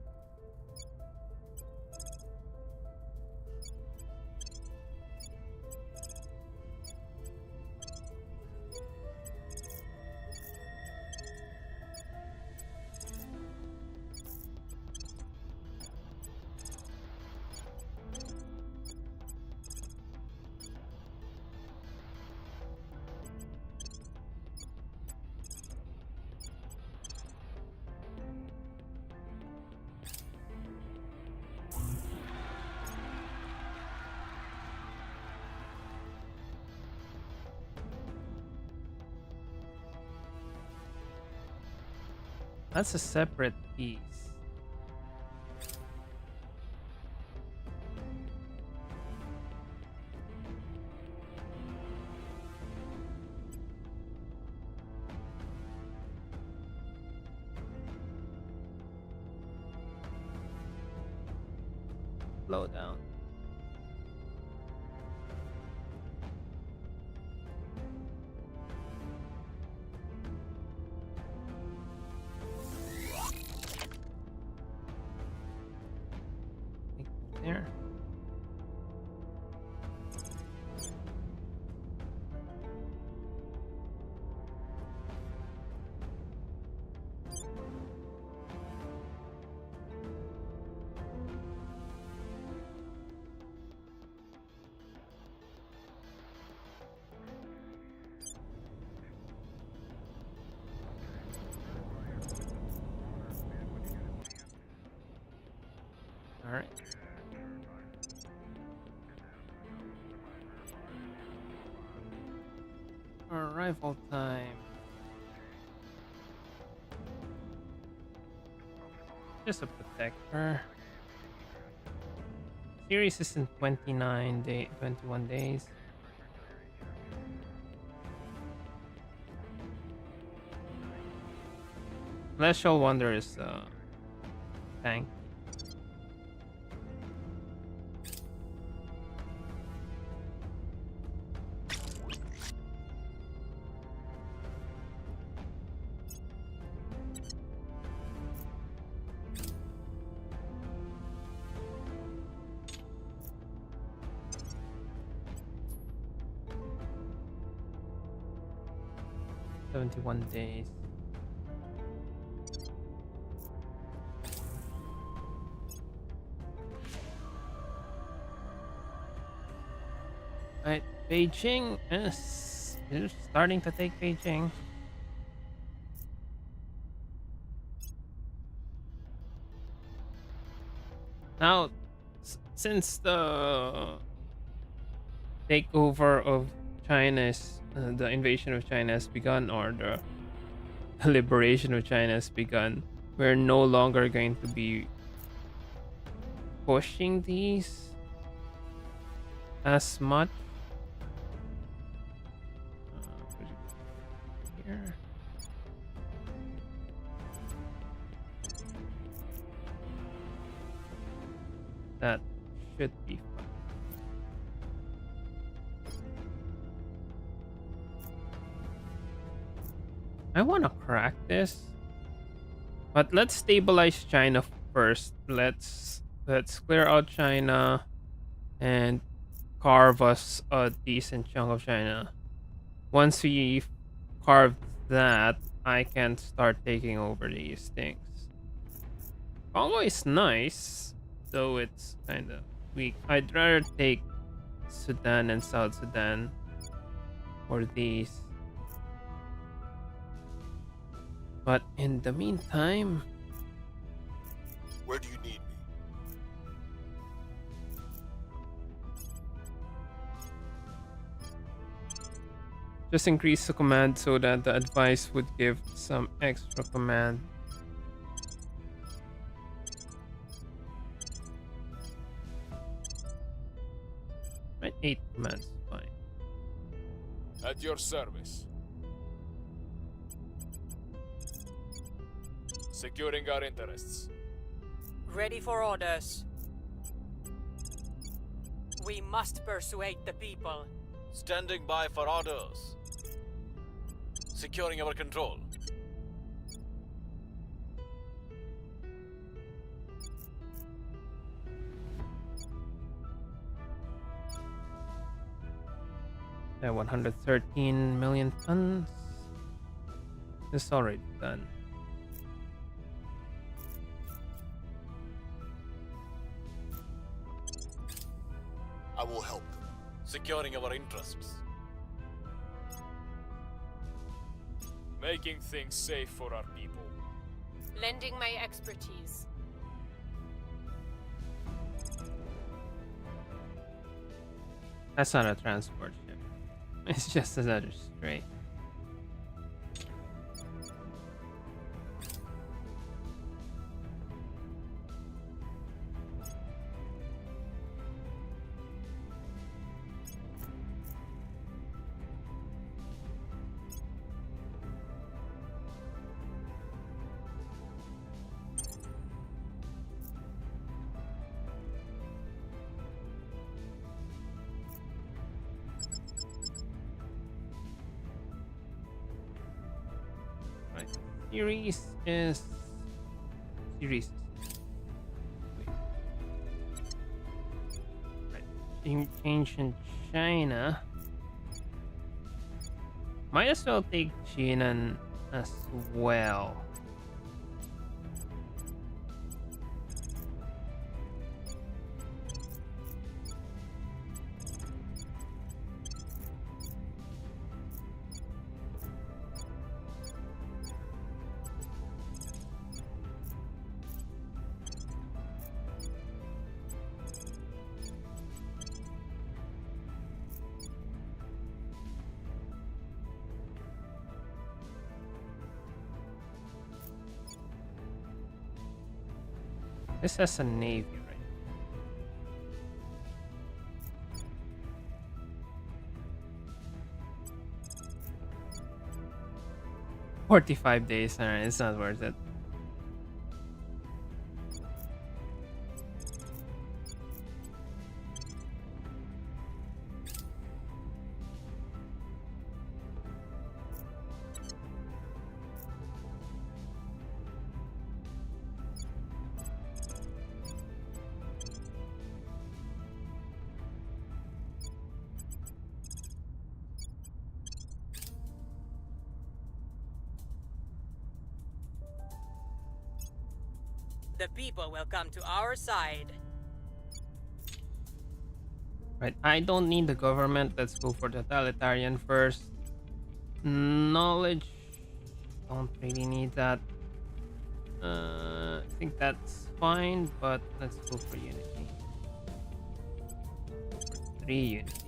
That's a separate piece. slow down. There. All right. Arrival time. Just a protector. Ceres is in 21 days. Celestial Wonder is tank. One days. Right, Beijing is starting to take Beijing. Now, since the takeover of China's the invasion of China has begun, or the liberation of China has begun, we're no longer going to be pushing these as much. Here. That should be fun. I want to crack this, but let's stabilize China first. Let's clear out China and carve us a decent chunk of China. Once we carve that, I can start taking over these things. Congo is nice, though it's kind of weak. I'd rather take Sudan and South Sudan for these. But in the meantime, Where do you need me? just increase the command so that the advice would give some extra command. Right, 8 commands, fine. At your service. Securing our interests. Ready for orders. We must persuade the people. Standing by for orders. Securing our control. Yeah, 113 million tons. It's already done. I will help them. Securing our interests. Making things safe for our people. Lending my expertise. That's not a transport ship. It's just another stray. Ceres is Ceres. Wait. Right. Ancient China. Might as well take Jinan as well. This has a navy, right? $45. Alright, it's not worth it. The people will come to our side. Right, I don't need the government. Let's go for totalitarian first. Knowledge. Don't really need that. I think that's fine, but let's go for unity. Go for 3 unity.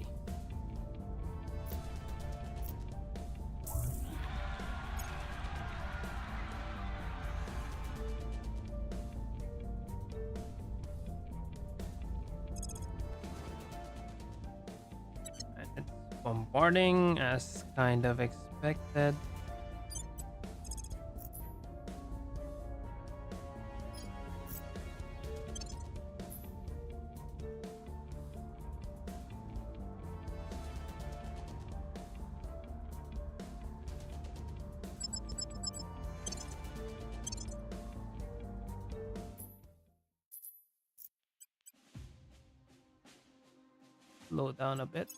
And it's bombarding as kind of expected. Slow down a bit.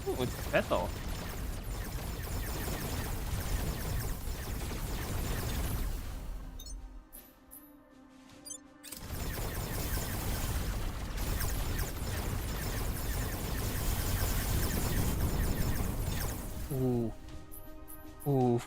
Ooh, it's metal. Ooh. Ooh.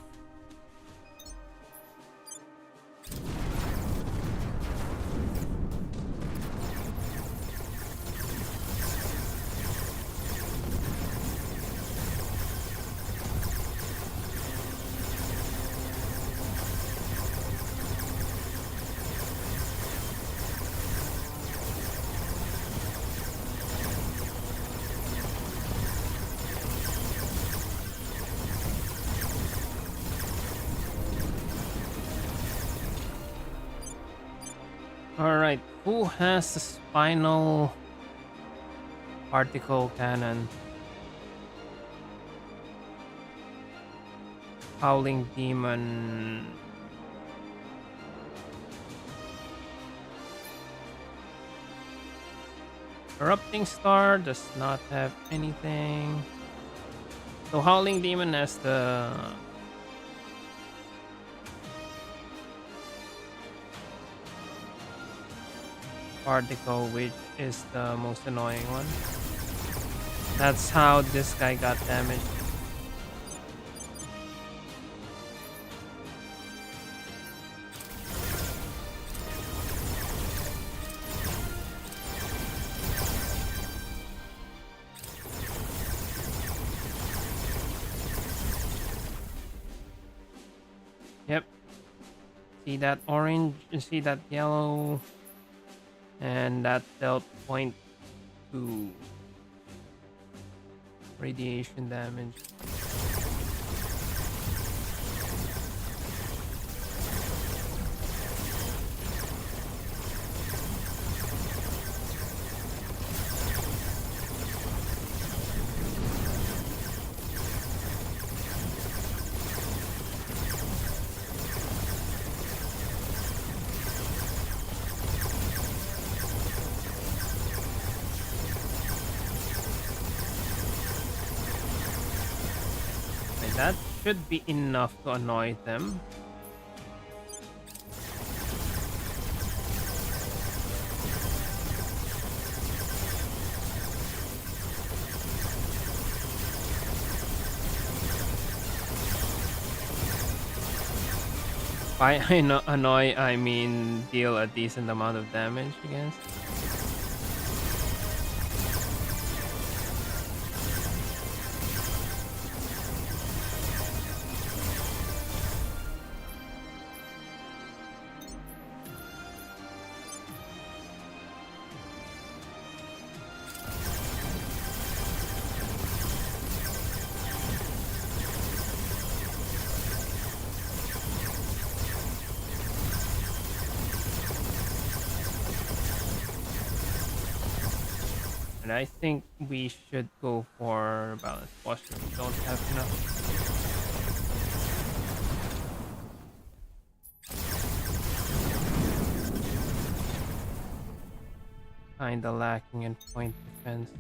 Alright, who has the spinal particle cannon? Howling Demon. Erupting Star does not have anything. So Howling Demon has the particle, which is the most annoying one. That's how this guy got damaged. Yep. See that orange? See that yellow? And that dealt 0.2 radiation damage. That should be enough to annoy them. By annoy, I mean deal a decent amount of damage, I guess. And I think we should go for balance posture. We don't have enough. Kinda lacking in point defense.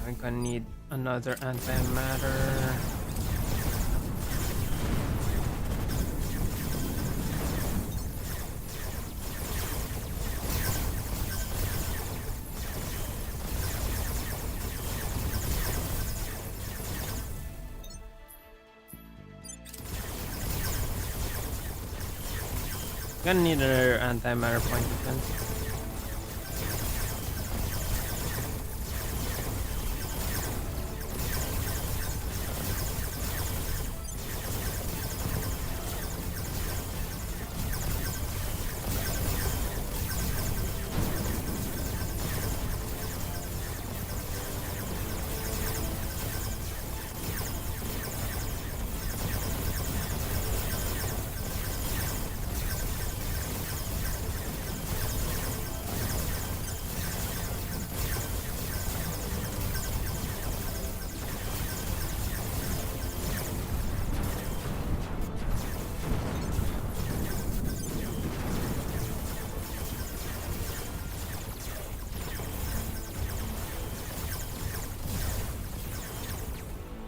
I'm gonna need another antimatter. Gonna need another antimatter point defense.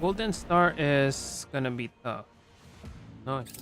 Golden Star is gonna be tough. Nice.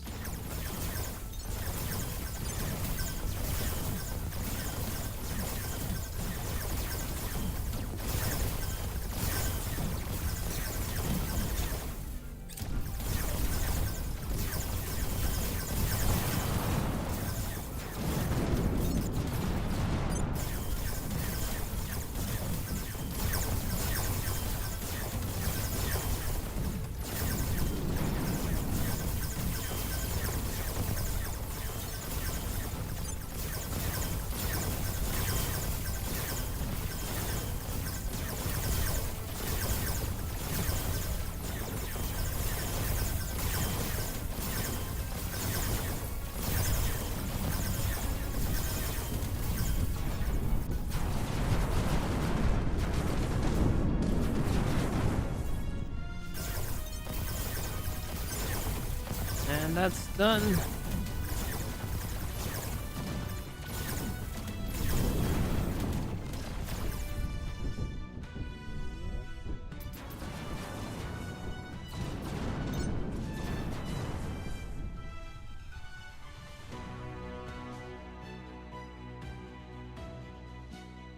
And that's done.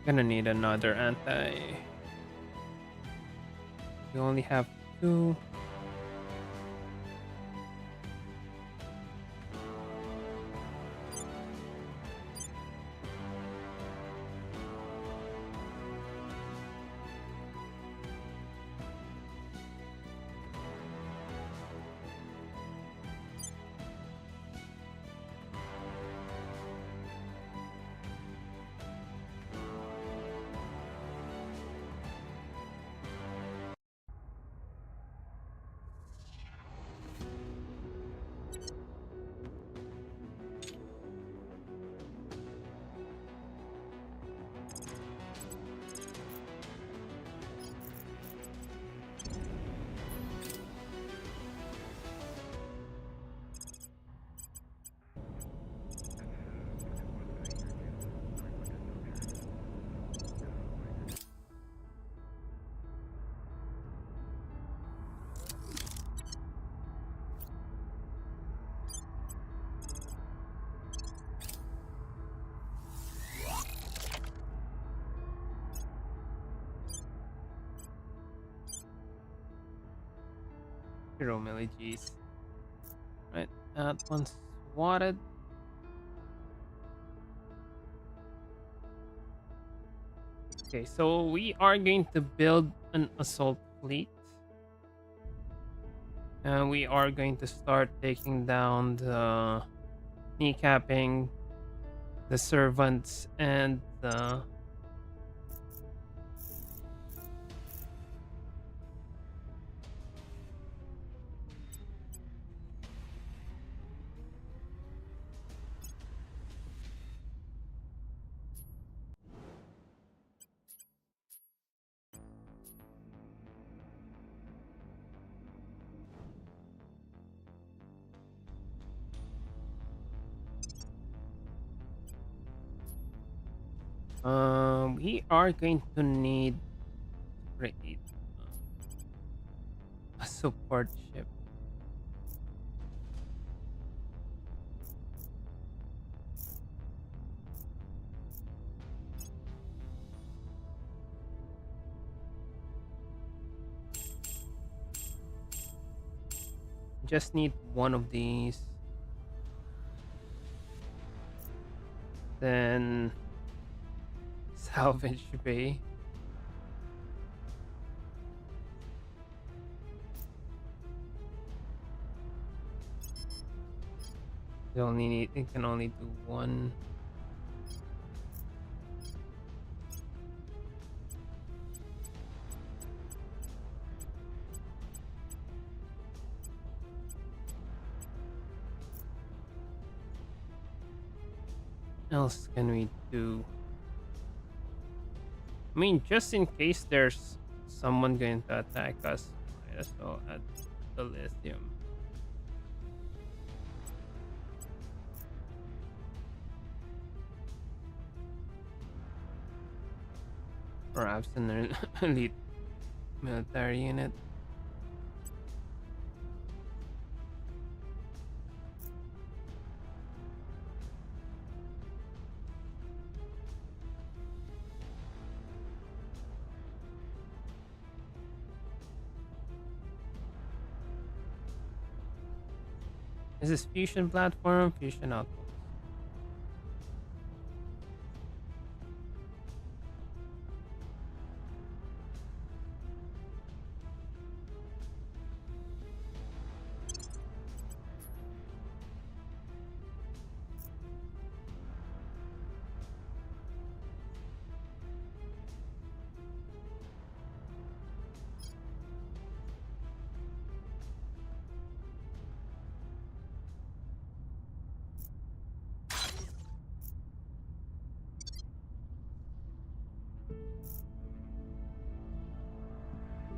Gonna need another anti. We only have 2. Hero G's. Right, that one's swatted. Okay, so we are going to build an assault fleet. And we are going to start taking down the kneecapping, the servants, and the we are going to need to create a support ship. Just need one of these. Then salvage bay. It can only do one. Else can we do? I mean, just in case there's someone going to attack us, might as well add the lithium. Perhaps an elite military unit. Is this fusion platform? Fusion outpost.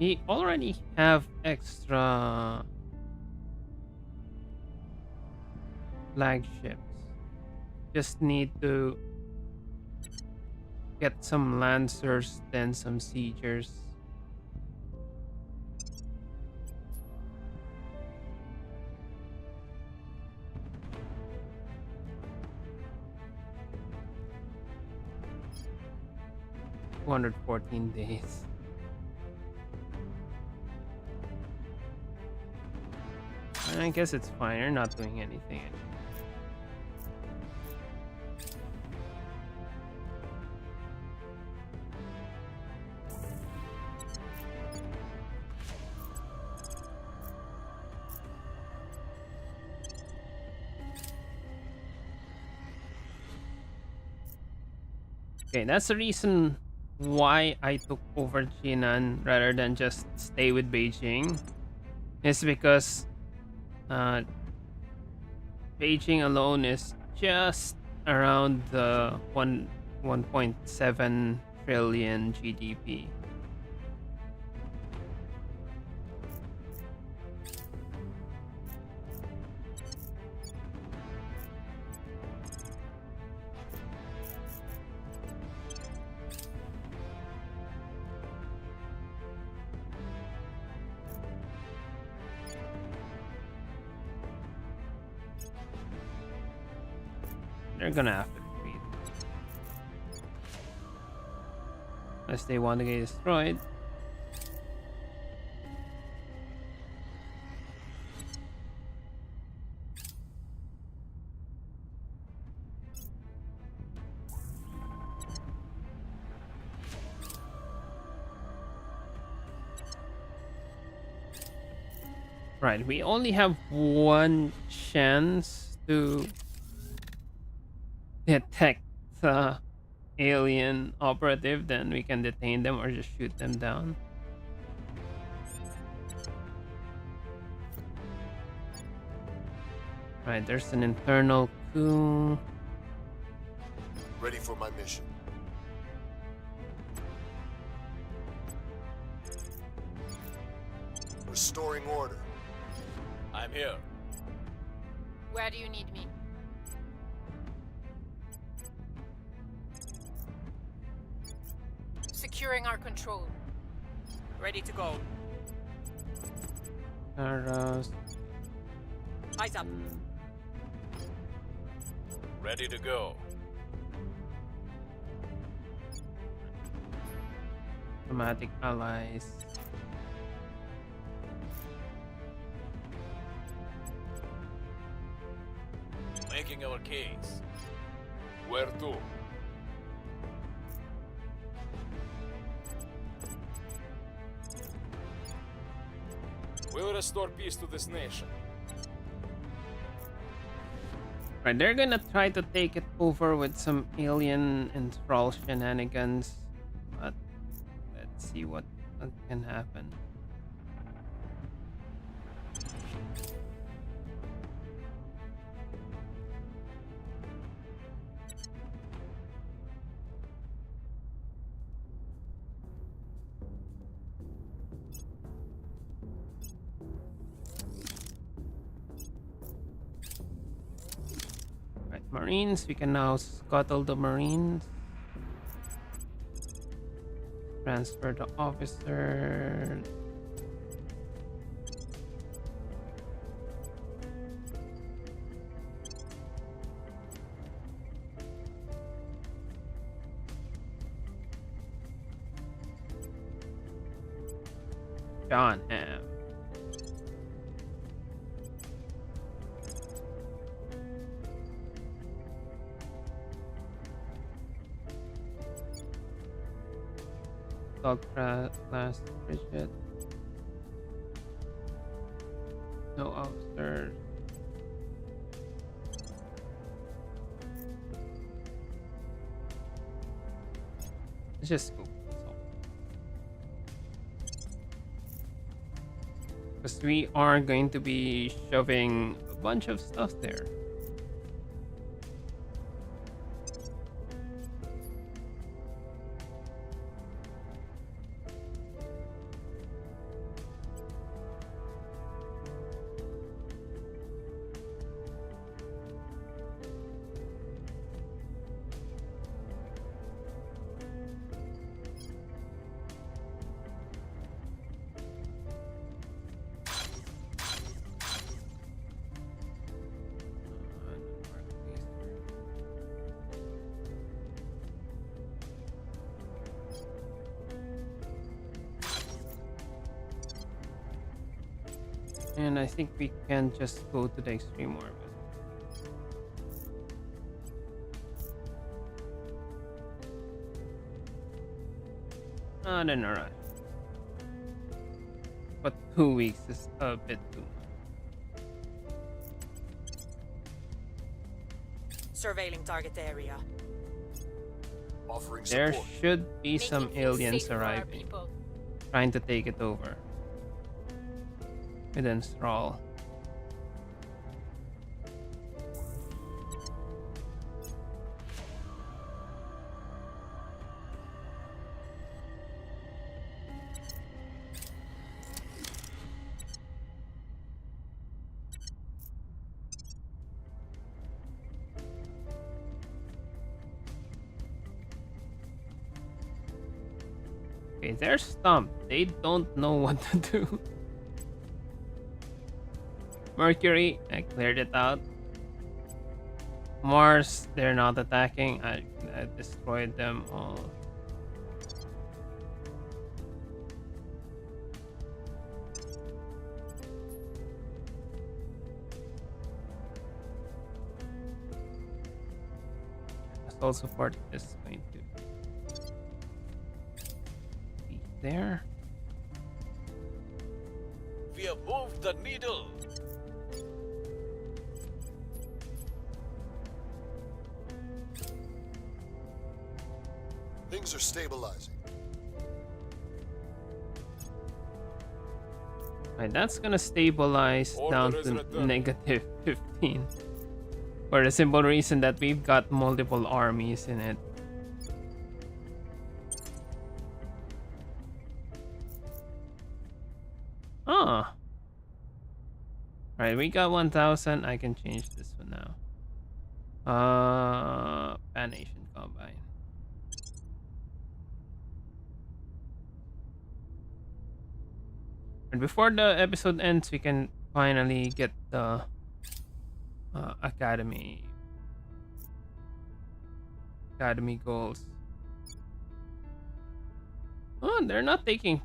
We already have extra flagships. Just need to get some lancers, then some siegers. $214 days. I guess it's fine. You're not doing anything. Okay, that's the reason why I took over Jinan rather than just stay with Beijing. It's because Beijing alone is just around the 1.7 trillion GDP. They're gonna have to retreat. Unless they want to get destroyed. Right, we only have one chance to detect the alien operative, then we can detain them or just shoot them down. Right, there's an internal coup. Ready for my mission. Restoring order. I'm here. Where do you need me? Securing our control. Ready to go. Arrows. Eyes up. Ready to go. Automatic allies. Making our case. Where to? We'll restore peace to this nation. Right, they're gonna try to take it over with some alien enthrall shenanigans, but let's see what can happen. Right, Marines, we can now scuttle the Marines. Transfer the officer. John Ham. Dog class Bridget. No officers. Let's just go. Because we are going to be shoving a bunch of stuff there. And I think we can just go to the extreme orbit. Not in a rush. But 2 weeks is a bit too much. Surveilling target area. Offering There support. should be some Making things aliens safe for our arriving, people. trying to take it over. With enthrall. Okay, they're stumped. They don't know what to do. Mercury, I cleared it out. Mars, they're not attacking. I destroyed them all. Assault support is going to be there. We have moved the the needle. Things are stabilizing. Right, that's gonna stabilize down Order is to returned. negative 15. For the simple reason that we've got multiple armies in it. Ah. Right, we got 1000. I can change this one now. Pan Nation Combine. And before the episode ends, we can finally get the academy goals. Oh, they're not taking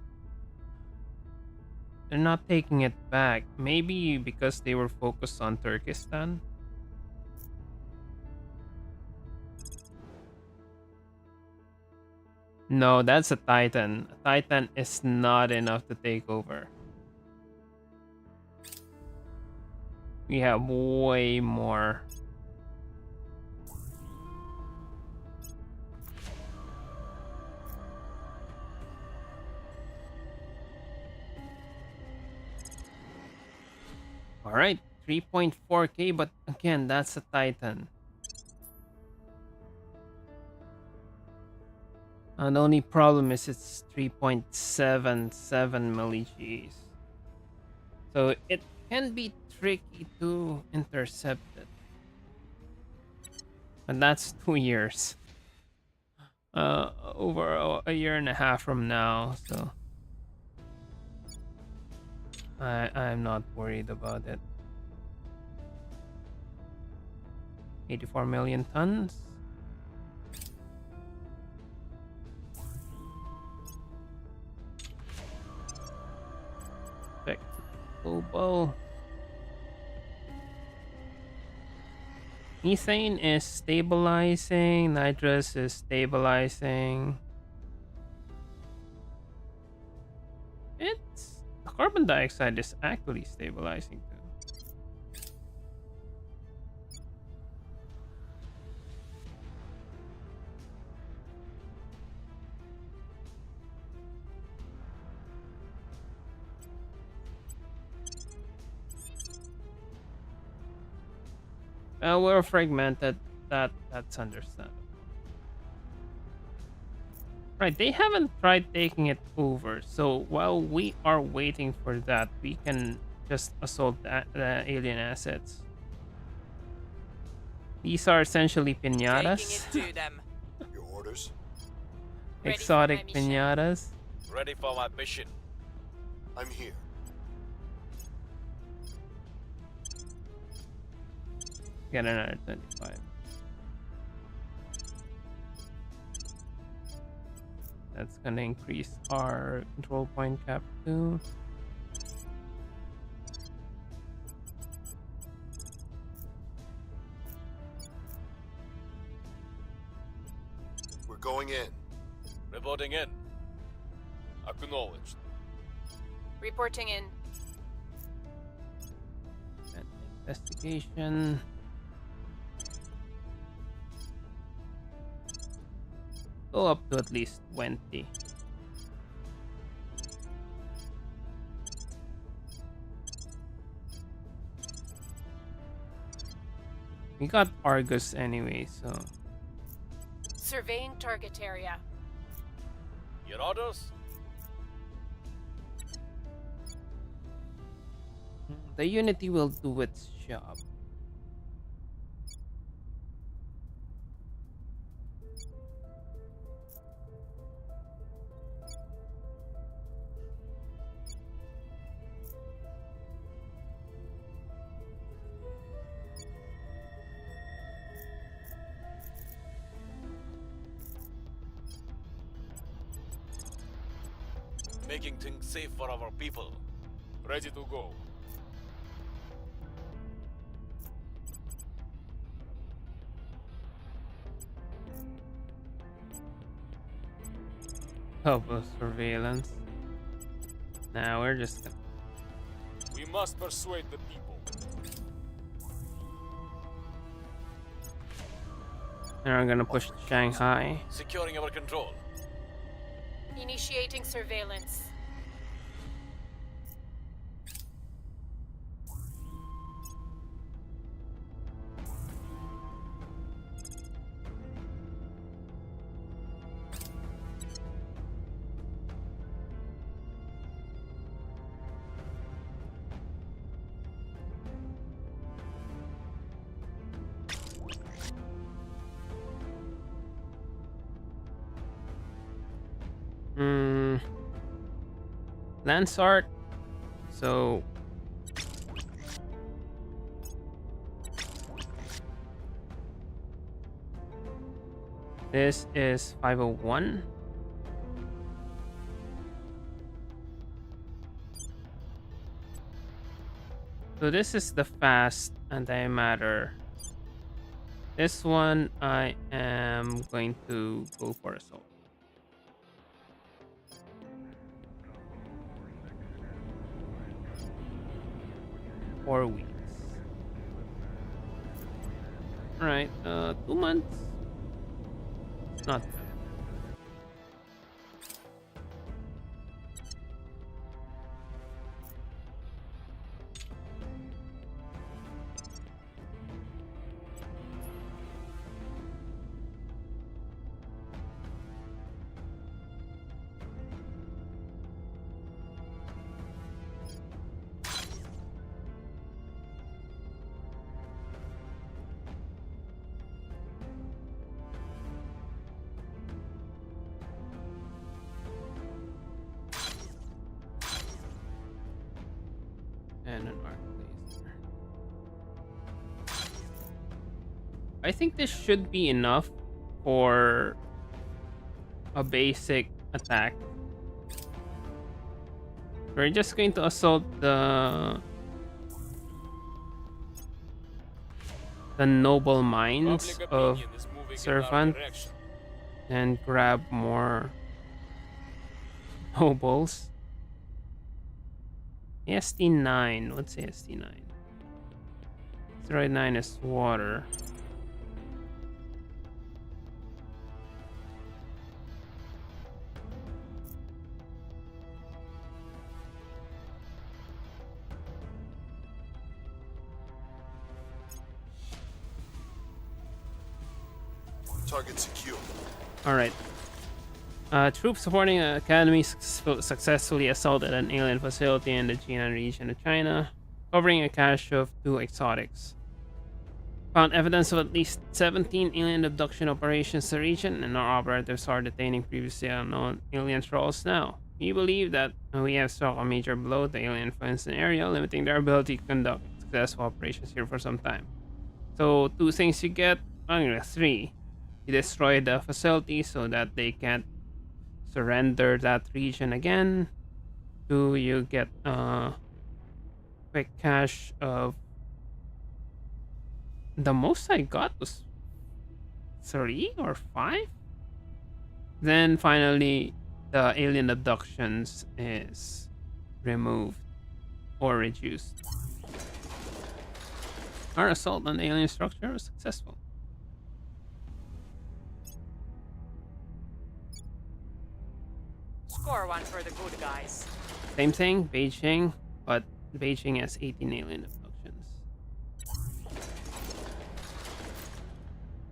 it back. Maybe because they were focused on Turkestan. No, that's a Titan. A Titan is not enough to take over. We have way more. Alright, 3.4k, but again, that's a Titan. And the only problem is it's 3.77 milli-Gs. So it can be tricky to intercept it. And that's 2 years. Over a year and a half from now, so I'm not worried about it. 84 million tons. Global. Methane is stabilizing. Nitrous is stabilizing. It's the carbon dioxide is actually stabilizing too. We're fragmented. That's understandable. Right, they haven't tried taking it over, so while we are waiting for that, we can just assault the alien assets. These are essentially piñatas. Taking it to them. Your orders? Ready for Exotic my mission. piñatas. Ready for my mission. I'm here. Get another 25. That's gonna increase our control point cap too. We're going in. Reporting in. Acknowledged. Reporting in. Investigation. Go up to at least 20. We got Argus anyway, so Surveying target area. Your orders? the Unity will do its job. Making things safe for our people. Ready to go. Help us surveillance. Now we're just gonna... We must persuade the people. And I'm gonna push to Shanghai. Securing our control. Initiating surveillance. Lance art. So this is 501. So this is the fast antimatter. This one I am going to go for assault. 4 weeks. Alright, 2 months. Not bad. And an arc laser. I think this should be enough for a basic attack. We're just going to assault the noble minds Public of opinion is moving in our Servant direction. and grab more nobles. ST9. What's ST9? Asteroid 9 is water. Target secure. Alright. Troops supporting an academy successfully assaulted an alien facility in the Jinan region of China, covering a cache of 2 exotics. Found evidence of at least 17 alien abduction operations in the region, and our operatives are detaining previously unknown alien trolls now. We believe that we have struck a major blow to the alien influence in the area, limiting their ability to conduct successful operations here for some time. So, 2 things you get. 3. You destroy the facility so that they can't surrender that region again. 2, you get a quick cache of... The most I got was 3 or 5. Then finally, the alien abductions is removed or reduced. Our assault on the alien structure was successful. Score one for the good guys. Same thing, Beijing, but Beijing has 18 alien abductions.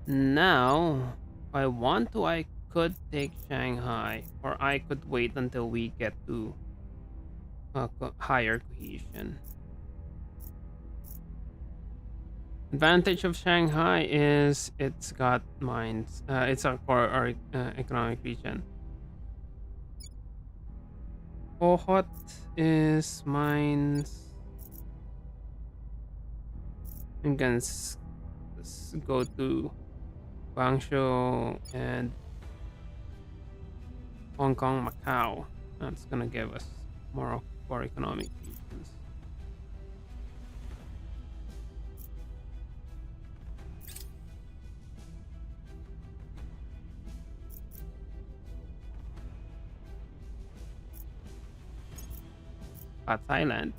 Now, if I want to, I could take Shanghai, or I could wait until we get to higher cohesion. Advantage of Shanghai is it's got mines. It's a core or economic region. Ohot is mines. I'm gonna go to Guangzhou and Hong Kong, Macau. That's gonna give us more economic regions. Thailand.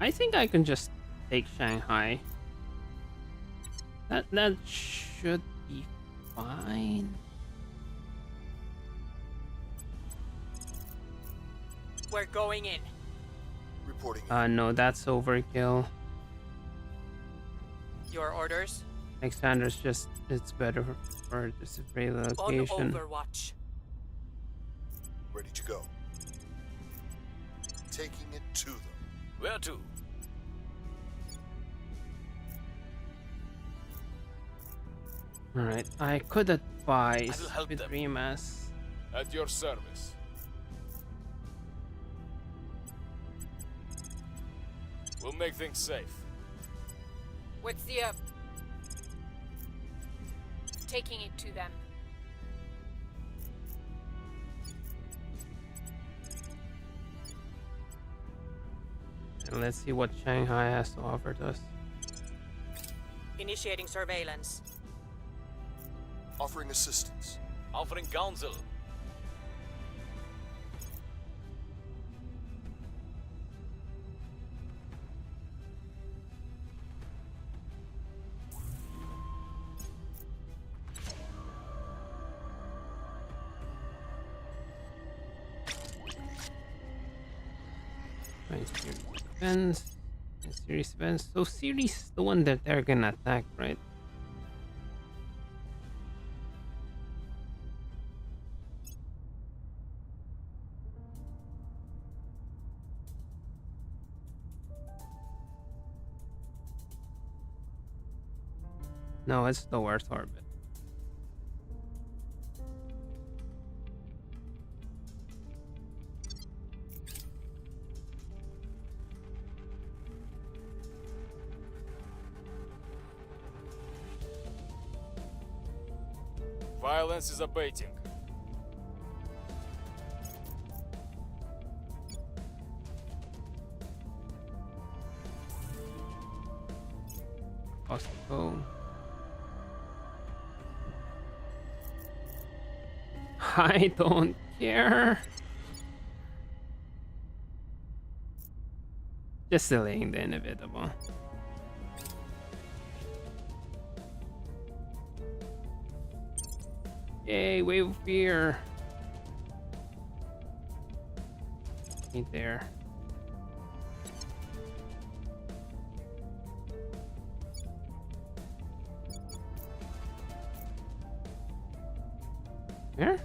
I think I can just take Shanghai. That should be fine. We're going in. Reporting in. No, that's overkill. Your orders? Alexander's just, it's better for just a free On location. Overwatch. Ready to go. Taking it to them. Where to? Alright, I could advise I will help with them. Remas. At your service. We'll make things safe. What's the taking it to them. And let's see what Shanghai has to offer to us. Initiating surveillance. Offering assistance. Offering counsel. Right, series events. And series events. So series is the one that they're gonna attack, right? No, it's the Earth orbit. Violence is abating. Costco. I don't care. Just delaying the inevitable. Yay, wave of fear. Ain't there. There?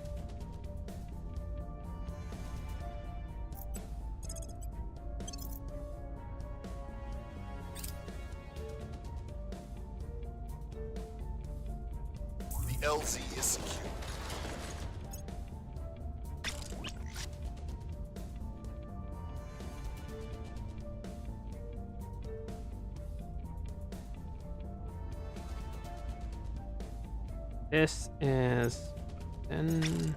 The LZ is secure. This is 10.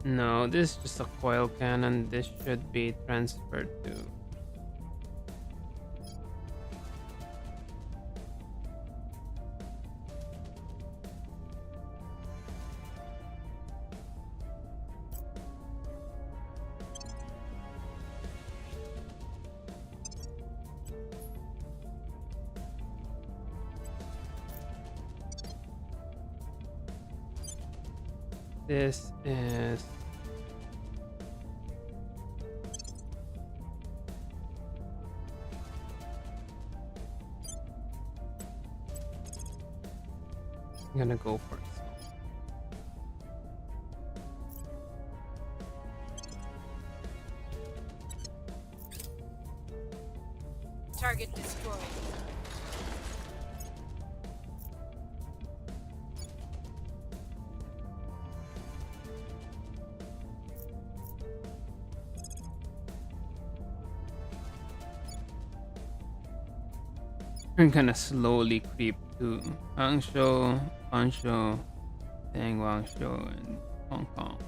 No, this is just a coil cannon. This should be transferred to. This is I'm gonna go for it. Target destroyed. I'm gonna slowly creep to Hangzhou, Guangzhou, then Guangzhou, and Hong Kong.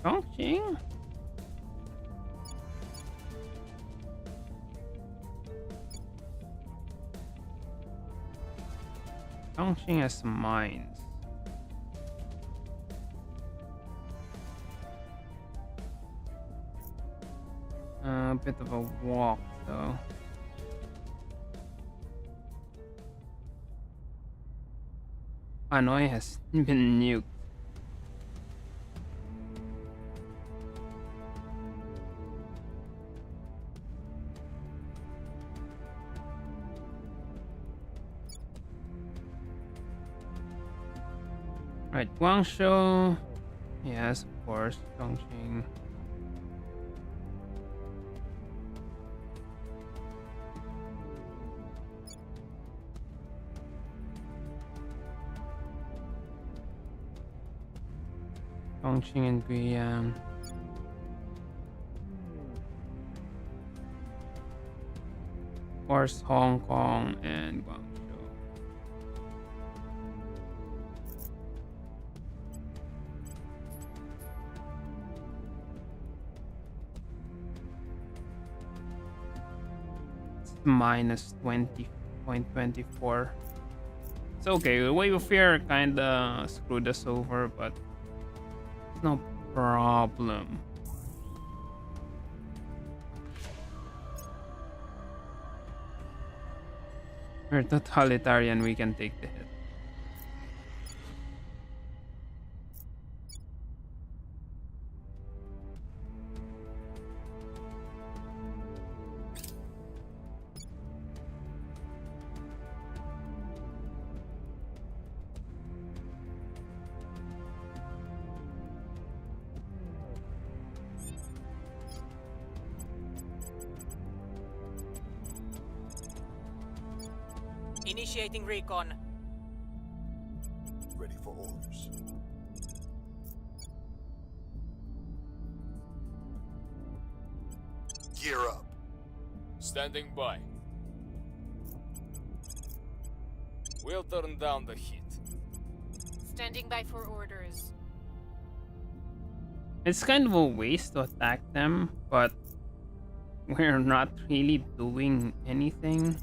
Chongqing? Chongqing has mines. A bit of a walk though. Hanoi has been nuked. Right, Guangzhou. Yes, of course. Chongqing. Chongqing and Guiyang. Of course, Hong Kong and Guangzhou. Minus 20.24. It's okay. The Wave of Fear kinda screwed us over, but it's no problem. We're totalitarian, we can take the hit. Initiating recon. Ready for orders. Gear up. Standing by. We'll turn down the heat. Standing by for orders. It's kind of a waste to attack them, but we're not really doing anything.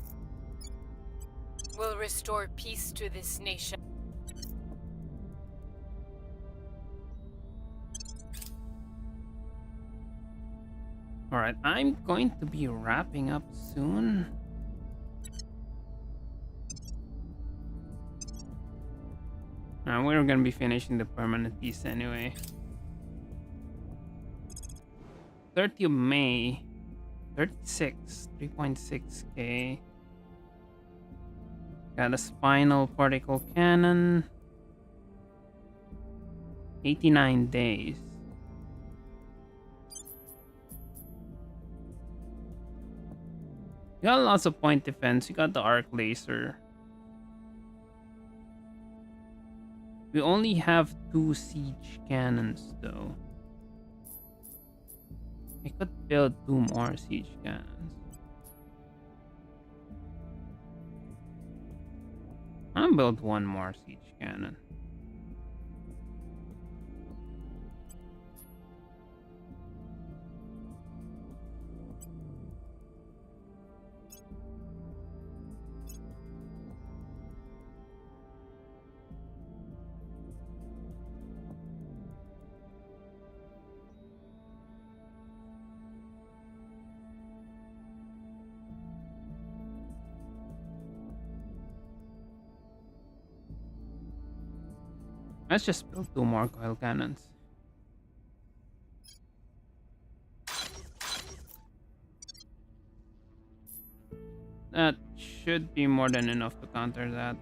We'll restore peace to this nation. Alright, I'm going to be wrapping up soon. We're gonna be finishing the permanent piece anyway. 30 of May, 36, 3.6k. Got a spinal particle cannon. 89 days. You got lots of point defense. You got the arc laser. We only have 2 siege cannons though. I could build 2 more siege cannons. I'll build 1 more siege cannon. Let's just build 2 more coil cannons. That should be more than enough to counter that.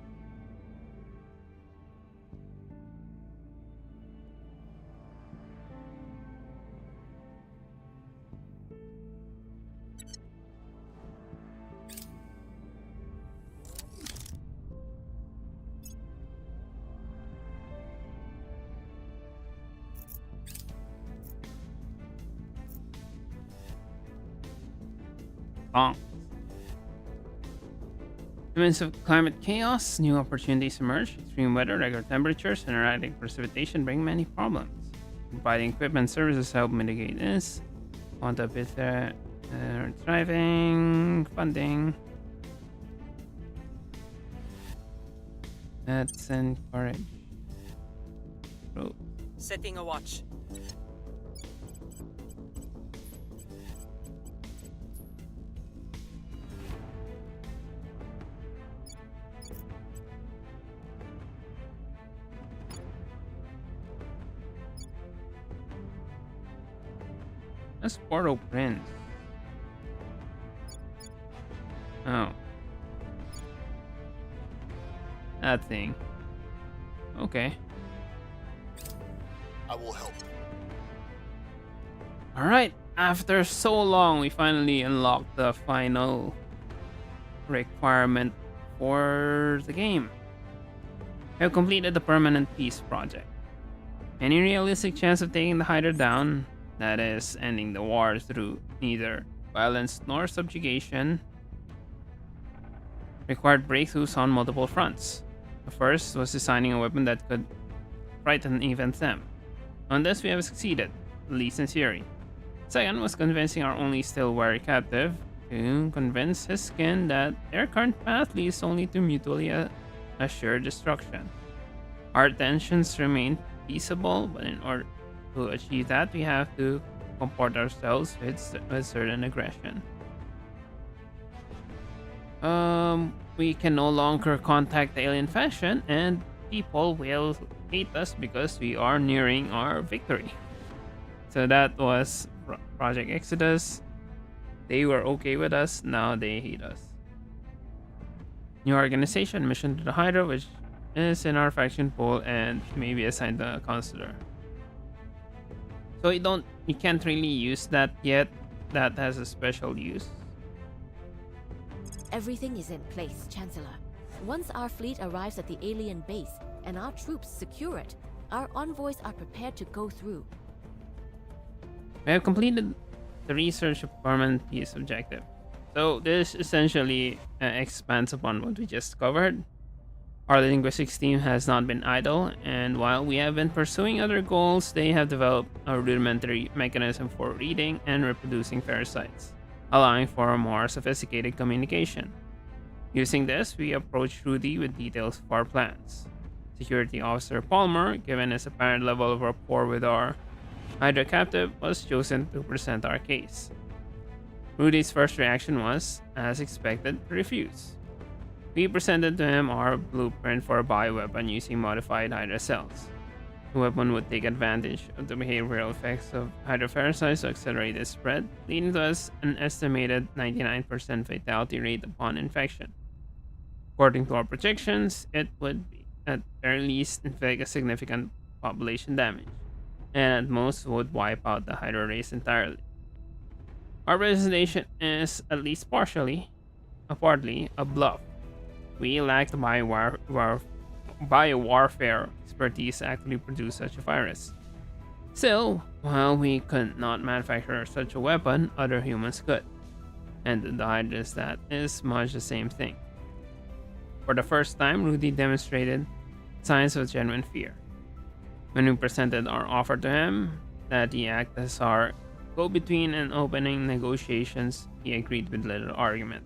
Events of climate chaos, new opportunities emerge. Extreme weather, regular temperatures, and erratic precipitation bring many problems. Providing equipment services help mitigate this. On the bit driving, funding. Let's encourage. Growth. Setting a watch. That's Portal Prince. Oh. That thing. Okay. I will help. Alright, after so long, we finally unlocked the final requirement for the game. We have completed the permanent peace project. Any realistic chance of taking the Hydra down, that is, ending the war through neither violence nor subjugation, required breakthroughs on multiple fronts. The first was designing a weapon that could frighten even them. On this, we have succeeded, at least in theory. Second was convincing our only still wary captive to convince his skin that their current path leads only to mutually assured destruction. Our tensions remain peaceable, but in order to achieve that, we have to comport ourselves with certain aggression. We can no longer contact the alien faction, and people will hate us because we are nearing our victory. So that was Project Exodus. They were okay with us, now they hate us. New organization, mission to the Hydra, which is in our faction pool and may be assigned a counselor. So you can't really use that yet. That has a special use. Everything is in place, Chancellor. Once our fleet arrives at the alien base and our troops secure it, our envoys are prepared to go through. We have completed the research of permanent peace objective. So this essentially expands upon what we just covered. Our linguistics team has not been idle, and while we have been pursuing other goals, they have developed a rudimentary mechanism for reading and reproducing parasites, allowing for a more sophisticated communication. Using this, we approach Rudy with details of our plans. Security Officer Palmer, given his apparent level of rapport with our Hydra captive, was chosen to present our case. Rudy's first reaction was, as expected, to refuse. We presented to him our blueprint for a bioweapon using modified Hydra cells. The weapon would take advantage of the behavioral effects of Hydra parasites to accelerate its spread, leading to an estimated 99% fatality rate upon infection. According to our projections, it would at very least inflict a significant population damage, and at most would wipe out the Hydra race entirely. Our presentation is at least partly a bluff. We lack the biowarfare expertise to actually produce such a virus. Still, while we could not manufacture such a weapon, other humans could. And the Hydra is that is much the same thing. For the first time, Rudy demonstrated signs of genuine fear. When we presented our offer to him, that he act as our go-between and opening negotiations, he agreed with little argument.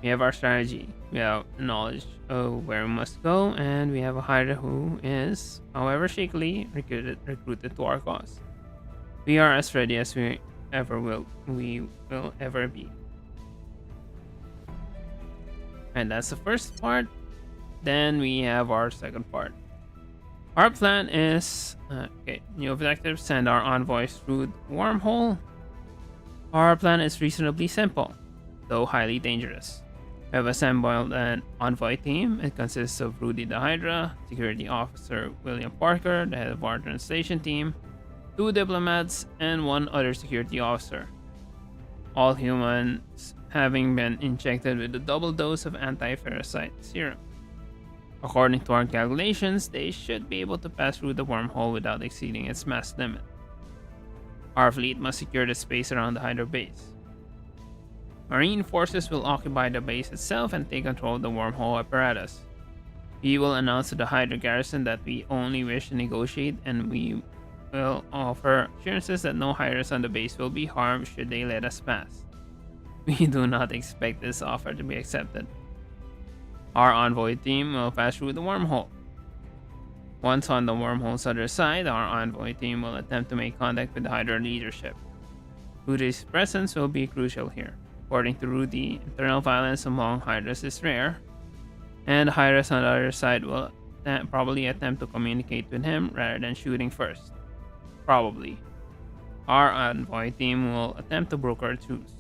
We have our strategy, we have knowledge of where we must go, and we have a Hydra who is, however shakily, recruited to our cause. We are as ready as we will ever be. And that's the first part. Then we have our second part. Our plan is, new objective, send our envoys through the wormhole. Our plan is reasonably simple, though highly dangerous. We have assembled an envoy team. It consists of Rudy the Hydra, Security Officer William Parker, the head of our translation team, 2 diplomats, and 1 other security officer. All humans having been injected with a double dose of anti-parasite serum. According to our calculations, they should be able to pass through the wormhole without exceeding its mass limit. Our fleet must secure the space around the Hydra base. Marine forces will occupy the base itself and take control of the wormhole apparatus. We will announce to the Hydra garrison that we only wish to negotiate and we will offer assurances that no hiders on the base will be harmed should they let us pass. We do not expect this offer to be accepted. Our envoy team will pass through the wormhole. Once on the wormhole's other side, our envoy team will attempt to make contact with the Hydra leadership. Rudy's presence will be crucial here. According to Rudy, internal violence among Hydras is rare, and the Hydras on the other side will probably attempt to communicate with him rather than shooting first. Probably. Our envoy team will attempt to broker a truce.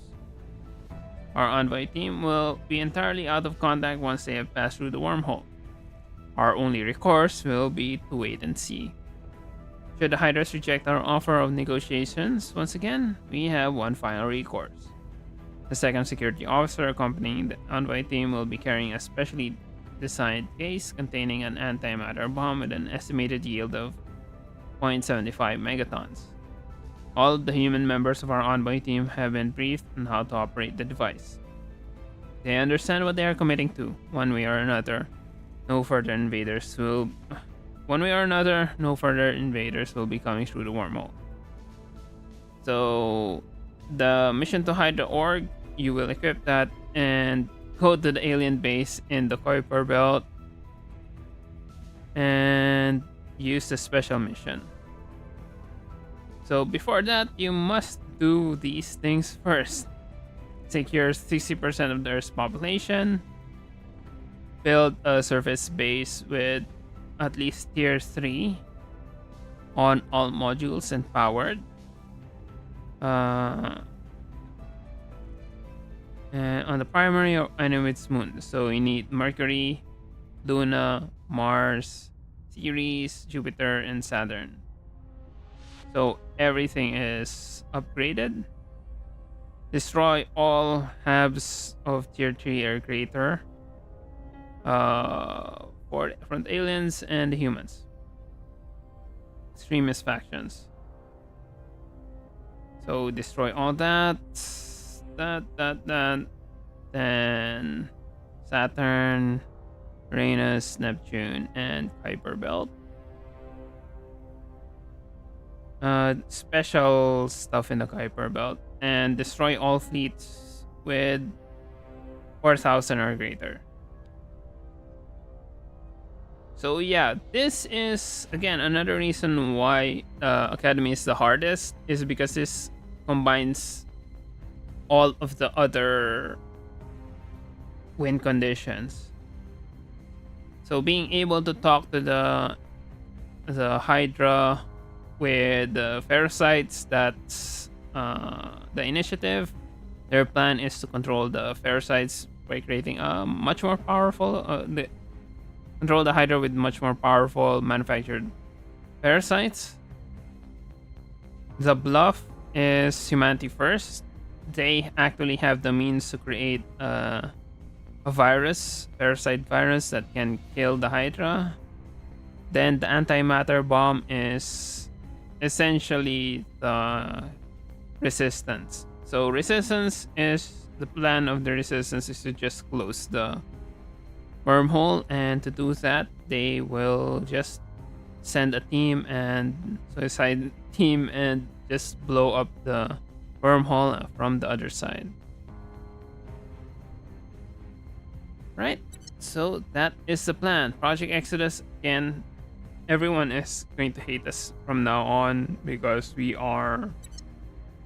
Our envoy team will be entirely out of contact once they have passed through the wormhole. Our only recourse will be to wait and see. Should the Hydras reject our offer of negotiations, once again, we have one final recourse. The second security officer accompanying the envoy team will be carrying a specially designed case containing an antimatter bomb with an estimated yield of 0.75 megatons. All of the human members of our envoy team have been briefed on how to operate the device. They understand what they are committing to. One way or another, no further invaders will be coming through the wormhole. So, the mission to hide the org, you will equip that and go to the alien base in the Kuiper Belt and use the special mission. So before that, you must do these things first. Secure 60% of the Earth's population. Build a surface base with at least tier 3 on all modules and powered. And on the primary or Enemy's moon. So we need Mercury, Luna, Mars, Ceres, Jupiter, and Saturn. So everything is upgraded. Destroy all HABs of tier 3 or greater from the aliens and the humans. Extremist factions. So destroy all that. Then Saturn, Uranus, Neptune, and Kuiper Belt. Special stuff in the Kuiper Belt, and destroy all fleets with 4,000 or greater. So yeah, this is again another reason why Academy is the hardest, is because this combines all of the other win conditions. So being able to talk to the Hydra with the Ferricites, that's the initiative. Their plan is to control the Ferricites by creating a much more powerful control the Hydra with much more powerful manufactured Ferricites. The bluff is humanity first. They actually have the means to create a virus, parasite virus that can kill the Hydra. Then the antimatter bomb is essentially the resistance. So resistance is the plan of the resistance is to just close the wormhole, and to do that they will just send a team and suicide team and just blow up the wormhole from the other side. Right? So that is the plan. Project Exodus, again, everyone is going to hate us from now on because we are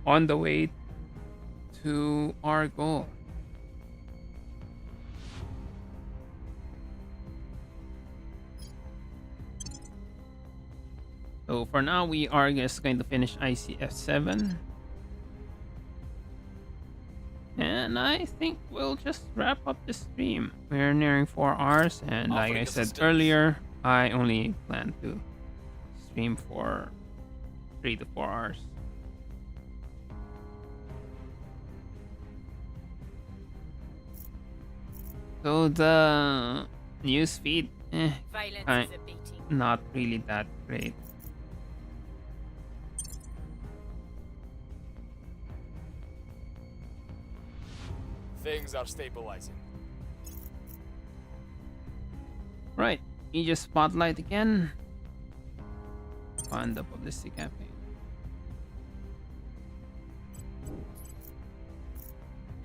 on the way to our goal. So for now, we are just going to finish ICF 7. And I think we'll just wrap up the stream. We're nearing 4 hours, and like I said earlier, I only plan to stream for 3 to 4 hours. So the news feed, Violence is abating. not really that great. Things are stabilizing. Right, Aegis Spotlight again. fund the publicity campaign.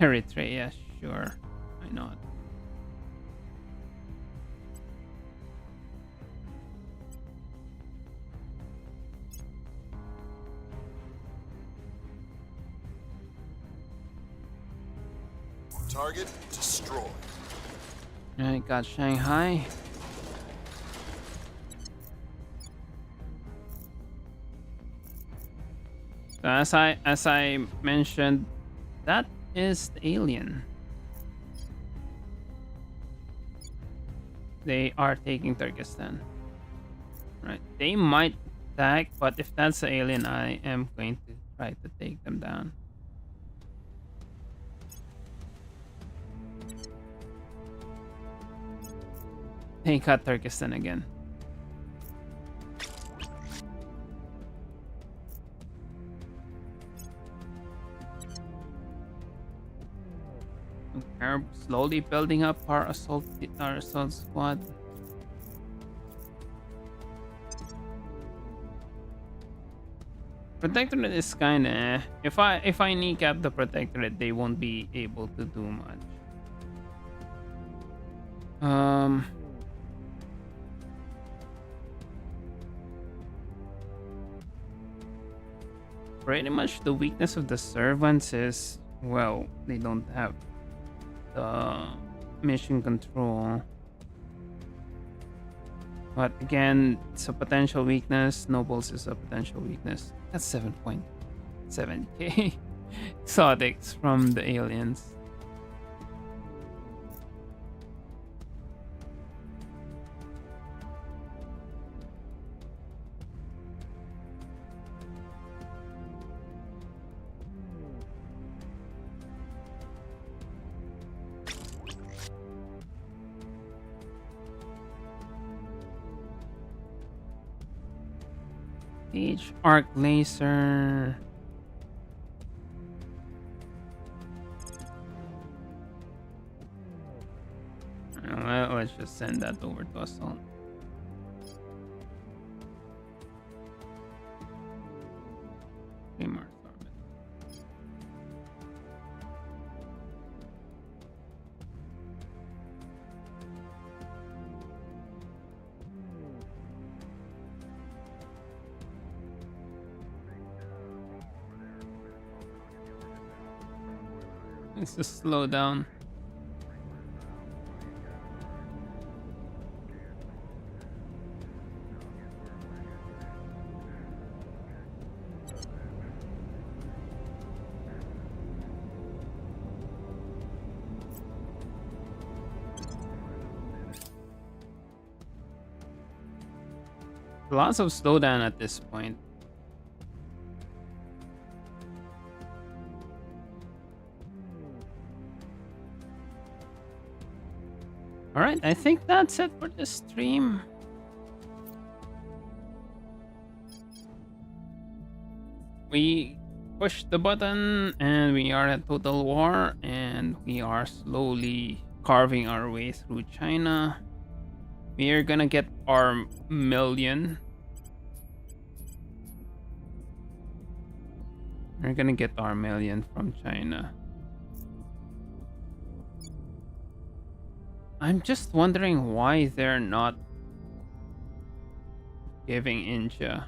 Eritrea, sure. Why not? Target destroyed. I got Shanghai. So as I mentioned, that is the alien. They are taking Turkestan. Right. They might attack, but if that's the alien, I am going to try to take them down. They got Turkestan again. We're slowly building up our assault squad. Protectorate is kinda eh. If I kneecap the Protectorate, they won't be able to do much. Pretty much the weakness of the servants is, well, they don't have the mission control. But again, it's a potential weakness. Nobles is a potential weakness. That's 7.7k exotics from the aliens. Siege arc laser. Well, let's just send that over to assault. Mars orbit. Let's just slow down. Lots of slowdown at this point. Alright, I think that's it for this stream. We pushed the button and we are at total war, and we are slowly carving our way through China. We are gonna get our million. We're gonna get our million from China. I'm just wondering why they're not giving India.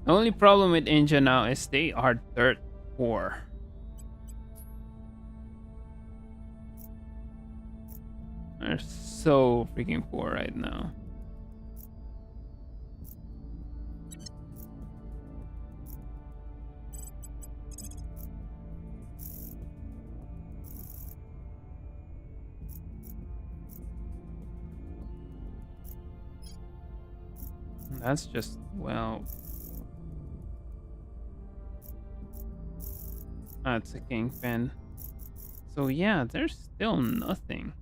The only problem with India now is they are dirt poor. They're so freaking poor right now. That's just, well, that's a kingpin. So yeah, there's still nothing.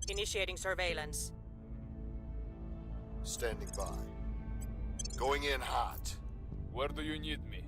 Initiating surveillance. Standing by. Going in hot. Where do you need me?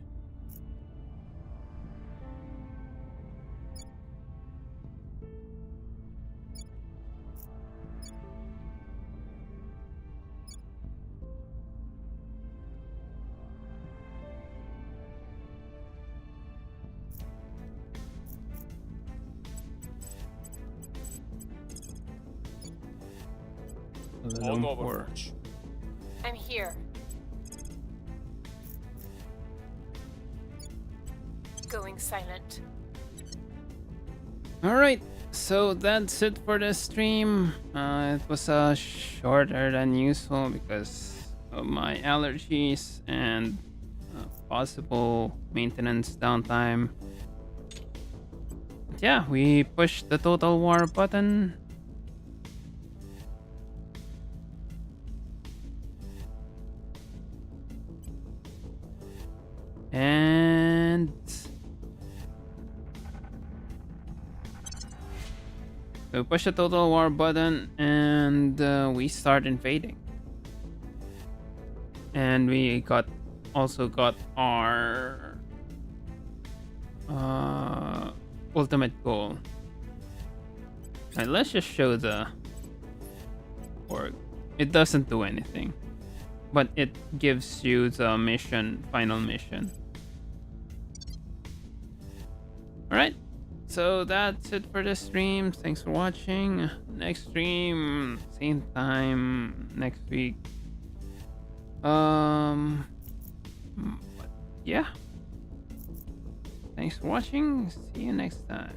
On Lumpur. Overwatch. I'm here. Going silent. Alright, so that's it for the stream. It was shorter than usual because of my allergies and possible maintenance downtime. But yeah, we pushed the Total War button. And we push the Total War button and we start invading. And we also got our ultimate goal. And let's just show the org. It doesn't do anything, but it gives you the mission, final mission. Alright, so that's it for this stream. Thanks for watching. Next stream, same time next week. But yeah. Thanks for watching. See you next time.